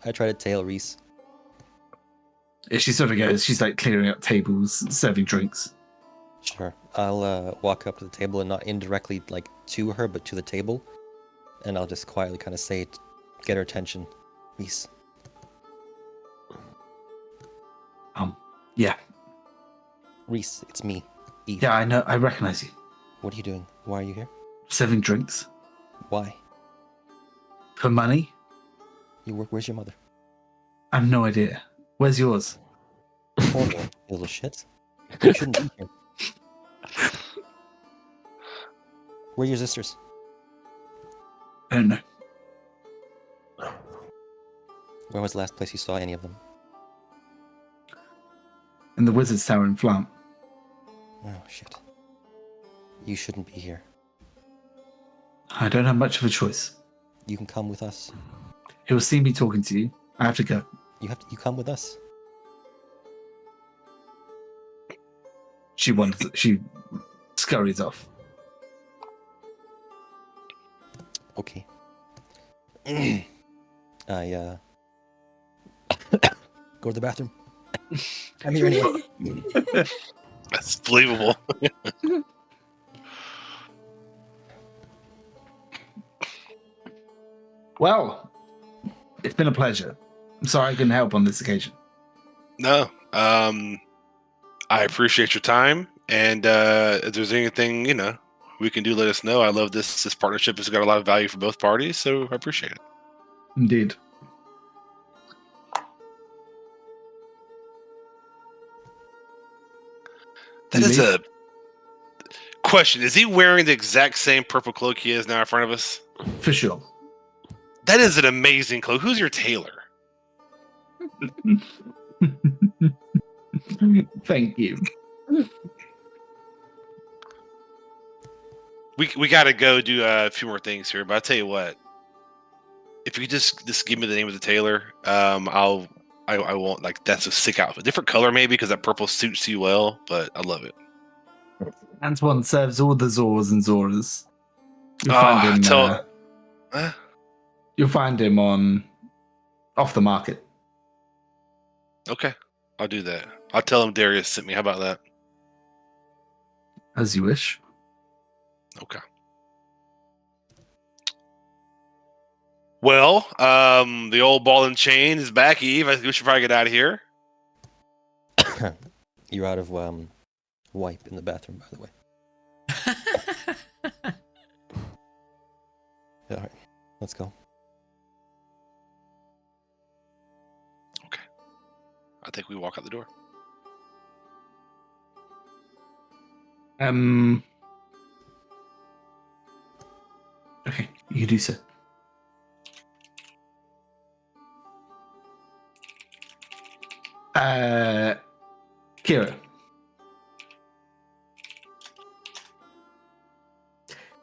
I try to tail Reese. she sort of goes, she's like clearing up tables, serving drinks. Sure. I'll walk up to the table and not indirectly like to her, but to the table, and I'll just quietly kind of say it, get her attention. Reese, Yeah. Reese, it's me, Eve. Yeah, I know. I recognize you. What are you doing? Why are you here? Serving drinks. Why? For money? Where's your mother? I have no idea. Where's yours? Horrible, you little shit. You shouldn't be here. Where are your sisters? I don't know. Where was the last place you saw any of them? In the Wizard's Tower in Flam. Oh, shit. You shouldn't be here. I don't have much of a choice. You can come with us. He'll see me talking to you. I have to go. You come with us. She scurries off. Okay. I go to the bathroom. Come here anyway. That's believable. Well, it's been a pleasure. I'm sorry I couldn't help on this occasion. No. I appreciate your time. And if there's anything, we can do, let us know. I love this. This partnership has got a lot of value for both parties, so I appreciate it. Indeed. That is a question. Is he wearing the exact same purple cloak he is now in front of us? For sure. That is an amazing cloak. Who's your tailor? Thank you. We got to go do a few more things here, but I'll tell you what. If you could just give me the name of the tailor, I won't, like, that's a sick outfit. Different color maybe because that purple suits you well, but I love it. Antoine serves all the Zors and Zoras. You'll find him on Off the Market. Okay, I'll do that. I'll tell him Darius sent me. How about that? As you wish. Okay. Well, the old ball and chain is back, Eve. I think we should probably get out of here. You're out of wipe in the bathroom, by the way. Yeah, all right, let's go. Okay. I think we walk out the door. Okay, you do so. Kira.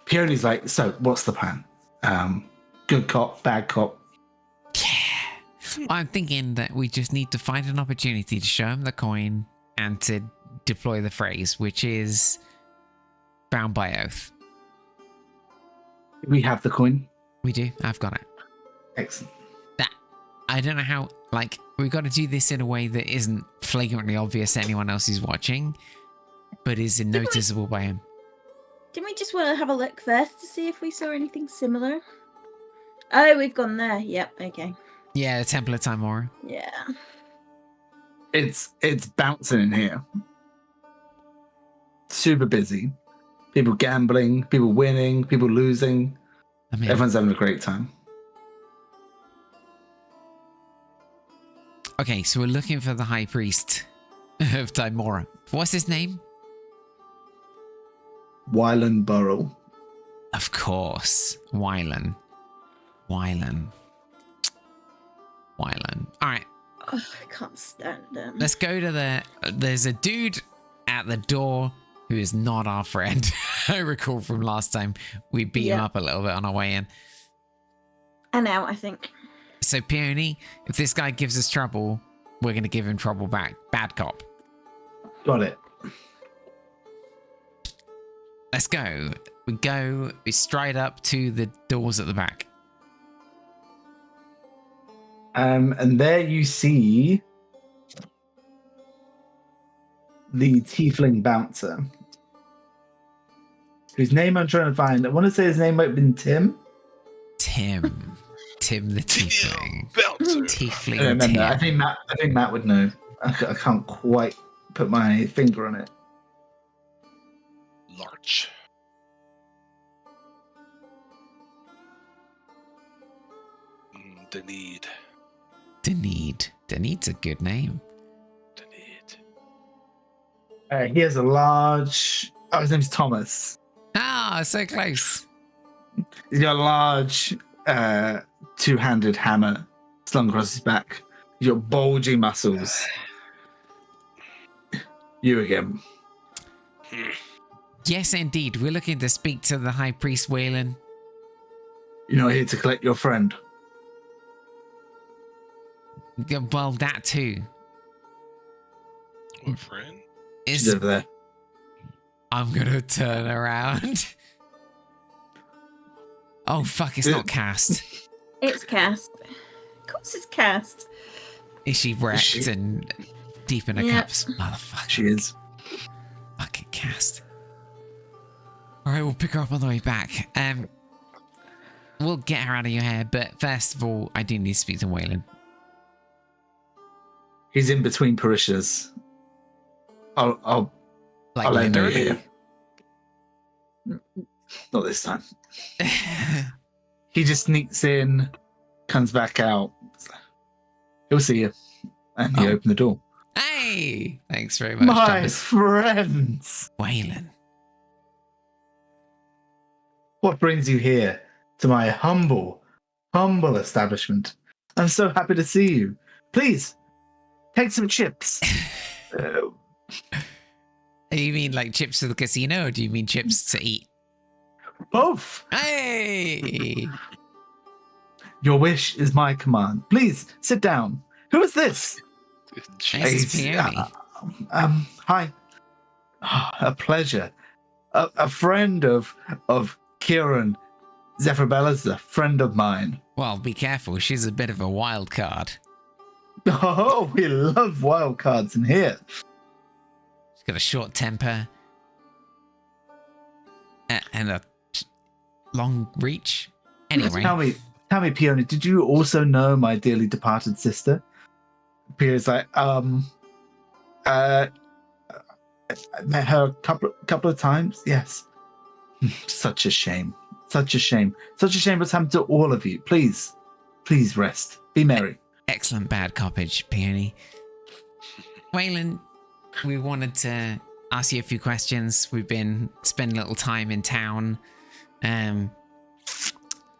Peony's like, so what's the plan? Good cop, bad cop. Yeah. I'm thinking that we just need to find an opportunity to show him the coin and to deploy the phrase, which is bound by oath. We have the coin. We do. I've got it. Excellent. I don't know how, we've got to do this in a way that isn't flagrantly obvious to anyone else who's watching, but is noticeable by him. Didn't we just want to have a look first to see if we saw anything similar? Oh, we've gone there. Yep, okay. Yeah, the Temple of Timora. Yeah. It's bouncing in here. Super busy. People gambling, people winning, people losing. I mean, everyone's having a great time. Okay, so we're looking for the High Priest of Timora. What's his name? Wylan Burrell. Of course. Wylan. All right. Oh, I can't stand him. Let's go to there's a dude at the door who is not our friend. I recall from last time we beat him up a little bit on our way in. And out, I think. So Peony, if this guy gives us trouble, we're going to give him trouble back. Bad cop. Got it. Let's go. We stride up to the doors at the back. And there you see the tiefling bouncer, whose name I'm trying to find. I want to say his name might have been Tim. Tim the tiefling. Bouncer. Tiefling. I don't remember. Tim. I think Matt would know. I can't quite put my finger on it. Larch. Denid. Denid. Denid's a good name. Denid. He has a large. Oh, his name's Thomas. Ah, so close. He's got a large two-handed hammer slung across his back. He's got bulging muscles. You again. Yes, indeed. We're looking to speak to the High Priest Waylon. You're not here to collect your friend. Yeah, well, that too. What friend? She's Is over there. I'm gonna turn around. Oh fuck! It's not cast. It's cast. Of course, it's cast. Is she wrecked and deep in her Yep. cups? Motherfucker! She is. Fucking cast. All right, we'll pick her up on the way back. We'll get her out of your hair, but first of all, I do need to speak to Waylon. He's in between parishioners. I'll Like let him know literally. you're here. Not this time. He just sneaks in, comes back out. He'll see you. And you Oh. open the door. Hey! Thanks very much, My Thomas. friends! Waylon. What brings you here to my humble establishment? I'm so happy to see you. Please, take some chips. You mean like chips to the casino, or do you mean chips to eat? Both. Hey! Your wish is my command. Please, sit down. Who is this? This is Peony. Hi. A pleasure. A friend of Kieran. Zephyrbella's a friend of mine. Well, be careful. She's a bit of a wild card. Oh, we love wild cards in here. She's got a short temper and a long reach. Anyway, Tell me, Peony, did you also know my dearly departed sister? Peony's like, I met her a couple of times. Yes. Such a shame. Such a shame. Such a shame what's happened to all of you. Please rest. Be merry. excellent bad coppage, Peony. Waylon, we wanted to ask you a few questions. We've been spending a little time in town,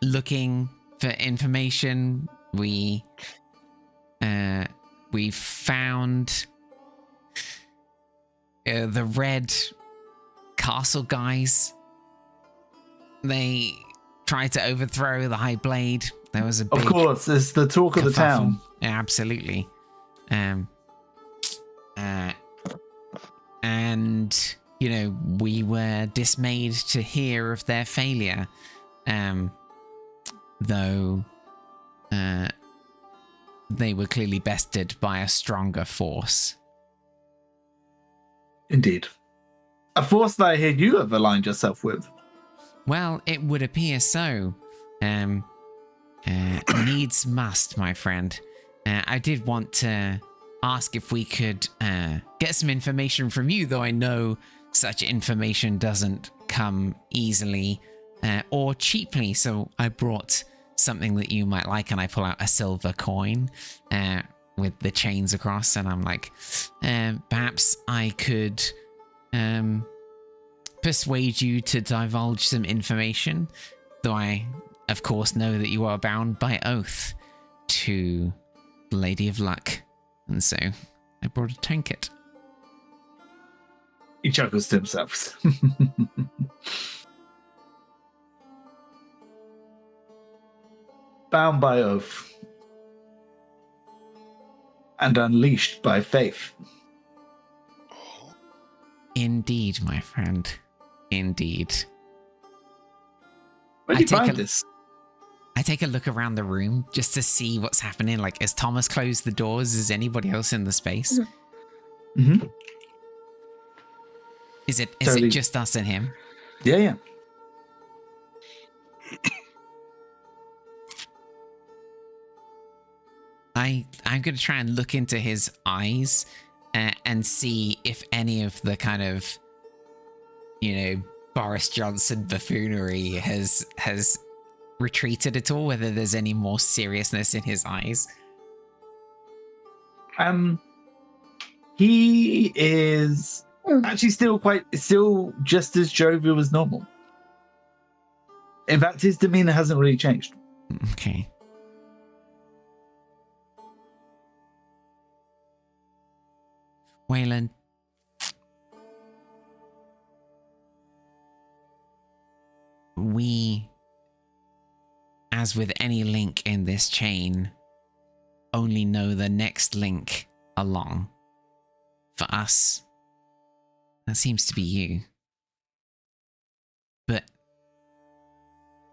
looking for information. We found the Red Castle guys. They tried to overthrow the High Blade. There was a big Of course, it's the talk of the kerfuffle. town. Yeah, absolutely. And you know, we were dismayed to hear of their failure. Though they were clearly bested by a stronger force. Indeed. A force that I hear you have aligned yourself with. Well, it would appear so. Needs must, my friend. I did want to ask if we could get some information from you, though I know such information doesn't come easily or cheaply. So I brought something that you might like, and I pull out a silver coin with the chains across, and I'm like, perhaps I could persuade you to divulge some information, though I, of course, know that you are bound by oath to the Lady of Luck, and so I brought a trinket. He chuckles to himself. Bound by oath. And unleashed by faith. Indeed, my friend. Indeed. Where I did you take find a- this? I take a look around the room just to see what's happening. Like, has Thomas closed the doors? Is anybody else in the space? Mm-hmm. Is it Totally. just us and him? Yeah. I'm going to try and look into his eyes and see if any of the kind of, Boris Johnson buffoonery has retreated at all, whether there's any more seriousness in his eyes. He is actually still just as jovial as normal. In fact, his demeanor hasn't really changed. Okay. Waylon. We, as with any link in this chain, only know the next link along. For us, that seems to be you. But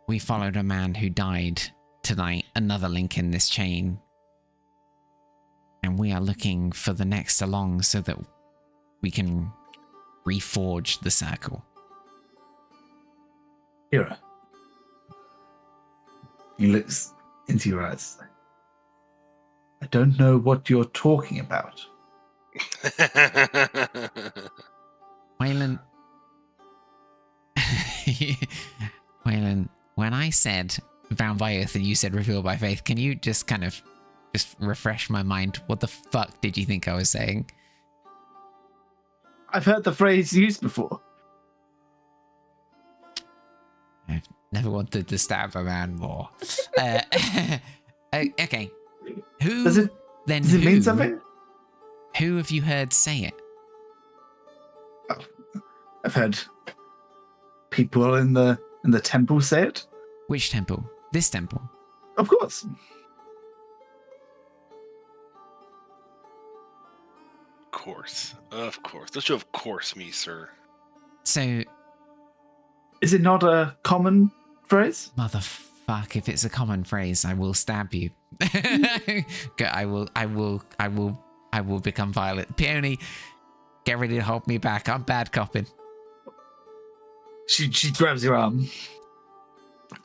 we followed a man who died tonight, another link in this chain. And we are looking for the next along so that we can reforge the circle. Hira. He looks into your eyes. I don't know what you're talking about. Waylon. Waylon, when I said bound by oath and you said revealed by faith, can you just kind of refresh my mind? What the fuck did you think I was saying? I've heard the phrase used before. I've never wanted to stab a man more. Okay. Who Does it mean something? Who have you heard say it? I've heard people in the temple say it. Which temple? This temple? Of course. Of course. Don't you of course me, sir? So, is it not a common phrase? Motherfuck! If it's a common phrase, I will stab you. I will become violent. Peony, get ready to hold me back. I'm bad copping. She grabs your arm.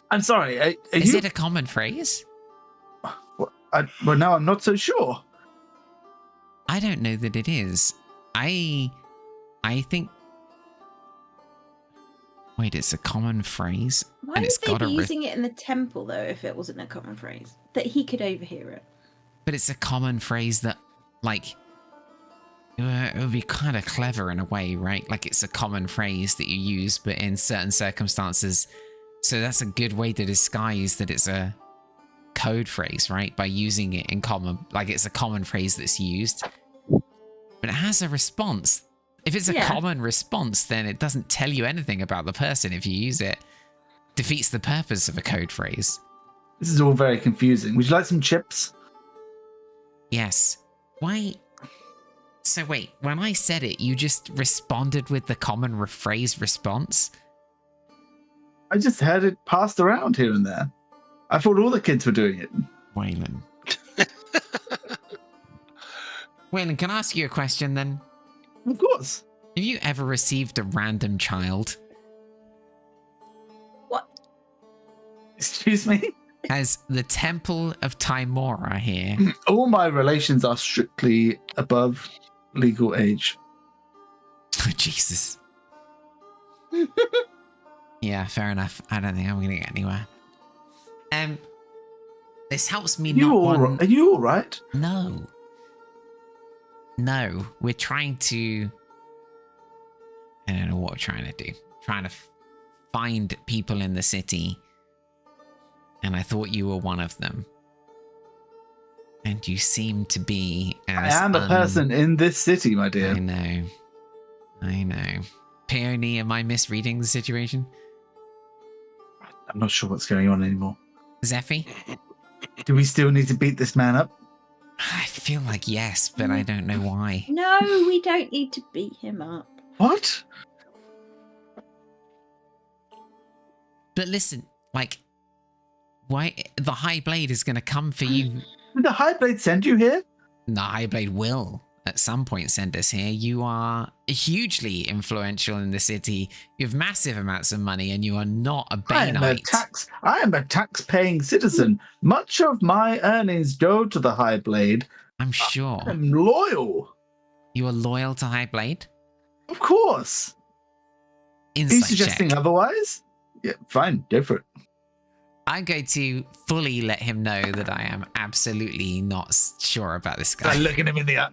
I'm sorry. Is it a common phrase? Well, now I'm not so sure. I don't know that it is. I think. Wait, it's a common phrase. Why would they be using it in the temple, though, if it wasn't a common phrase? That he could overhear it. But it's a common phrase that, like, it would be kind of clever in a way, right? Like, it's a common phrase that you use, but in certain circumstances. So that's a good way to disguise that it's a code phrase, right? By using it in common, like it's a common phrase that's used. But it has a response. If it's a common response, then it doesn't tell you anything about the person if you use it. Defeats the purpose of a code phrase. This is all very confusing. Would you like some chips? Yes. Why? So wait, when I said it, you just responded with the common phrase response? I just heard it passed around here and there. I thought all the kids were doing it. Waylon. Waylon, can I ask you a question then? Of course. Have you ever received a random child? What? Excuse me? Has the Temple of Timora here? All my relations are strictly above legal age. Oh, Jesus. Yeah, fair enough. I don't think I'm going to get anywhere. This helps me not... Are you all right? No. No, we're trying to... I don't know what we're trying to do. Trying to find people in the city. And I thought you were one of them. And you seem to be as... I am a person in this city, my dear. I know. Peony, am I misreading the situation? I'm not sure what's going on anymore. Zeffy? Do we still need to beat this man up? I feel like yes, but I don't know why. No, we don't need to beat him up. What? But listen, like, why the High Blade is going to come for you? Did the High Blade send you here? The High Blade will. at some point send us here. You are hugely influential in the city. You have massive amounts of money, and you are not a Baneite. I am a tax-paying citizen. Much of my earnings go to the High Blade. I'm sure. I'm loyal. You are loyal to Highblade? Of course. Insight He's suggesting check. otherwise? Yeah, fine, go for it. I'm going to fully let him know that I am absolutely not sure about this guy. I'm looking him in the eye.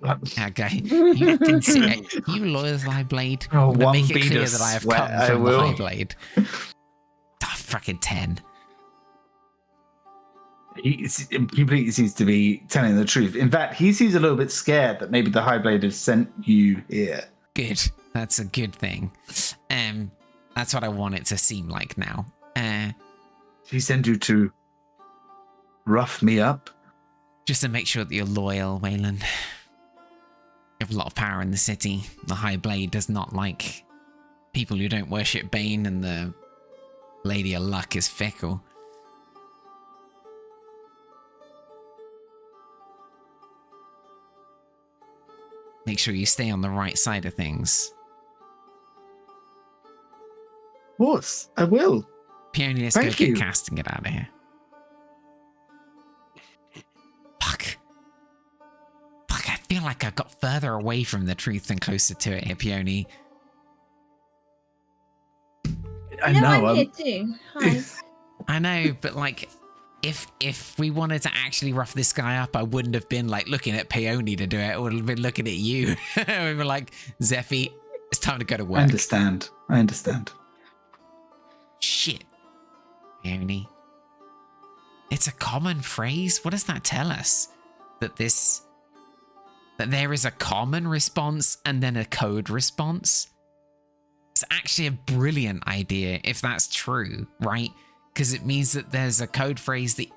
Okay. You can see it. You loyal to Highblade? Oh, I'm gonna one make it bead clear of that I have sweat, come I from the will. Highblade. Fucking 10. He completely seems to be telling the truth. In fact, he seems a little bit scared that maybe the High Blade has sent you here. Good. That's a good thing. That's what I want it to seem like now. He sent you to rough me up? Just to make sure that you're loyal, Waylon. You have a lot of power in the city. The High Blade does not like people who don't worship Bane, and the Lady of Luck is fickle. Make sure you stay on the right side of things. Of course, I will. Peony, let's Thank go you. get Cast and get out of here. Fuck. Fuck, I feel like I got further away from the truth than closer to it here, Peony. I No, know. I'm here too. Hi. I know, but like, if we wanted to actually rough this guy up, I wouldn't have been like looking at Peony to do it. I would have been looking at you. We were like, Zephy, it's time to go to work. I understand. Shit. Peony. It's a common phrase? What does that tell us? That there is a common response and then a code response? It's actually a brilliant idea if that's true, right? Because it means that there's a code phrase that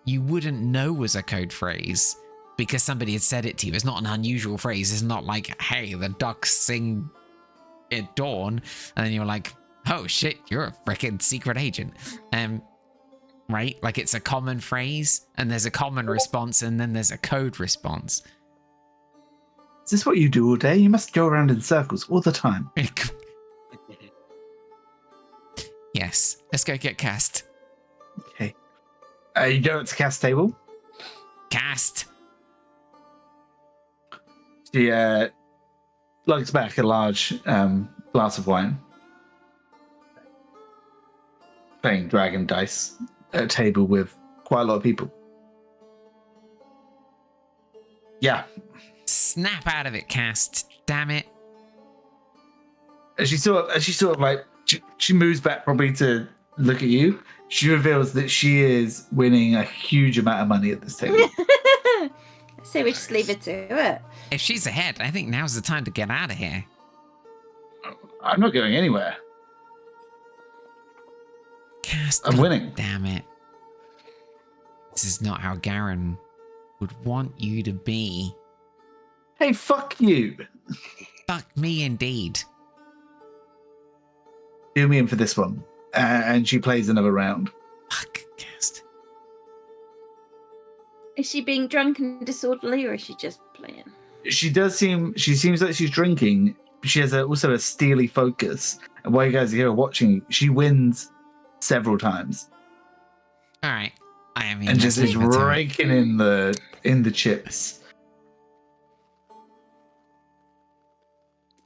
you wouldn't know was a code phrase because somebody had said it to you. It's not an unusual phrase. It's not like, hey, the ducks sing at dawn. And then you're like, oh shit, you're a freaking secret agent. Right? Like it's a common phrase and there's a common response and then there's a code response. Is this what you do all day? You must go around in circles all the time. Yes. Let's go get Cast. Okay. You go up to Cast table. Cast. She lugs back a large glass of wine. Playing dragon dice at a table with quite a lot of people. Yeah. Snap out of it, Cast. Damn it. As she sort of like she moves back probably to look at you. She reveals that she is winning a huge amount of money at this table. So we just leave it to it. If she's ahead, I think now's the time to get out of here. I'm not going anywhere. Cast. I'm winning. Damn it. This is not how Garen would want you to be. Hey, fuck you. Fuck me indeed. Do me in for this one. And she plays another round. Fuck, Cast. Is she being drunk and disorderly, or is she just playing? She seems like she's drinking. She has also a steely focus. And while you guys are here watching, she wins several times. All right. I mean, And just let's is leave it to it. raking in the chips.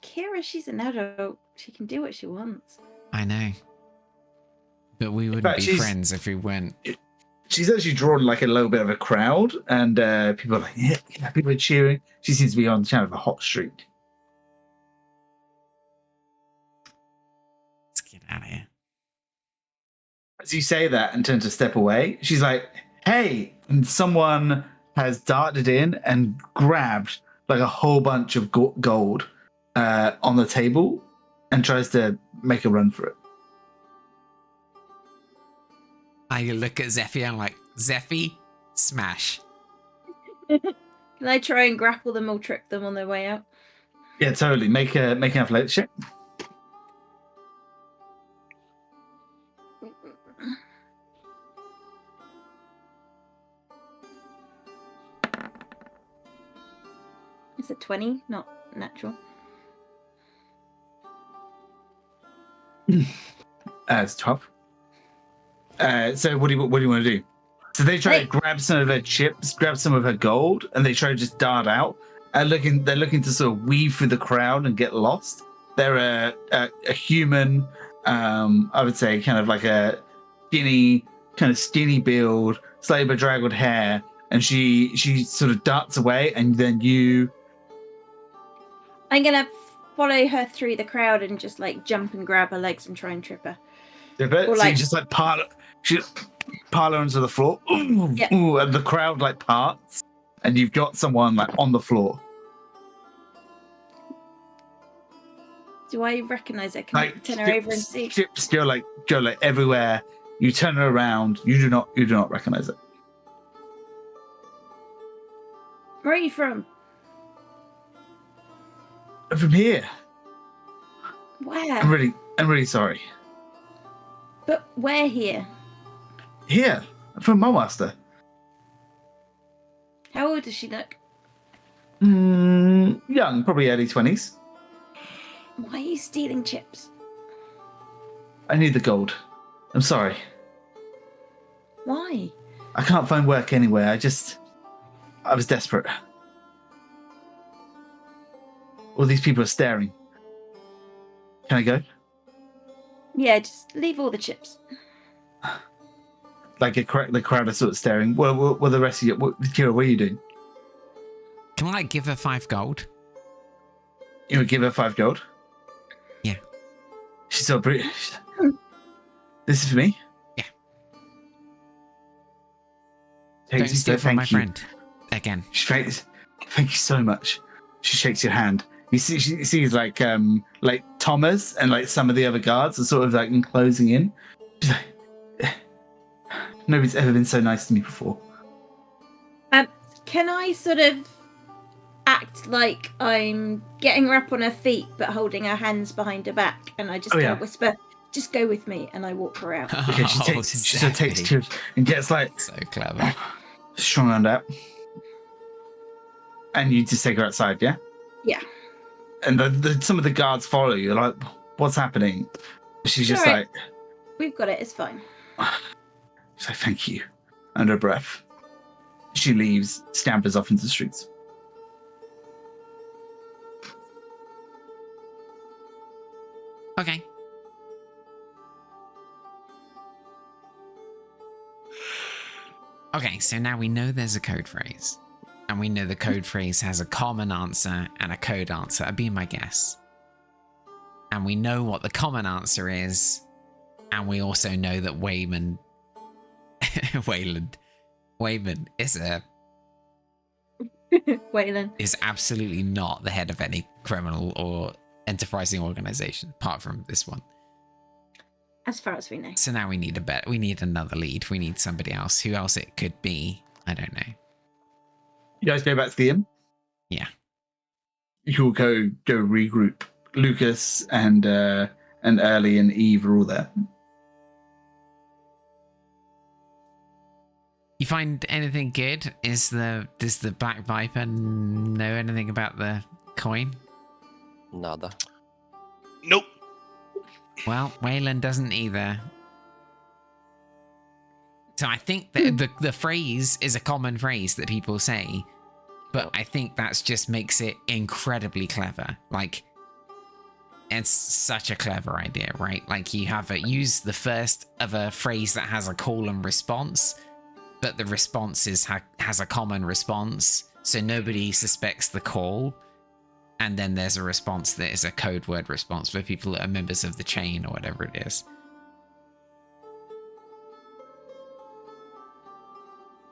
Kira, she's an adult. She can do what she wants. I know. But we wouldn't fact, be she's- friends if we weren't. She's actually drawn like a little bit of a crowd, and people are like, yeah, people are cheering. She seems to be on kind of a hot streak. Let's get out of here. As you say that and turn to step away, she's like, hey, and someone has darted in and grabbed like a whole bunch of gold on the table and tries to make a run for it. I look at Zephy and I'm like, Zephy, smash. Can I try and grapple them or trip them on their way out? Yeah, totally. Make an athletics check. It's a 20, not natural. It's 12. So what do you want to do? So they try to grab some of her chips, grab some of her gold, and they try to just dart out. And they're looking to sort of weave through the crowd and get lost. They're a human, I would say, kind of like a skinny build, slightly bedraggled hair, and she sort of darts away, and then you. I'm gonna follow her through the crowd and just like jump and grab her legs and try and trip her. So you just like pile her onto the floor, Yeah. and the crowd like parts, and you've got someone like on the floor. Do I recognize her? Can I turn her over and see? Chips go like everywhere. You turn her around. You do not recognize it. Where are you from? I'm from here. Where? I'm really sorry. But where here? Here. I'm from Mulmaster. How old does she look? Young, probably early 20s. Why are you stealing chips? I need the gold. I'm sorry. Why? I can't find work anywhere. I was desperate. All these people are staring. Can I go? Yeah, just leave all the chips. Like the crowd are sort of staring. Well, the rest of you, Kira, what are you doing? Can I give her 5 gold? You would give her 5 gold? Yeah. She's so pretty. This is for me? Yeah. Don't steal from my friend. Again. Thank you so much. She shakes your hand. She sees like Thomas and like some of the other guards are sort of like closing in. She's like, nobody's ever been so nice to me before. Can I sort of act like I'm getting her up on her feet but holding her hands behind her back, and I just whisper, "Just go with me," and I walk her out. Okay, she sort of takes two and gets like so clever, strong armed out, and you just take her outside, yeah? Yeah. And some of the guards follow you. Like, what's happening? She's just right. like, "We've got it. It's fine." She's like, "Thank you." Under her breath, she leaves, scampers off into the streets. Okay. Okay, so now we know there's a code phrase. And we know the code phrase has a common answer and a code answer. That'd be my guess. And we know what the common answer is. And we also know that Wayman is is absolutely not the head of any criminal or enterprising organization, apart from this one. As far as we know. So now we need we need another lead. We need somebody else. Who else it could be? I don't know. You guys go back to the inn? Yeah. You'll go regroup. Lucas and Early and Eve are all there. You find anything good? Does the Black Viper know anything about the coin? Nada. Nope. Well, Waylon doesn't either. So I think that the phrase is a common phrase that people say, but I think that's just makes it incredibly clever. Like, it's such a clever idea, right? Like, you have use the first of a phrase that has a call and response, but the response has a common response, so nobody suspects the call. And then there's a response that is a code word response for people that are members of the chain or whatever it is.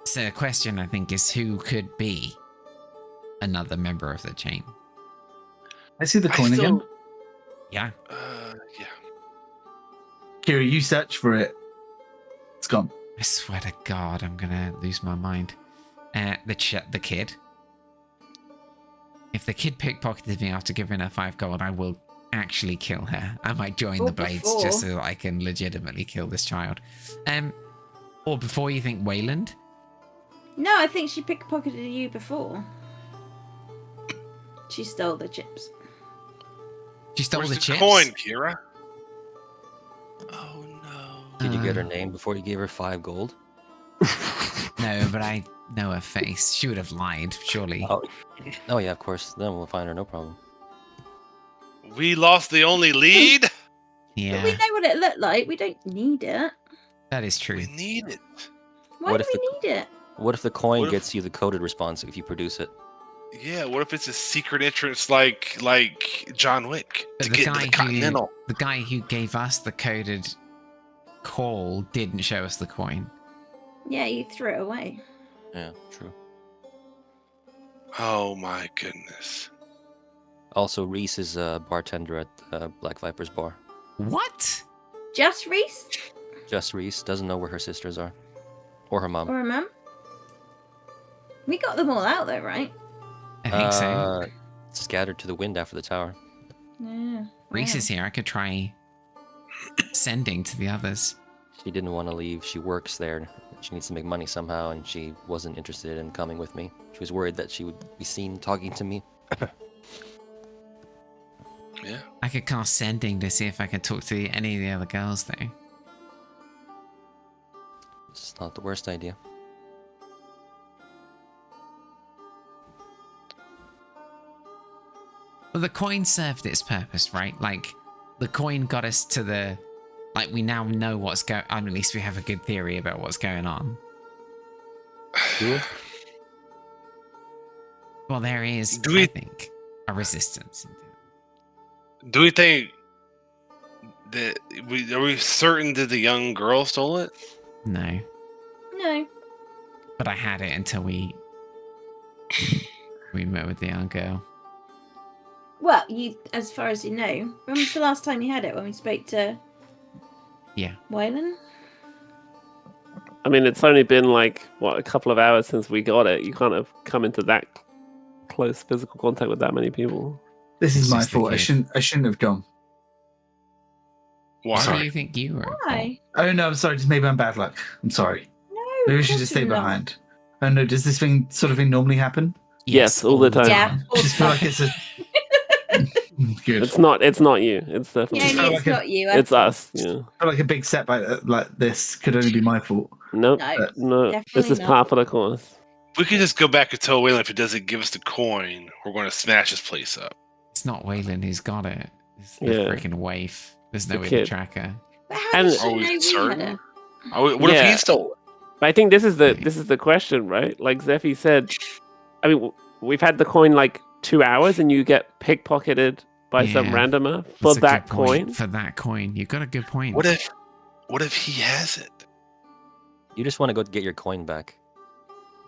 So the question, I think, is who could be another member of the chain? I see the coin again. Yeah. Yeah. Kira, you search for it. It's gone. I swear to God, I'm gonna lose my mind. The kid. If the kid pickpocketed me after giving her 5 gold, I will actually kill her. I might join the Blades just so that I can legitimately kill this child. Or before you think Wayland? No, I think she pickpocketed you before. She stole the chips. She stole Where's the the chips. coin, Kira? Oh no. Did you get her name before you gave her 5 gold? No, but I know her face. She would have lied, surely. Oh yeah, of course. Then we'll find her, no problem. We lost the only lead. But Yeah, we know what it looked like. We don't need it. that is true. We need it. Why What do if we need it? What if the coin What if- gets you the coded response if you produce it? Yeah. What if it's a secret entrance like John Wick But to the get into guy the Continental? the guy who gave us the coded call didn't show us the coin. Yeah, you threw it away. Yeah, true. Oh my goodness. Also, Reese is a bartender at Black Viper's bar. What? Just Reese Just Reese doesn't know where her sisters are. Or her mom. or a mum? We got them all out though, right? I think so. Scattered to the wind after the tower. Yeah. Reese wow. is here. I could try sending to the others. She didn't want to leave. She works there. She needs to make money somehow, and she wasn't interested in coming with me. She was worried that she would be seen talking to me. Yeah. I could cast sending to see if I could talk to any of the other girls, though. It's not the worst idea. Well, the coin served its purpose, right? Like, the coin got us to the... Like, we now know what's going on. At least we have a good theory about what's going on. Cool. Well, there is, Do we- I think, a resistance. Do we think that are we certain that the young girl stole it? No. No. But I had it until we met with the young girl. Well, you, as far as you know, when was the last time you had it? When we spoke to Yeah. Wylan? I mean, it's only been like, what, a couple of hours since we got it. You can't have come into that close physical contact with that many people. This is It's my just the fault. I kid. shouldn't have gone. Why? So you think you were? Why? Oh no, I'm sorry. Just maybe I'm bad luck. I'm sorry. No. Maybe we of should course just stay you're not. behind. Oh no, does this sort of thing normally happen? Yes, all the time. Yeah. I just feel like it's a good. It's not you. It's definitely Yeah, Just no, felt it's like a- not you. it's us. Yeah. I feel like a big setback like this could only be my fault. Nope. No. No. This definitely is not. par for the course. We could just go back and tell Waylon if it doesn't give us the coin, we're going to smash his place up. It's not Waylon who's got it. It's the Yeah. freaking waif. There's no The way to kid. track her. But how And- did she Are know we we had certain? it? What if Yeah. he stole it? But I think this is the question, right? Like Zephy said, I mean, we've had the coin like 2 hours, and you get pickpocketed by some Yeah. randomer for That's a that good point. coin. For that coin. You got a good point. What if he has it? You just want to go get your coin back.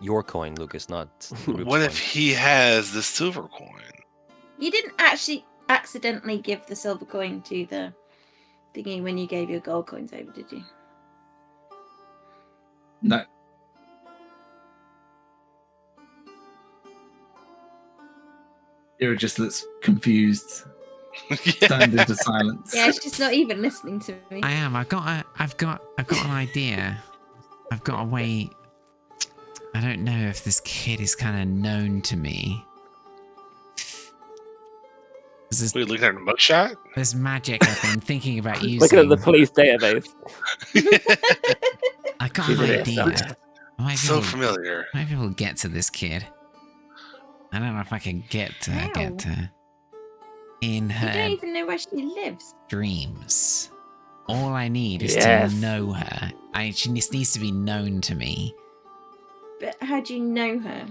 Your coin, Lucas, not the group's What if coin. he has the silver coin? You didn't actually accidentally give the silver coin to the thingy when you gave your gold coins over, did you? No. Ira just looks confused, turned yeah. into silence. Yeah, she's not even listening to me. I am. I've got an idea. I've got a way. I don't know if this kid is kind of known to me. We looking at a mugshot? There's magic I've been thinking about using. Looking at the police database. I got She's an an idea. asshole. I might be So able- familiar. might be able to get to this kid. I don't know if I can get to How? in You don't her even know where she lives. dreams. All I need is Yes. to know her. She just needs to be known to me. But how do you know her?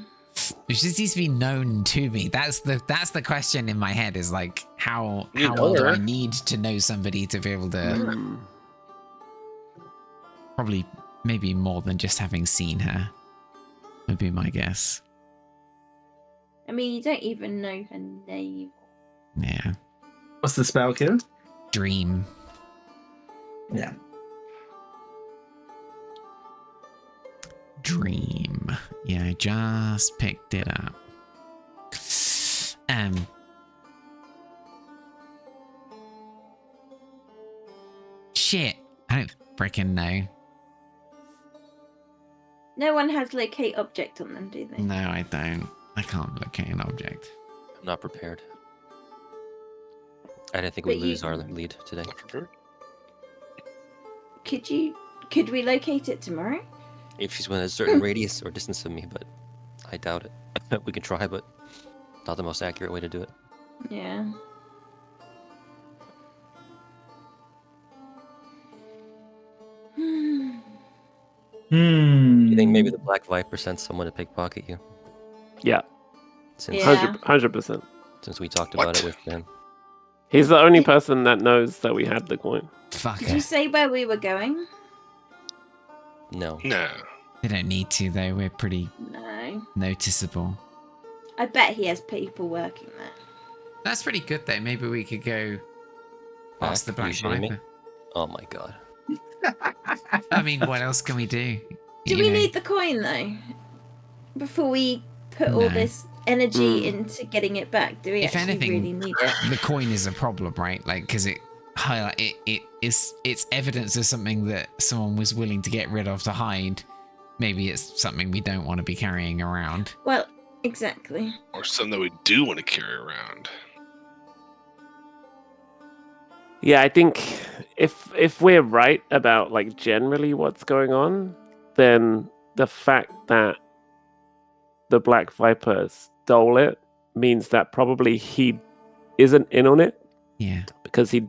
She just needs to be known to me. That's the question in my head. Is like how You know well do her. I need to know somebody to be able to Mm. probably maybe more than just having seen her. Would be my guess. I mean, you don't even know her name. Yeah. What's the spell, Kira? Dream. Yeah. Dream. Yeah, I just picked it up. Shit. I don't freaking know. No one has locate object on them, do they? No, I don't. I can't locate an object. Not prepared. I didn't think But we'd lose our lead today. Could we locate it tomorrow? If she's within a certain radius or distance of me, but I doubt it. We can try, but not the most accurate way to do it. Yeah. You think maybe the Black Viper sent someone to pickpocket you? Yeah, Since Yeah. 100%. since we talked about What? it with them. He's the only person that knows that we had the coin. Fuck Did you it. say where we were going? No. No. They don't need to, though. We're pretty No. noticeable. I bet he has people working there. That's pretty good, though. Maybe we could go past the Back? Are Black you shitting me? Viper. Oh my god. I mean, what else can we do? Do You we know? need the coin though? Before we put all No. this energy into getting it back, do we If actually anything, really need it? The coin is a problem, right? Like, because it highlight it's evidence of something that someone was willing to get rid of to hide. Maybe it's something we don't want to be carrying around. Well, exactly. Or something that we do want to carry around. Yeah, I think if we're right about like generally what's going on, then the fact that the Black Viper stole it means that probably he isn't in on it Yeah. because he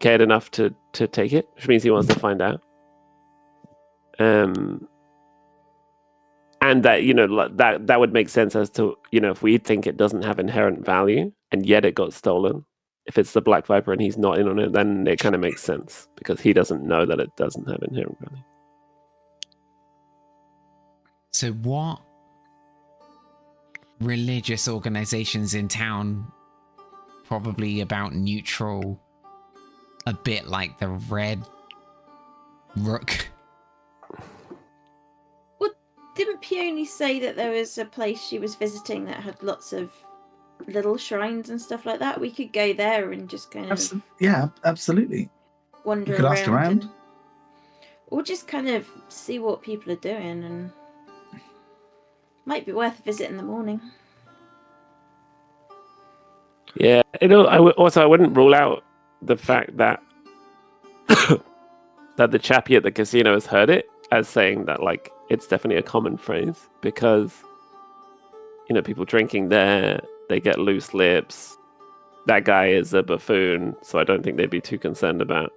cared enough to take it, which means he wants to find out. And that that would make sense as to if we think it doesn't have inherent value and yet it got stolen. If it's the Black Viper and he's not in on it, then it kind of makes sense because he doesn't know that it doesn't have inherent value. So what religious organizations in town, probably about neutral, a bit like the Red Rook? Well, didn't Peony say that there was a place she was visiting that had lots of little shrines and stuff like that? We could go there and just kind of Yeah, absolutely. wander You could ask around. or just kind of see what people are doing, and might be worth a visit in the morning. Yeah, I wouldn't rule out the fact that that the chappie at the casino has heard it as saying that like it's definitely a common phrase because people drinking there, they get loose lips. That guy is a buffoon, so I don't think they'd be too concerned about.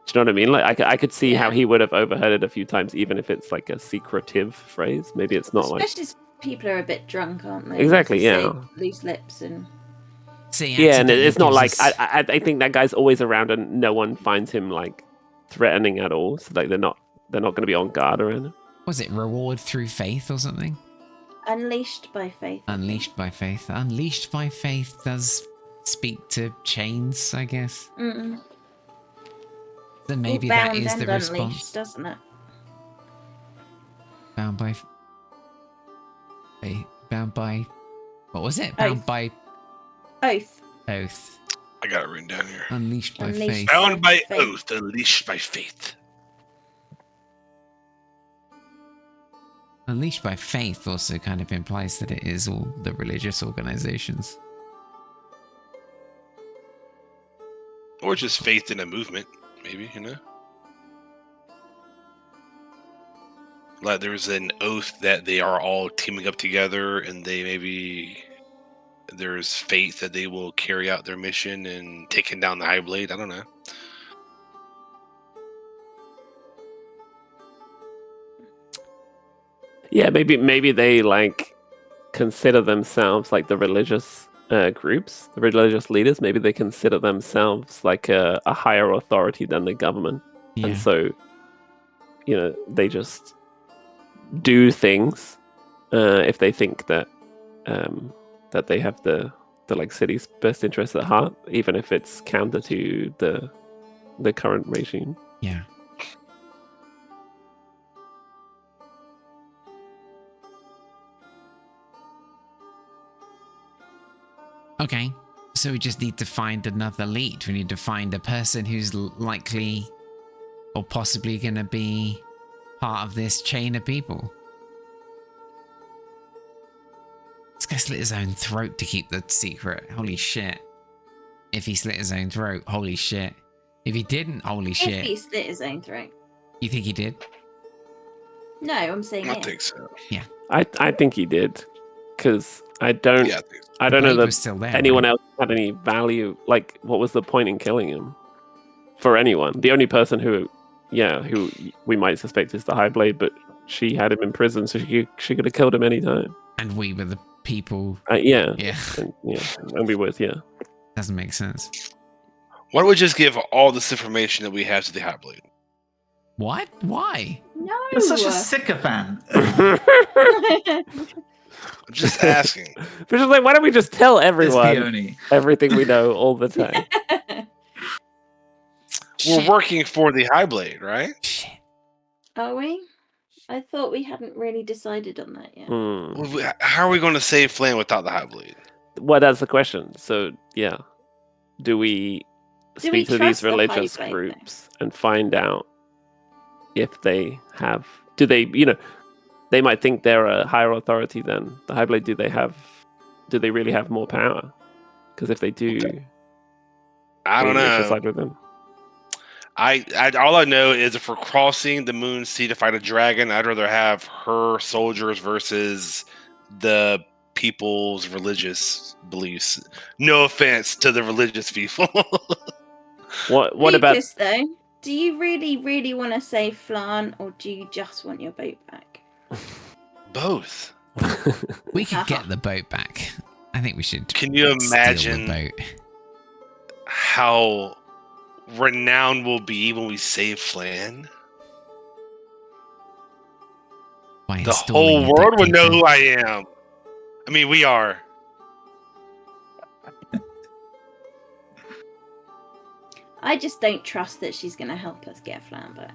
Do you know what I mean? Like I could see how he would have overheard it a few times, even if it's like a secretive phrase. Maybe it's not Especially as people are a bit drunk, aren't they? Exactly, As you yeah. say, loose lips and. See, Yeah, and it's not like us... I think that guy's always around, and no one finds him like threatening at all. So like they're not going to be on guard around him. Was it reward through faith or something? Unleashed by faith. Unleashed by faith. Unleashed by faith does speak to chains, I guess. Mm-mm. So maybe Well, that bound is and the unleashed, response. doesn't it? Bound by faith. Bound by. What was it? Bound Oath. by Oath. oath. I got it written down here. Unleashed by Unleashed faith. by- Bound by faith. oath, unleashed by faith. Unleashed by faith also kind of implies that it is all the religious organizations. Or just faith in a movement, maybe, Like there's an oath that they are all teaming up together and there's faith that they will carry out their mission and taking down the High Blade. I don't know. Yeah, maybe they like consider themselves like the religious groups, the religious leaders. Maybe they consider themselves like a higher authority than the government, Yeah. and so they just do things if they think that that they have the like city's best interests at heart, even if it's counter to the current regime. Yeah. Okay, so we just need to find another lead. We need to find a person who's likely or possibly going to be part of this chain of people. Let's go slit his own throat to keep the secret. Holy shit. If he slit his own throat, holy shit. If he didn't, holy If shit. he slit his own throat. You think he did? No, I'm saying I yeah. think so. I think he did, because I don't Yeah, I think so. I don't know Blade that was still there, anyone right? else had any value. Like, what was the point in killing him? For anyone, the only person who we might suspect is the High Blade, but she had him in prison, so she could have killed him anytime. And we were the people. Yeah, Yeah, and we was doesn't make sense. Why don't we just give all this information that we have to the High Blade? What? Why? No. You're such a sycophant. I'm just asking. Which is like, why don't we just tell It's everyone Peony. everything we know all the time? We're Shit. working for the High Blade, right? Shit. Are we? I thought we hadn't really decided on that yet. Hmm. How are we going to save Flan without the High Blade? Well, that's the question. So, yeah. Do we Do we speak to trust these the High religious Blade, though? groups and find out if they have... Do they, they might think they're a higher authority than the High Blade. Do they really have more power? Because if they do... I don't maybe we should know. side with them. I all I know is if we're crossing the Moon Sea to fight a dragon, I'd rather have her soldiers versus the people's religious beliefs. No offense to the religious people. What about... Lucas, though, do you really, really want to save Flan, or do you just want your boat back? Both. We could get the boat back. I think we should. Can you steal imagine the boat. how renowned we'll be when we save Flan? By The installing whole a world would know dictator? who I am. I mean, we are. I just don't trust that she's going to help us get Flan back.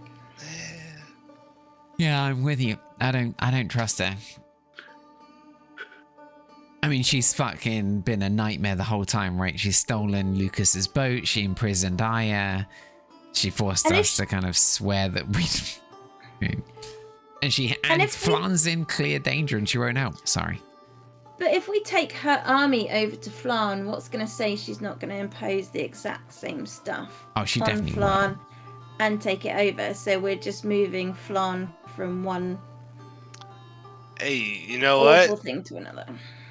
Yeah, I'm with you. I don't trust her. I mean, she's fucking been a nightmare the whole time, right? She's stolen Lucas's boat. She imprisoned Aya. She forced And if us to kind of swear that we. and And if we- Flan's in clear danger, and she won't help. Sorry. But if we take her army over to Flan, what's going to say she's not going to impose the exact same stuff Oh, she on definitely Flan will. and take it over? So we're just moving Flan from one Hey, you know awful what? thing to another.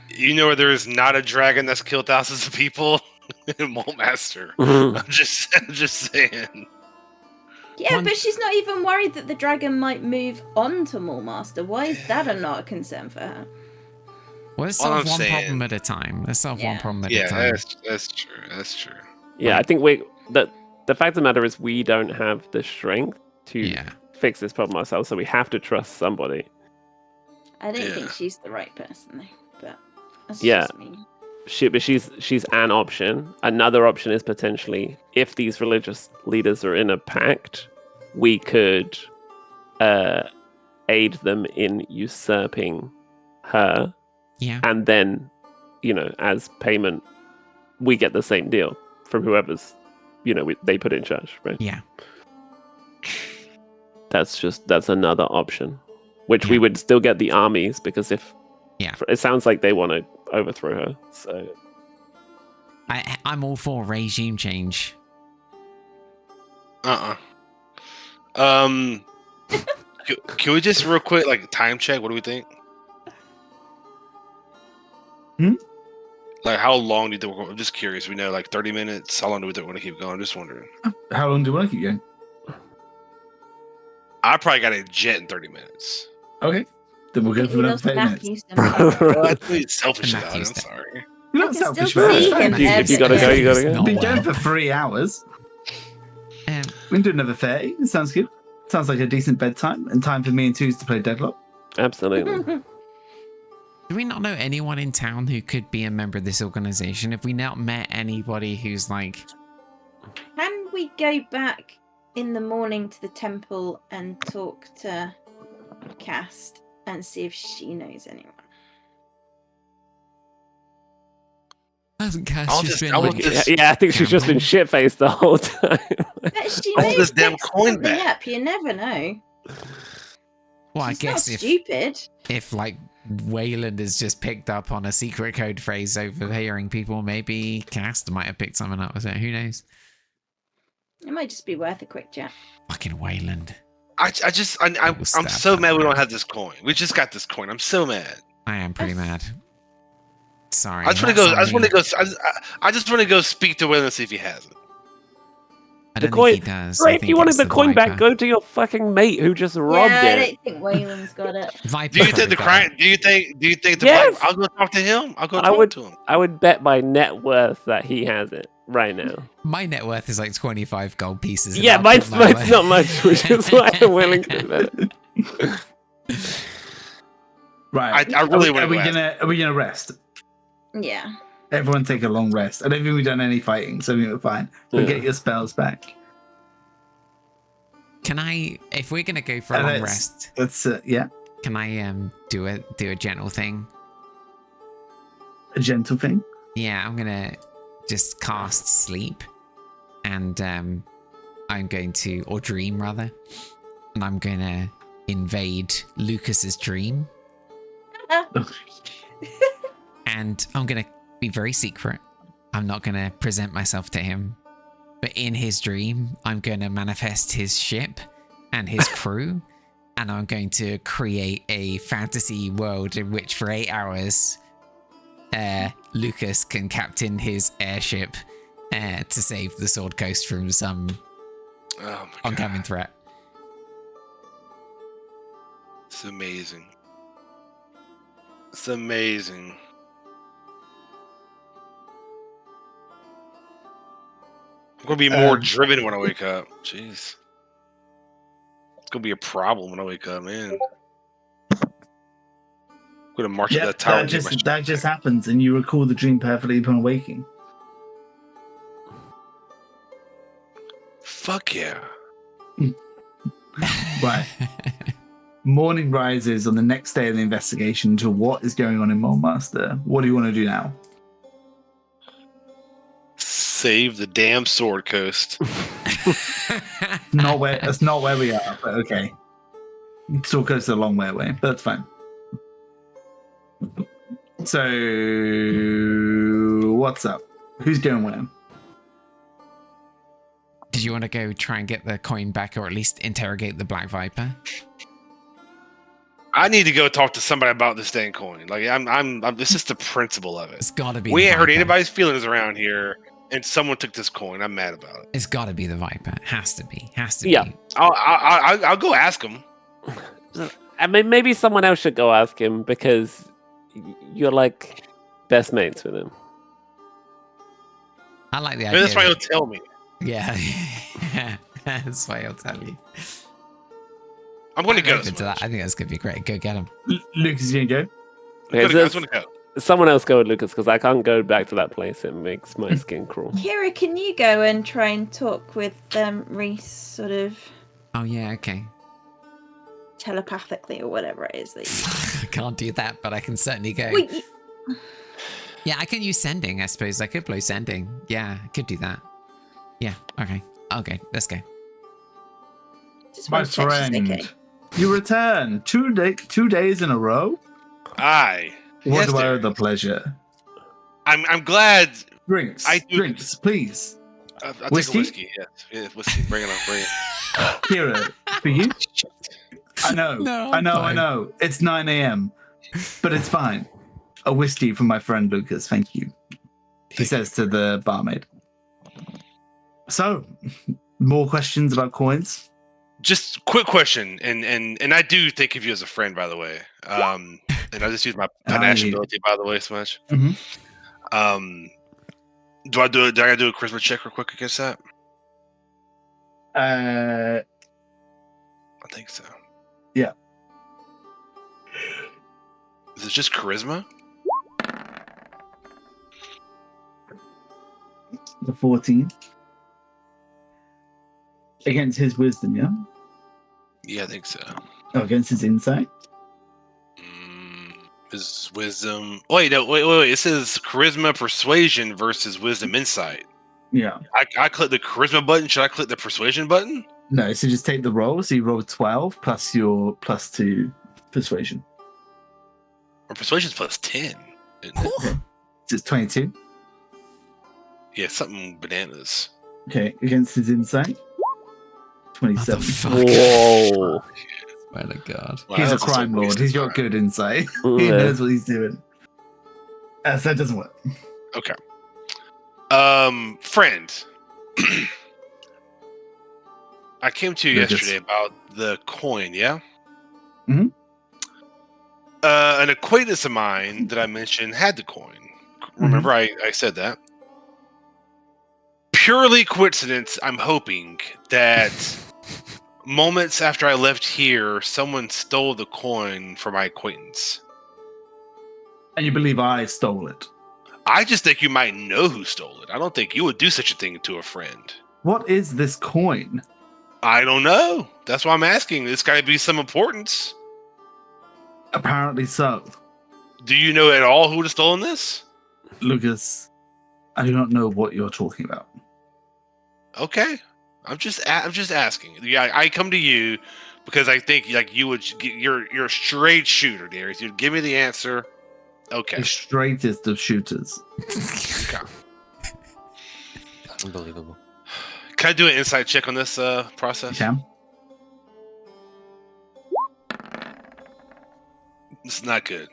You know where there's not a dragon that's killed thousands of people? Molemaster. Mhm. I'm just saying. Yeah, One- but she's not even worried that the dragon might move on to Maulmaster. Why is that not a concern for her? Well, let's All solve I'm one saying- problem at a time. Let's solve one Yeah. problem at a Yeah, time. that's true. That's true. Yeah, I think the fact of the matter is we don't have the strength to Yeah. fix this problem ourselves, so we have to trust somebody. I don't think Yeah. she's the right person, though. But that's Yeah. just me. But she's an option. Another option is potentially, if these religious leaders are in a pact, we could aid them in usurping her, Yeah. and then, as payment, we get the same deal from whoever's, they put in charge, right? Yeah. That's another option, which we Yeah. would still get the armies, because if Yeah. it sounds like they want to overthrow her, so I'm all for regime change. Can we just real quick time check? What do we think? Like, how long do you think we're going? I'm just curious. We know 30 minutes. How long do we think we're going to keep going? I'm just wondering. How long do you want to keep going? I probably got a jet in 30 minutes. Okay. Then we'll go for He another loves 30 minutes. Matthew somehow. Well, that's really selfish And about it. I'm Matthew's dead. sorry. You're I not can selfish still about see it. him If you gotta go, you gotta go. Not We've been going well. for 3 hours. Um, We can do another 30. It sounds good. Sounds like a decent bedtime and time for me and Twos to play Deadlock. absolutely. do we not know anyone in town who could be a member of this organization? Have we not met anybody who's like, Can we go back in the morning to the temple and talk to Cast and see if she knows anyone? hasn't Cass I'll just just- been I will like, just- Yeah, I think she's just been shit-faced the whole time. But she I want may this have damn picked coin something back. up. You never know. well, I She's guess not if stupid. if like Wayland has just picked up on a secret code phrase overhearing people. Maybe Cast might have picked something up with it. Who knows? It might just be worth a quick chat. Fucking Wayland. I'm so mad we don't have this coin. We just got this coin. I'm so mad. I am pretty mad. Sorry. I just want to go speak to Will and see if he has it. I The don't coin- think he does. Ray, I if think you wanted it's the coin back, Viper. go to your fucking mate who just robbed Yeah, I it. don't think Wayland's got it. Viper Do you think probably the got crime? it. Do you think the Yes! I'll go talk to him. I'll go I talk would- to him. I would bet my net worth that he has it right now. My net worth is like 25 gold pieces. Yeah, I'll mine's put my way. not much, which is why I'm willing to bet it. Right. I really are want we to. are we gonna rest? Yeah. Everyone take a long rest. I don't think we've done any fighting, so we're fine. We'll Yeah. get your spells back. Can I, if we're gonna go for a long rest, That's yeah, can I do a gentle thing? a gentle thing. Yeah, I'm gonna just cast sleep, and I'm going to, or dream rather, and I'm gonna invade Lucas's dream, and I'm gonna be very secret. I'm not gonna present myself to him, but in his dream, I'm gonna manifest his ship and his crew, and I'm going to create a fantasy world in which for 8 hours, Lucas can captain his airship to save the Sword Coast from some Oh my god, oncoming threat. it's amazing. It's amazing. I'm gonna be more driven when I wake up. Jeez, it's gonna be a problem when I wake up, man. I'm gonna march to Yeah, that tower. that and get just my that just happens, and you recall the dream perfectly upon waking. Fuck yeah. Right. Morning rises on the next day of the investigation into what is going on in Moldmaster. What do you want to do now? Save the damn Sword Coast. That's not where we are, but okay. Sword Coast is a long way away, but that's fine. So, what's up? Who's going where? Did you want to go try and get the coin back, or at least interrogate the Black Viper? I need to go talk to somebody about this dang coin. Like I'm this is the principle of it. It's got to be. We the ain't hurt Viper. anybody's feelings around here, and someone took this coin. I'm mad about it. It's got to be the Viper. Has to be. Has to Yeah. be. I'll go ask him. I mean, maybe someone else should go ask him because you're like best mates with him. I like the Maybe idea. that's why he'll that- tell me. Yeah. That's why I'll tell you. I'm going to I'm go. open to that. I think that's going to be great. Go get him. Lucas is going to go? Okay, I so just want to go. someone else go with Lucas because I can't go back to that place. It makes my skin crawl. Kira, can you go and try and talk with Reese sort of Oh, yeah. Okay. telepathically or whatever it is that you I can't do that, but I can certainly go. Wait, Yeah, I can use sending, I suppose. I could blow sending. Yeah, I could do that. Yeah, okay. Okay, let's go. just My want to check she's friend, okay. you return 2 days in a row? Aye. What Yes, do I dear. owe the pleasure? I'm glad. Drinks, I do- drinks, please. I'll take a Whiskey? whiskey. Yeah, whiskey. Bring it on. Bring it. Kira, for you? I know, No, I know, I fine. know. It's 9 a.m., but it's fine. A whiskey from my friend Lucas, thank you. He says to the barmaid. So, more questions about coins? Just quick question, and I do think of you as a friend, by the way. And I just use my panache ability, by the way, so much. Mhm. Do I gotta do a charisma check real quick against that? I think so. Yeah. Is it just charisma? The 14. Against his wisdom, yeah? Yeah, I think so. Oh, against his insight? His wisdom. Wait. It says charisma persuasion versus wisdom insight. Yeah. I click the charisma button. Should I click the persuasion button? No, so just take the roll. So you roll 12 plus your +2 persuasion. Or persuasion's plus 10. Isn't it? It's 22. Yeah, something bananas. Okay, against his insight. 27. Whoa. Swear to God. Wow, He's a that's also crime lord. wasted He's got time. good insight. He Yeah. knows what he's doing. So it doesn't work. Okay. Friend. I came to you Lucas. yesterday about the coin, yeah? Mhm. An acquaintance of mine that I mentioned had the coin. Remember, I said that? Purely coincidence, I'm hoping that moments after I left here, someone stole the coin from my acquaintance. And you believe I stole it. I just think you might know who stole it. I don't think you would do such a thing to a friend. What is this coin? I don't know. That's why I'm asking. It's got to be some importance. Apparently so. Do you know at all who would have stolen this? Lucas, I do not know what you're talking about. Okay, I'm just asking. Yeah, I come to you because I think like you would. You're a straight shooter, Darius. You'd give me the answer. Okay. The straightest of shooters. Okay. Unbelievable. Can I do an insight check on this You process? can. It's not good.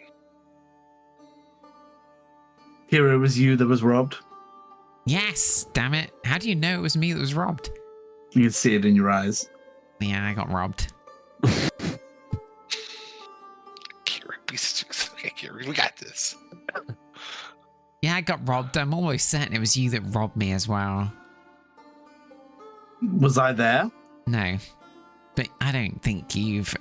Hero, it was you that was robbed. Yes, damn it. How do you know it was me that was robbed? You can see it in your eyes. Yeah, I got robbed. Okay, Kira, we got this. Yeah, I got robbed. I'm almost certain it was you that robbed me as well. Was I there? No. But I don't think you've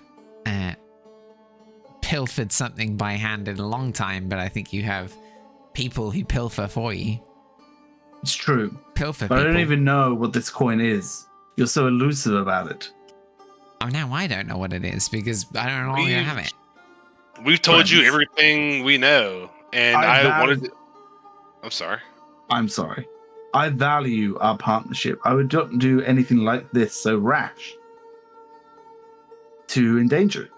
pilfered something by hand in a long time, but I think you have people who pilfer for you. It's true. Pilfer But I people. don't even know what this coin is. You're so elusive about it. Oh, now I don't know what it is because I don't know We- you have it. We've told you Friends. everything we know, and I wanted. I'm sorry. I'm sorry. I value our partnership. I would not do anything like this so rash to endanger it.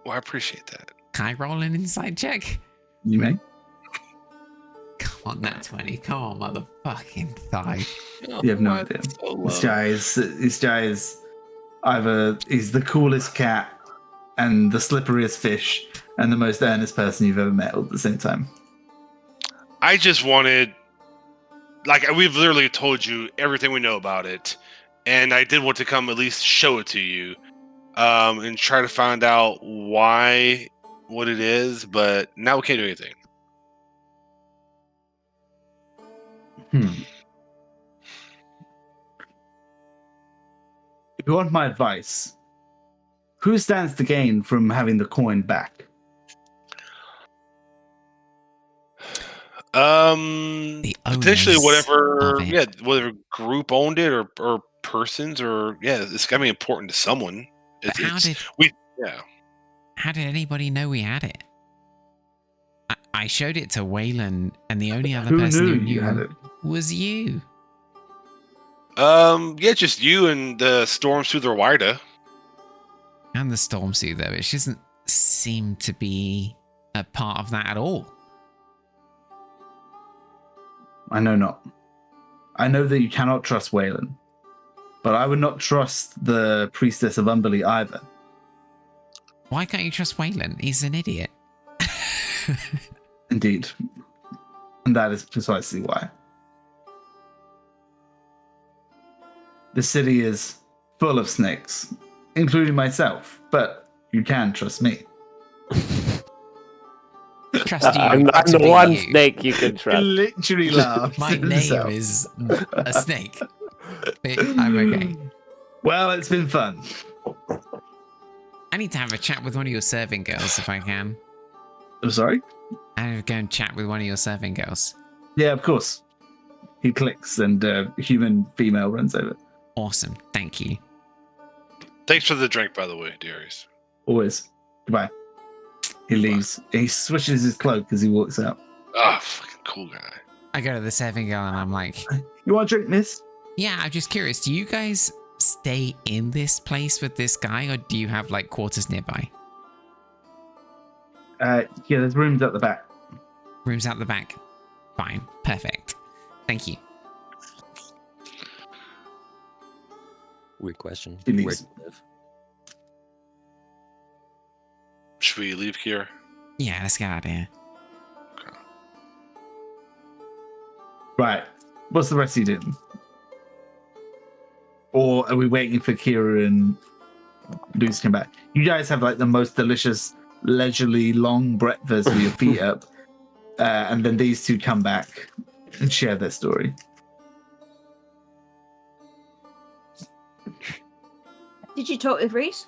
Well, I appreciate that. Can I roll an inside check? You may. Come on, that 20. Come on, motherfucking thigh. You have no Oh, idea. that's so This guy is either he's the coolest cat and the slipperiest fish and the most earnest person you've ever met all at the same time. I just wanted, like, we've literally told you everything we know about it, and I did want to come at least show it to you, and try to find out what it is, but now we can't do anything. If you want my advice, who stands to gain from having the coin back? The Potentially owners whatever, of it. yeah, whatever group owned it or persons or yeah, it's gotta be important to someone. But It's, yeah. how did anybody know we had it? I showed it to Waylon, and the only other Who person knew who you had it? was you. Yeah, just you and the storms through the Rwida. And the storm suit, though. It doesn't seem to be a part of that at all. I know not. I know that you cannot trust Waylon, but I would not trust the priestess of Umberly either. Why can't you trust Waylon? He's an idiot. Indeed. And that is precisely why. The city is full of snakes, including myself, but you can trust me. Trust you. I'm to the be one you. snake you can He trust. literally laughs. My to name himself. is a snake. But I'm okay. Well, it's been fun. I need to have a chat with one of your serving girls if I can. I'm sorry? I need to go and chat with one of your serving girls. Yeah, of course. He clicks and a human female runs over. Awesome. Thank you. Thanks for the drink, by the way, Darius. Always. Goodbye. He leaves. He switches his cloak as he walks out. Ah, fucking cool guy. I go to the serving girl and I'm like, You want a drink, miss? yeah, I'm just curious. Do you guys stay in this place with this guy or do you have like quarters nearby? there's rooms at the back. Rooms out the back. Fine. Perfect. Thank you. Weird question. She Where leaves. do you live? Should we leave here? Yeah, let's get out of here. Right. What's the rest of you doing? Or are we waiting for Kira and Lucy to come back? You guys have like the most delicious, leisurely, long breakfast with your feet up. And then these two come back and share their story. Did you talk with Reese?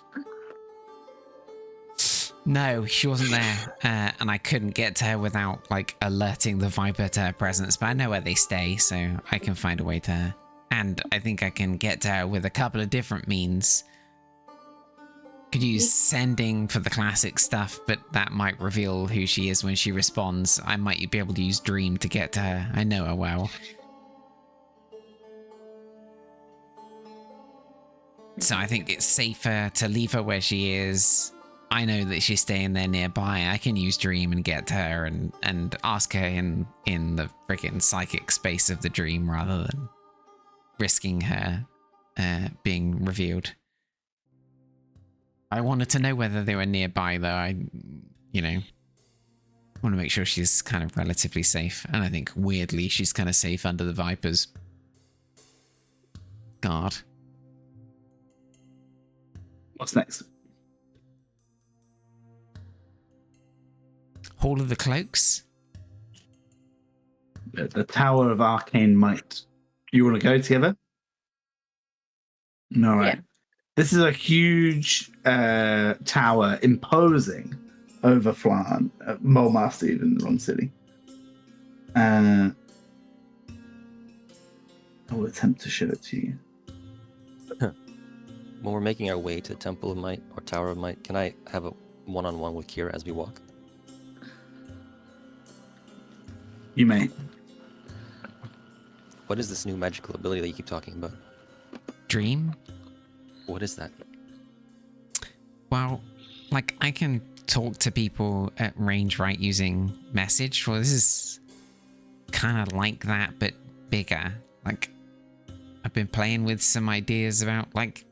No, she wasn't there, and I couldn't get to her without like alerting the Viper to her presence. But I know where they stay, so I can find a way to her. And I think I can get to her with a couple of different means. Could use sending for the classic stuff, but that might reveal who she is when she responds. I might be able to use Dream to get to her. I know her well. So I think it's safer to leave her where she is. I know that she's staying there nearby. I can use Dream and get to her and ask her in the freaking psychic space of the dream rather than risking her being revealed. I wanted to know whether they were nearby, though. I want to make sure she's kind of relatively safe. And I think, weirdly, she's kind of safe under the Viper's guard. What's next? Hall of the Cloaks? The Tower of Arcane Might. You want to go together? All right. Yeah. This is a huge tower, imposing over Flan, Mulmaster, even the wrong city. I will attempt to show it to you. When we're making our way to Temple of Might or Tower of Might, can I have a one-on-one with Kira as we walk? You may. What is this new magical ability that you keep talking about? Dream? What is that? Well, like, I can talk to people at range, right, using message. Well, this is kind of like that, but bigger. Like, I've been playing with some ideas about, like,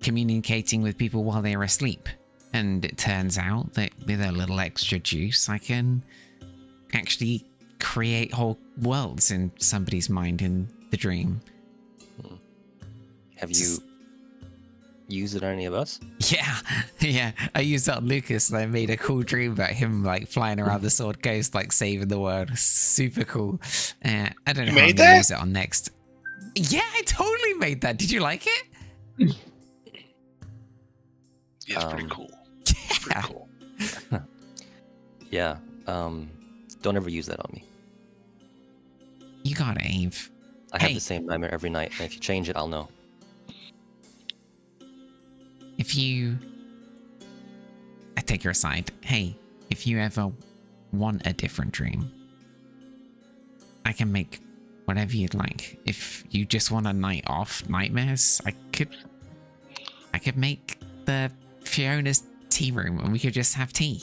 communicating with people while they're asleep. And it turns out that with a little extra juice, I can actually create whole worlds in somebody's mind in the dream. Have you used it on any of us? Yeah. I used that on Lucas and I made a cool dream about him like flying around the Sword Coast, like saving the world. Super cool. I don't know You how I'm made gonna that? use it on next. Yeah, I totally made that. Did you like it? Yeah, it's pretty cool. Yeah. Pretty cool. Yeah. Don't ever use that on me. You got it, Ave. I have Hey. the same nightmare every night, and if you change it, I'll know. I take her aside. Hey, if you ever want a different dream, I can make whatever you'd like. If you just want a night off nightmares, I could make the Fiona's tea room and we could just have tea.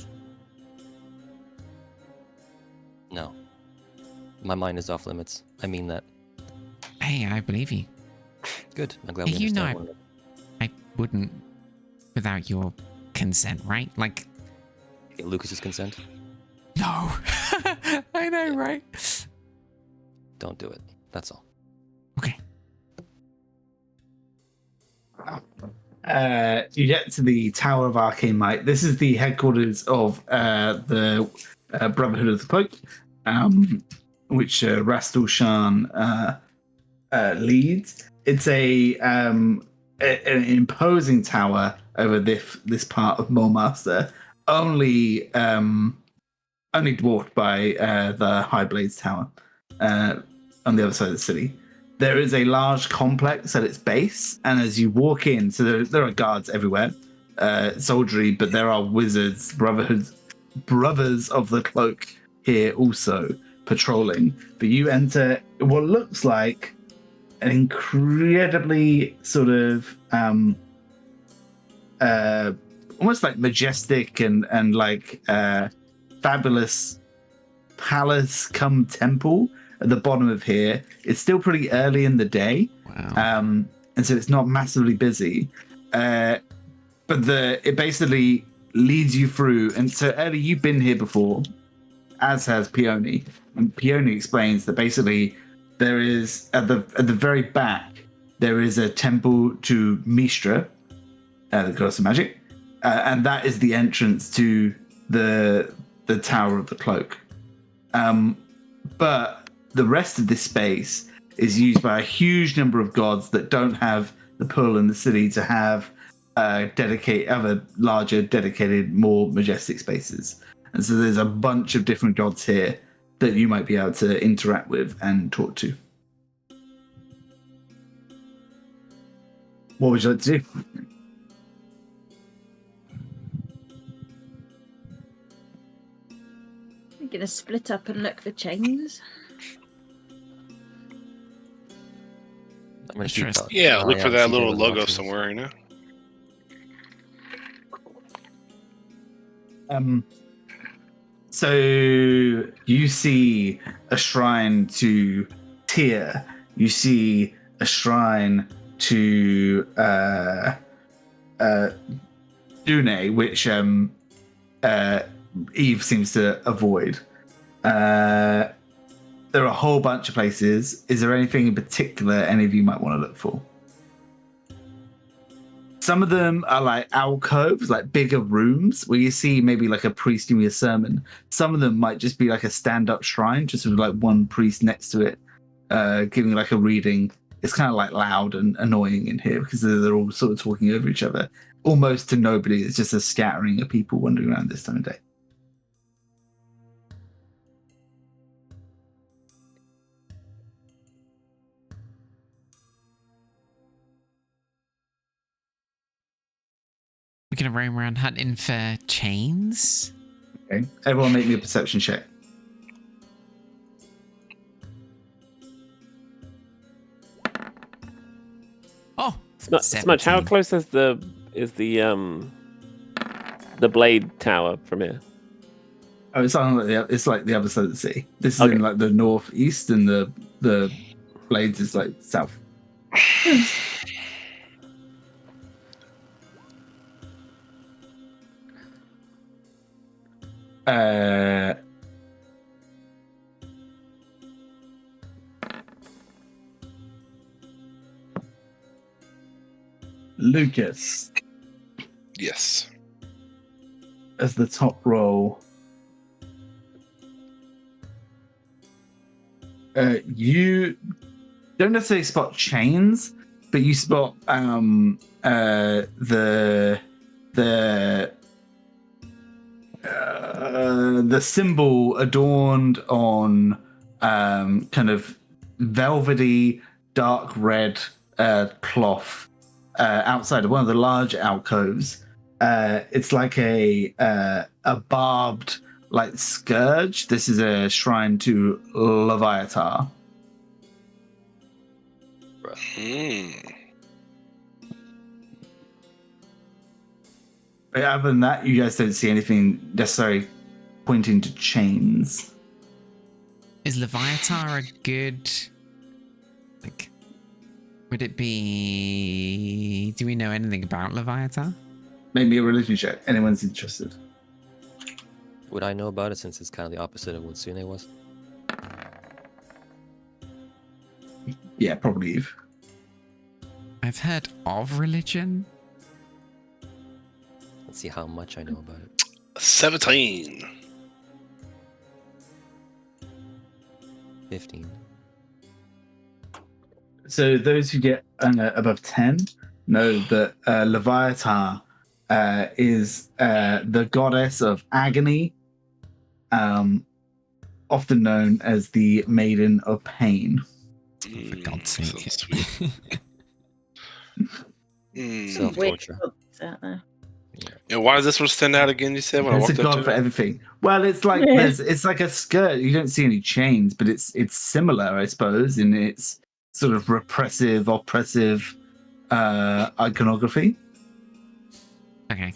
No. My mind is off limits. I mean that. Hey, I believe you. Good. I'm glad we You know understand one another. I wouldn't without your consent, right? Like, Get Lucas's consent. no. I know, right? Don't do it. That's all. Okay. You get to the Tower of Arcane Might. This is the headquarters of the Brotherhood of the Cloak, which Rastal Shan leads. It's an imposing tower over this part of Mulmaster, only dwarfed by the High Blades Tower on the other side of the city. There is a large complex at its base, and as you walk in, so there are guards everywhere, soldiery, but there are wizards, brothers of the cloak here also patrolling. But you enter what looks like an incredibly sort of almost like majestic and like fabulous palace come temple at the bottom of here. It's still pretty early in the day, Wow. and so it's not massively busy. But it basically leads you through. And so, Ellie, you've been here before, as has Peony. And Peony explains that basically there is at the very back there is a temple to Mistra, the goddess of magic, and that is the entrance to the Tower of the Cloak. But the rest of this space is used by a huge number of gods that don't have the pull in the city to have other larger, dedicated, more majestic spaces. And so there's a bunch of different gods here that you might be able to interact with and talk to. What would you like to do? I'm gonna split up and look for chains. I'm gonna keep Interesting. Yeah, an look eye for out, that see little if logo there's somewhere, you know? So you see a shrine to Tyr. You see a shrine to Dune, which Eve seems to avoid. There are a whole bunch of places. Is there anything in particular any of you might want to look for? Some of them are like alcoves, like bigger rooms where you see maybe like a priest giving a sermon. Some of them might just be like a stand-up shrine, just with like one priest next to it, giving like a reading. It's kind of like loud and annoying in here because they're all sort of talking over each other, almost to nobody. It's just a scattering of people wandering around this time of day. We're gonna roam around hunting for chains. Okay, everyone, make me a perception check. Oh, Smudge, how 17. close is the blade tower from here? Oh, it's like the other side of the city. This is Okay. in like the northeast, and the Blades is like south. Lucas, Yes. as the top roll, you don't necessarily spot chains, but you spot the symbol adorned on kind of velvety dark red cloth outside of one of the large alcoves. It's like a barbed like scourge. This is a shrine to Leviatar. But other than that, you guys don't see anything necessarily pointing to chains. Is Leviatar a good, like, would it be, do we know anything about Leviatar? Make me a religion check. Anyone's interested. Would I know about it since it's kind of the opposite of what Sune was? Yeah, probably Eve. I've heard of religion. Let's see how much I know about it. 17. 15. So those who get above 10 know that Leviatar is the goddess of agony, often known as the Maiden of Pain. For God's Sounds sake. sweet. Self-torture. Weird out there. And why does this one stand out again? You said when I It's a walked up god to for it? everything. Well, it's like Yeah. it's like a skirt. You don't see any chains, but it's similar, I suppose, in its sort of repressive, oppressive iconography. Okay.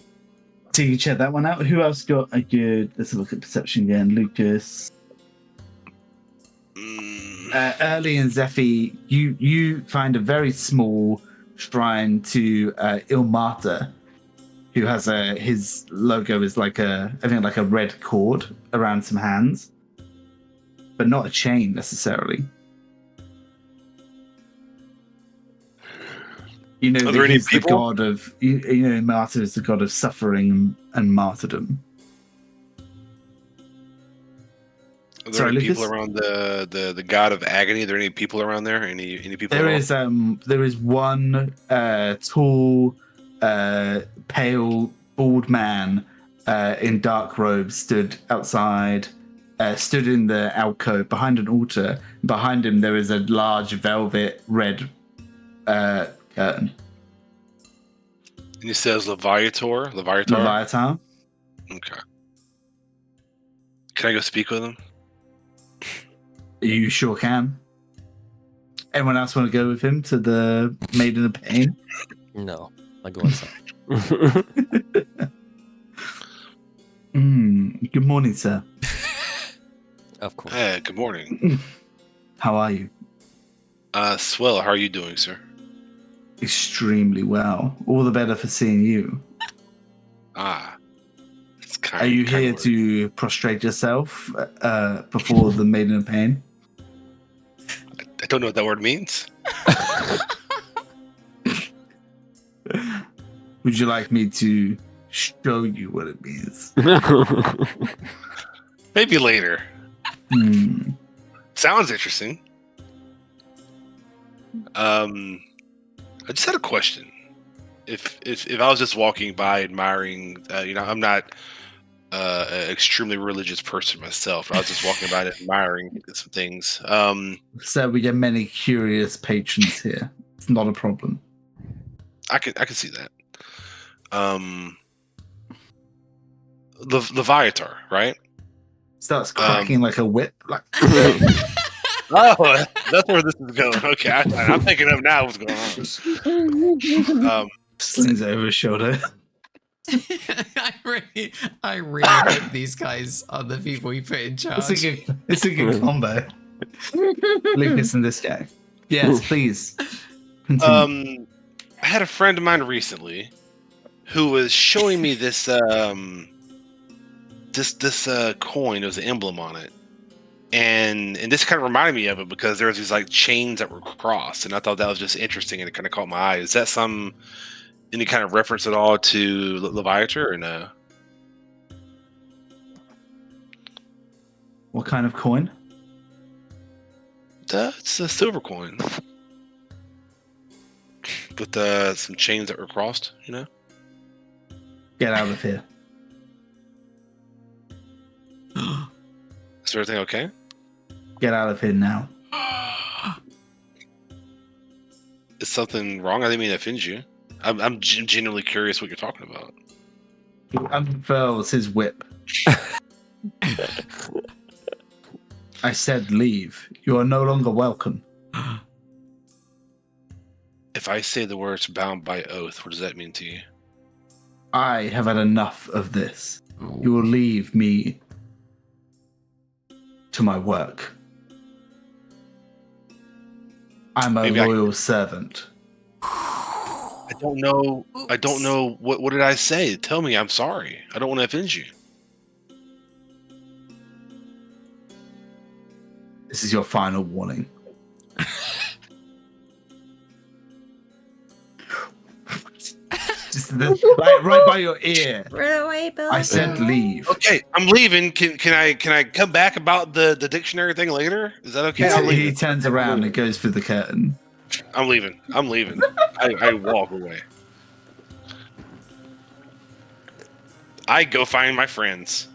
So you check that one out. Who else got a good? Let's look at perception again. Lucas, Early, and Zephy. You find a very small shrine to Ilmata, who has his logo is like I think like a red cord around some hands, but not a chain necessarily. You know, Are there any he's the people? god of you know, Martyr is the god of suffering and martyrdom. Are there Sorry, any Lucas? people around the god of agony? Are there any people around there? Any people? There at all? is there is one tall, pale, bald man in dark robes stood outside, stood in the alcove behind an altar. Behind him there is a large velvet red curtain. And he says Leviator. Leviathan. Okay. Can I go speak with him? You sure can. Anyone else want to go with him to the Maiden of Pain? No, I go inside. Good morning, sir. Of course. Hey, good morning. How are you? Swell. How are you doing, sir? Extremely well. All the better for seeing you. It's kind. Are you here to prostrate yourself before the Maiden of Pain? I don't know what that word means. Would you like me to show you what it means? Maybe later. Hmm. Sounds interesting. I just had a question. If I was just walking by admiring, I'm not an extremely religious person myself. I was just walking by admiring some things. So we get many curious patrons here. It's not a problem. I can see that. Leviatar, right? Starts cracking like a whip. Like Oh, that's where this is going. Okay, I'm thinking of now what's going on. slings it over his shoulder. I really hope these guys are the people we put in charge. It's a good combo. Lucas and this guy. Yes, please. Continue. I had a friend of mine recently who was showing me this coin. There was an emblem on it, and this kind of reminded me of it because there was these like chains that were crossed, and I thought that was just interesting, and it kind of caught my eye. Is that any kind of reference at all to Leviator or no? What kind of coin? It's a silver coin with some chains that were crossed. You know. Get out of here. Is everything okay? Get out of here now. Is something wrong? I didn't mean to offend you. I'm genuinely curious what you're talking about. He unfurls his whip. I said leave. You are no longer welcome. If I say the words bound by oath, what does that mean to you? I have had enough of this. You will leave me to my work. I'm a Maybe loyal servant. I don't know. I don't know. What did I say? Tell me. I'm sorry. I don't want to offend you. This is your final warning. Just right by your ear. Run away, Bill. I said leave. Okay, I'm leaving. Can I come back about the dictionary thing later? Is that okay? I'm He leaving. turns around and goes through the curtain. I'm leaving. I walk away. I go find my friends.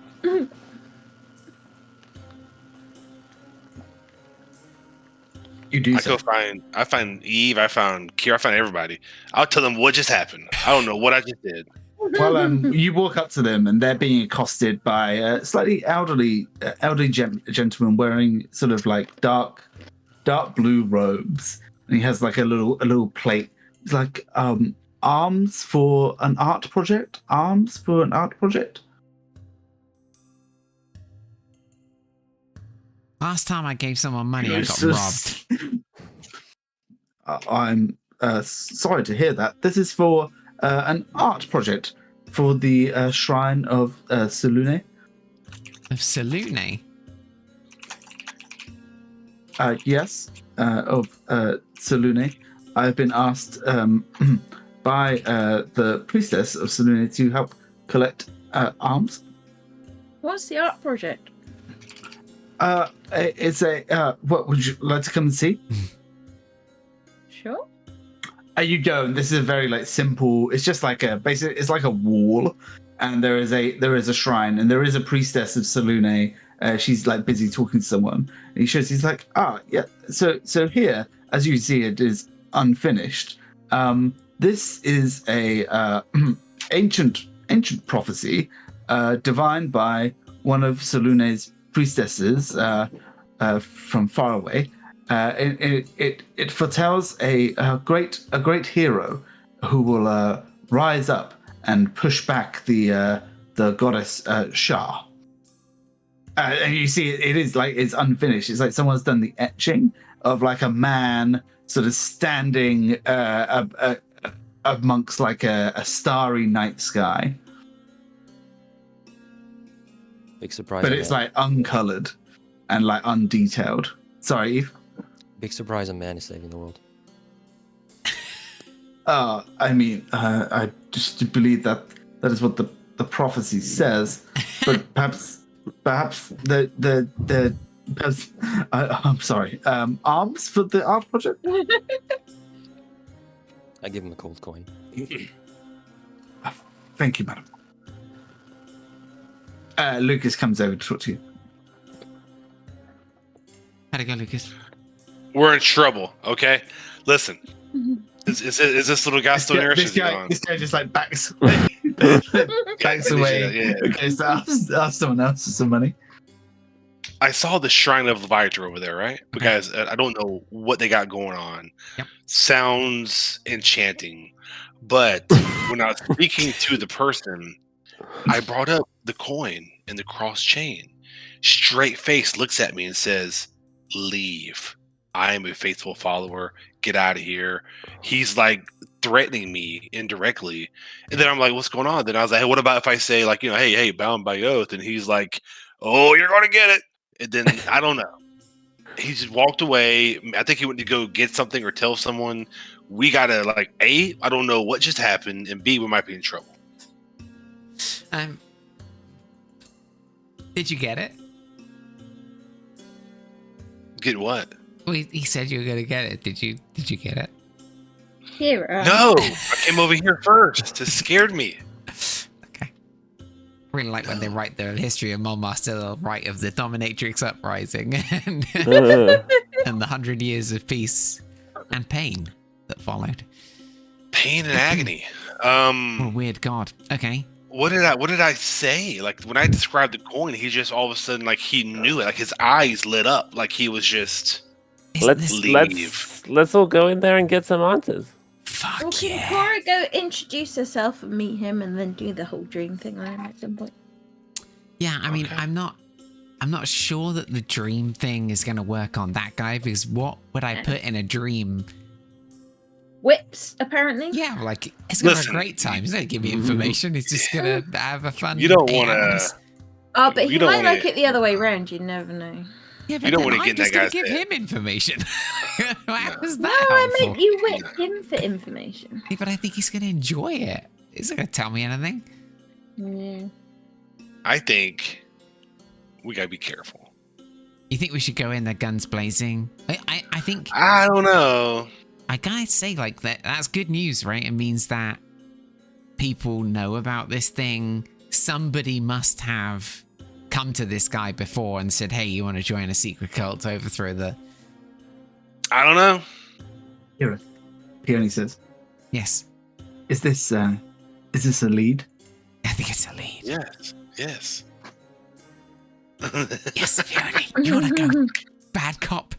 You do I find Eve, I found Kira, I found everybody. I'll tell them what just happened. I don't know what I just did. Well, you walk up to them and they're being accosted by a slightly elderly gentleman wearing sort of like dark blue robes, and he has like a little plate. He's like, arms for an art project. Arms for an art project. Last time I gave someone money, I got It's robbed. I'm sorry to hear that. This is for an art project for the shrine of Selune. Of Selune? Yes, of Selune. I've been asked by the priestess of Selune to help collect arms. What's the art project? It's a. What would you like to come and see? Sure. You go, and this is a very like simple. It's just like a basic. It's like a wall, and there is a shrine, and there is a priestess of Selune. She's like busy talking to someone. And he shows. He's like, yeah. So here, as you see, it is unfinished. This is a ancient prophecy, divined by one of Selune's priestesses from far away. It foretells a great hero who will rise up and push back the goddess Shah. And you see, it is like it's unfinished. It's like someone's done the etching of like a man sort of standing amongst like a starry night sky. Big surprise. But it's like uncolored and like undetailed. Sorry, Eve. Big surprise a man is saving the world. I mean, I just believe that is what the prophecy says. But perhaps I'm sorry. Arms for the art project. I give him a cold coin. Thank you, madam. Lucas comes over to talk to you. How'd it go, Lucas? We're in trouble, okay? Listen. Is this little guy still here? This guy just like backs away. Backs away. Yeah. Okay, so ask someone else for some money. I saw the Shrine of Leviathan over there, right? Because I don't know what they got going on. Yep. Sounds enchanting. But when I was speaking to the person, I brought up the coin and the cross chain. Straight face looks at me and says, "Leave. I am a faithful follower. Get out of here." He's like threatening me indirectly. And then I'm like, what's going on? Then I was like, hey, what about if I say like, hey, bound by oath? And he's like, oh, you're going to get it. And then I don't know. He just walked away. I think he went to go get something or tell someone. We got to like, A, I don't know what just happened. And B, we might be in trouble. Did you get it? Get what? Well, he said you were gonna get it. Did you get it? Hero. No, I came over here first. It scared me. Okay. Really like when they write the history of Mol Master, they'll write of the Dominatrix uprising and the 100 years of peace and pain that followed. Pain and agony. What a weird god. Okay. What did I say? Like when I described the coin, he just all of a sudden like he knew it. Like his eyes lit up. Like he was just Let's all go in there and get some answers. Fuck Well, can yeah. Cora go introduce herself and meet him, and then do the whole dream thing on him at some point? Yeah, I mean, Okay. I'm not sure that the dream thing is going to work on that guy, because what would I put in a dream? Whips, apparently. Yeah, like it's gonna have Listen. a great time. He's not gonna give me information. He's just gonna have a fun. You don't 8 want hours. to. Oh, but he You don't might wanna- like it the other way around. You never know. Yeah, but You don't then wanna I'm get in just that gonna guy's give head. him information. How is No, that I helpful? meant you whip him for information. Yeah, but I think he's gonna enjoy it. He's not gonna tell me anything. Yeah. I think we gotta be careful. You think we should go in there guns blazing? I think I don't know. I gotta say, like, that's good news, right? It means that people know about this thing. Somebody must have come to this guy before and said, hey, you want to join a secret cult to overthrow the... I don't know. Peony says, Yes, is this a lead? I think it's a lead. Yes. Yes. Yes, Fiona, you want to go bad cop,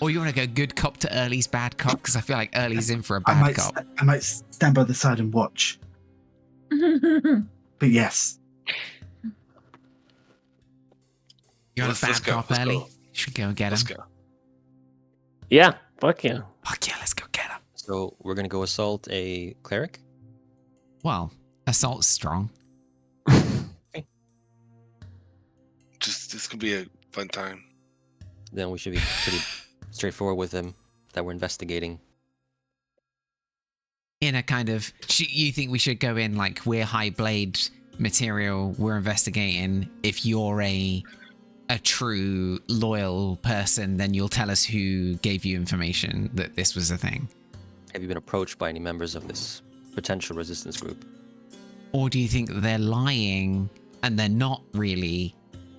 Or you want to go good cop to Early's bad cop? Because I feel like Early's in for a bad cop. I might stand by the side and watch. But yes. You're a bad cop, let's Early. go. Should we go and get him? Let's go. Yeah, fuck yeah. Fuck yeah, let's go get him. So we're gonna go assault a cleric. Well, assault's strong. Just this could be a fun time. Then we should be pretty straightforward with him that we're investigating. In a kind of, you think we should go in like we're high blade material, we're investigating. If you're a true loyal person, then you'll tell us who gave you information that this was a thing. Have you been approached by any members of this potential resistance group? Or do you think that they're lying and they're not really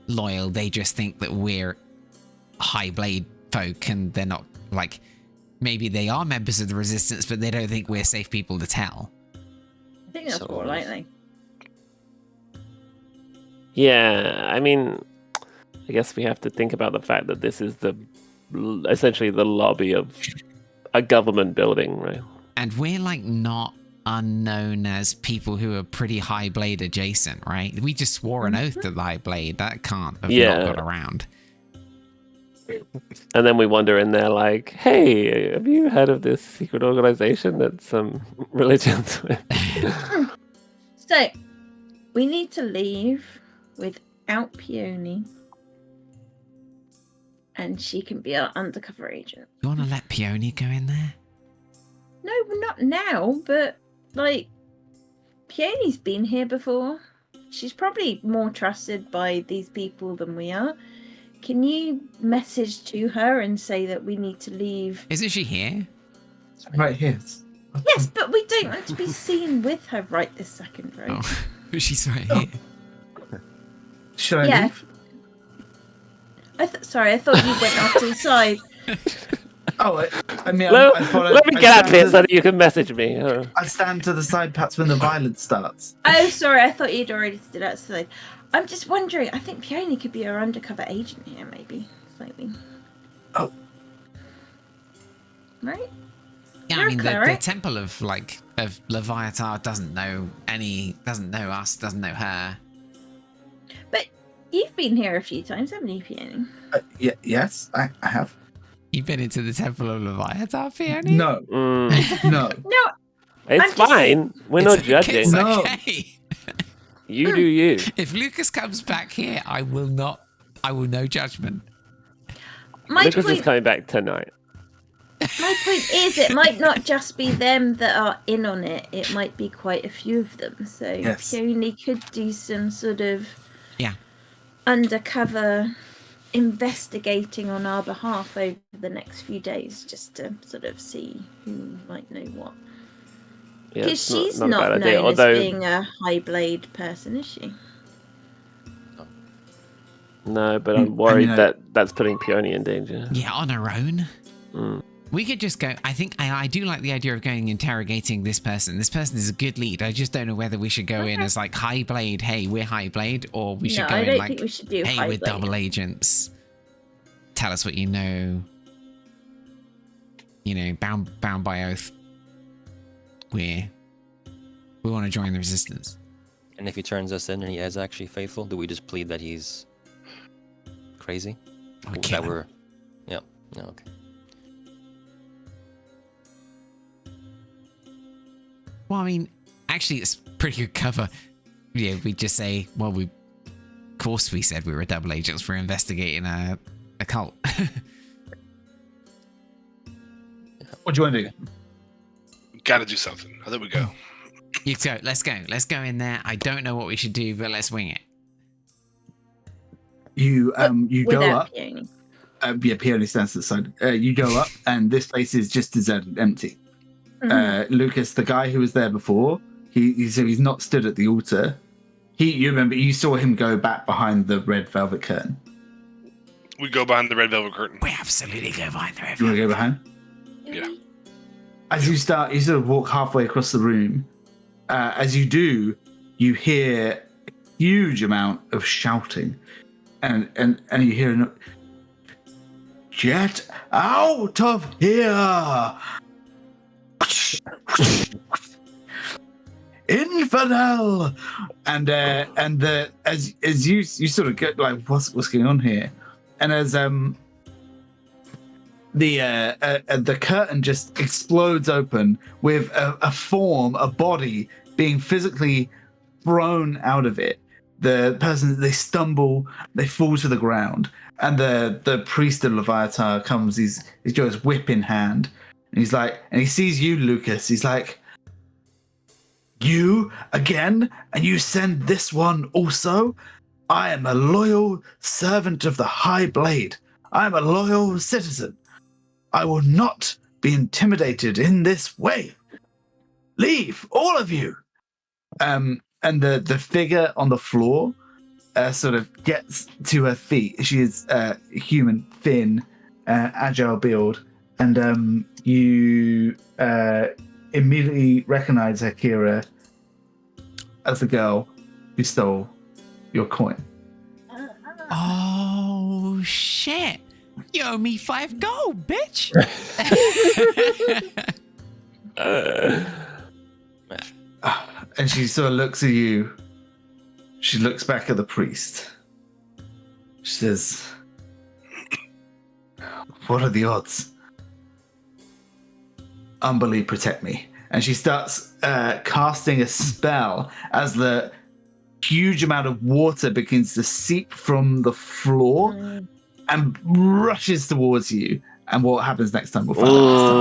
loyal? They just think that we're high blade folk and they're not, like, maybe they are members of the resistance, but they don't think we're safe people to tell. I think that's So, more likely. Yeah, I mean, I guess we have to think about the fact that this is essentially the lobby of a government building, right? And we're like not unknown as people who are pretty high blade adjacent, right? We just swore an oath to the high blade. That can't have not got around. And then we wander in there like, hey, have you heard of this secret organization that some religions with? So, we need to leave without Peony. And she can be our undercover agent. You want to let Peony go in there? No, not now, but, like, Peony's been here before. She's probably more trusted by these people than we are. Can you message to her and say that we need to leave? Isn't she here? Right here. Yes, but we don't want to be seen with her right this second, right? Oh, she's right here. Should I Yeah. leave? Sorry, I thought you went off to the side. Oh, I mean, Let, I thought let me I get out of stand here to- so that you can message me. I stand to the side perhaps when the violence starts. Oh, sorry, I thought you'd already stood outside. I'm just wondering, I think Peony could be our undercover agent here, maybe. Slightly. Oh. Right? Yeah, You're I mean, the cleric. temple of Leviathan doesn't know us, doesn't know her. But you've been here a few times, haven't you, Peony? Yes, I have. You've been into the temple of Leviathan, Peony? No, Mm, no. No, it's I'm just- fine. We're not judging. It's No. okay. You do you. If Lucas comes back here, I will no judgment. my Lucas is point, coming back tonight. my point is it might not just be them that are in on it. It might be quite a few of them. So Yes. Peony could do some sort of Yeah. undercover investigating on our behalf over the next few days just to sort of see who might know what. Yeah, Because it's she's not a not bad idea. known Although, as being a high blade person, is she? no, but I I'm mean, worried I- that that's putting Peony in danger. Yeah, on her own. Mm. We could just go. I think I do like the idea of going interrogating this person. This person is a good lead. I just don't know whether we should go in as like high blade. Hey, we're high blade, or we should No, go I in don't like, think we should do hey, high we're blade. double agents. Tell us what you know. You know, bound by oath. We want to join the resistance. And if he turns us in and he is actually faithful, do we just plead that he's crazy? Or kill him. Yeah. No, okay. Well, I mean, actually, it's pretty good cover. Yeah, we just say, well, of course we said we were double agents for investigating a cult. What do you want to do? Gotta do something. I think we go. Let's go. Let's go in there. I don't know what we should do, but let's wing it. You go Without up. Peony. Yeah, Peony stands to the side. You go up, and this place is just deserted, empty. Mhm. Lucas, the guy who was there before, he's not stood at the altar. You remember you saw him go back behind the red velvet curtain. We go behind the red velvet curtain. We absolutely go behind the river. You want to go behind? Yeah. As you start, you sort of walk halfway across the room. As you do, you hear a huge amount of shouting, and you hear Get out of here! Infidel! And as you sort of get like what's going on here, and as the curtain just explodes open with a form, a body being physically thrown out of it. The person, they stumble, they fall to the ground, and the priest of Leviathan comes. He's got his whip in hand, and he's like, and he sees you, Lucas. He's like, you again, and you send this one also? I am a loyal servant of the High Blade. I am a loyal citizen. I will not be intimidated in this way. Leave, all of you. And the figure on the floor sort of gets to her feet. She is human, thin, agile build, and you immediately recognize Akira as the girl who stole your coin. Oh shit! You owe me 5 gold, bitch. And she sort of looks at you. She looks back at the priest. She says, what are the odds? Umberly, protect me. And she starts casting a spell as the huge amount of water begins to seep from the floor and rushes towards you. And what happens next time? We'll find out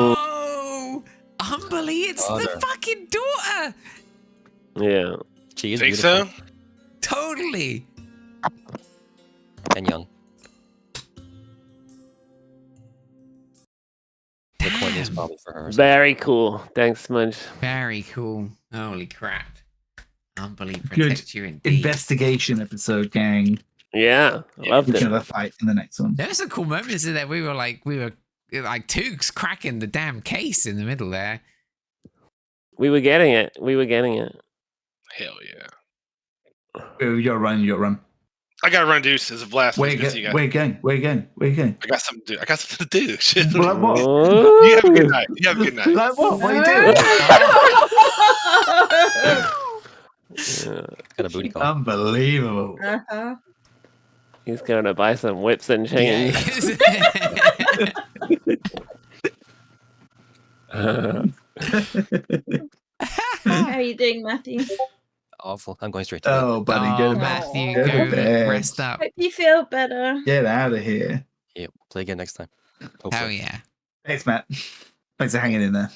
next time. Oh, Umberly, it's the fucking daughter. Yeah. She is Think beautiful so? Totally. and young. The coin is Damn. probably for her. Very cool. Thanks, Smudge. Very cool. Holy crap. Umberly protect you indeed. Investigation episode, gang. Yeah, loved We're it. gonna fight in the next one. There were some cool moments in there. We were like Tooks cracking the damn case in the middle there. We were getting it. Hell yeah. You're run. I gotta run deuce as a blast. Where Nice to see you you going? guys. Where you going? I got something to do. Shit. Like what? You have a good night. You have a good night. Like what? What are you doing? Yeah. Got a booty call. Unbelievable. Uh-huh. He's going to buy some whips and chains. How are you doing, Matthew? Awful. I'm going straight to bed. Oh, buddy, go Oh, to bed. Matthew, Go to go bed. rest up. Hope you feel better. Get out of here. Yeah, play again next time. Hell Hopefully. yeah. Thanks, Matt. Thanks for hanging in there.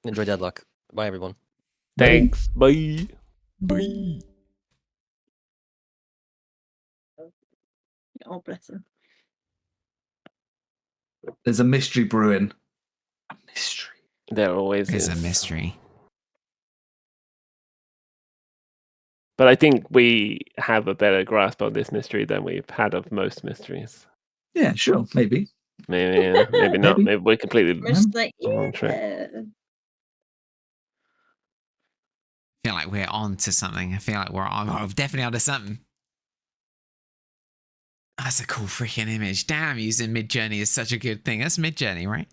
Enjoy Deadlock. Bye, everyone. Thanks. Bye. Oh, bless him. There's a mystery brewing. A mystery. There always It's is a mystery. But I think we have a better grasp of this mystery than we've had of most mysteries. Yeah, sure, maybe. Maybe, maybe not. Maybe. Maybe we're completely. Just like, Wrong track. yeah. I feel like we're on to something. I feel like we're definitely onto something. That's a cool freaking image. Damn, using Midjourney is such a good thing. That's Midjourney, right?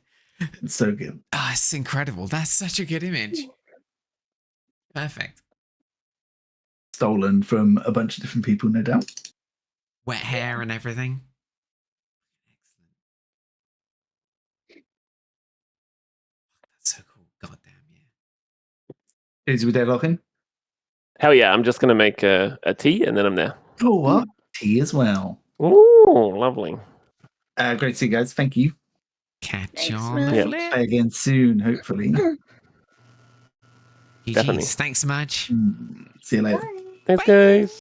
It's so good. Ah, it's incredible. That's such a good image. Perfect. Stolen from a bunch of different people, no doubt. Wet hair and everything. Excellent. That's so cool. Goddamn, yeah. Is we deadlocking? Hell yeah! I'm just gonna make a tea and then I'm there. Oh, what? Tea as well. Ooh, lovely. Great to see you guys. Thank you. Catch Thanks, you on man. the Yeah. flip. Play again soon, hopefully. GGs. Definitely. Thanks so much. See you later. Bye. Thanks, guys.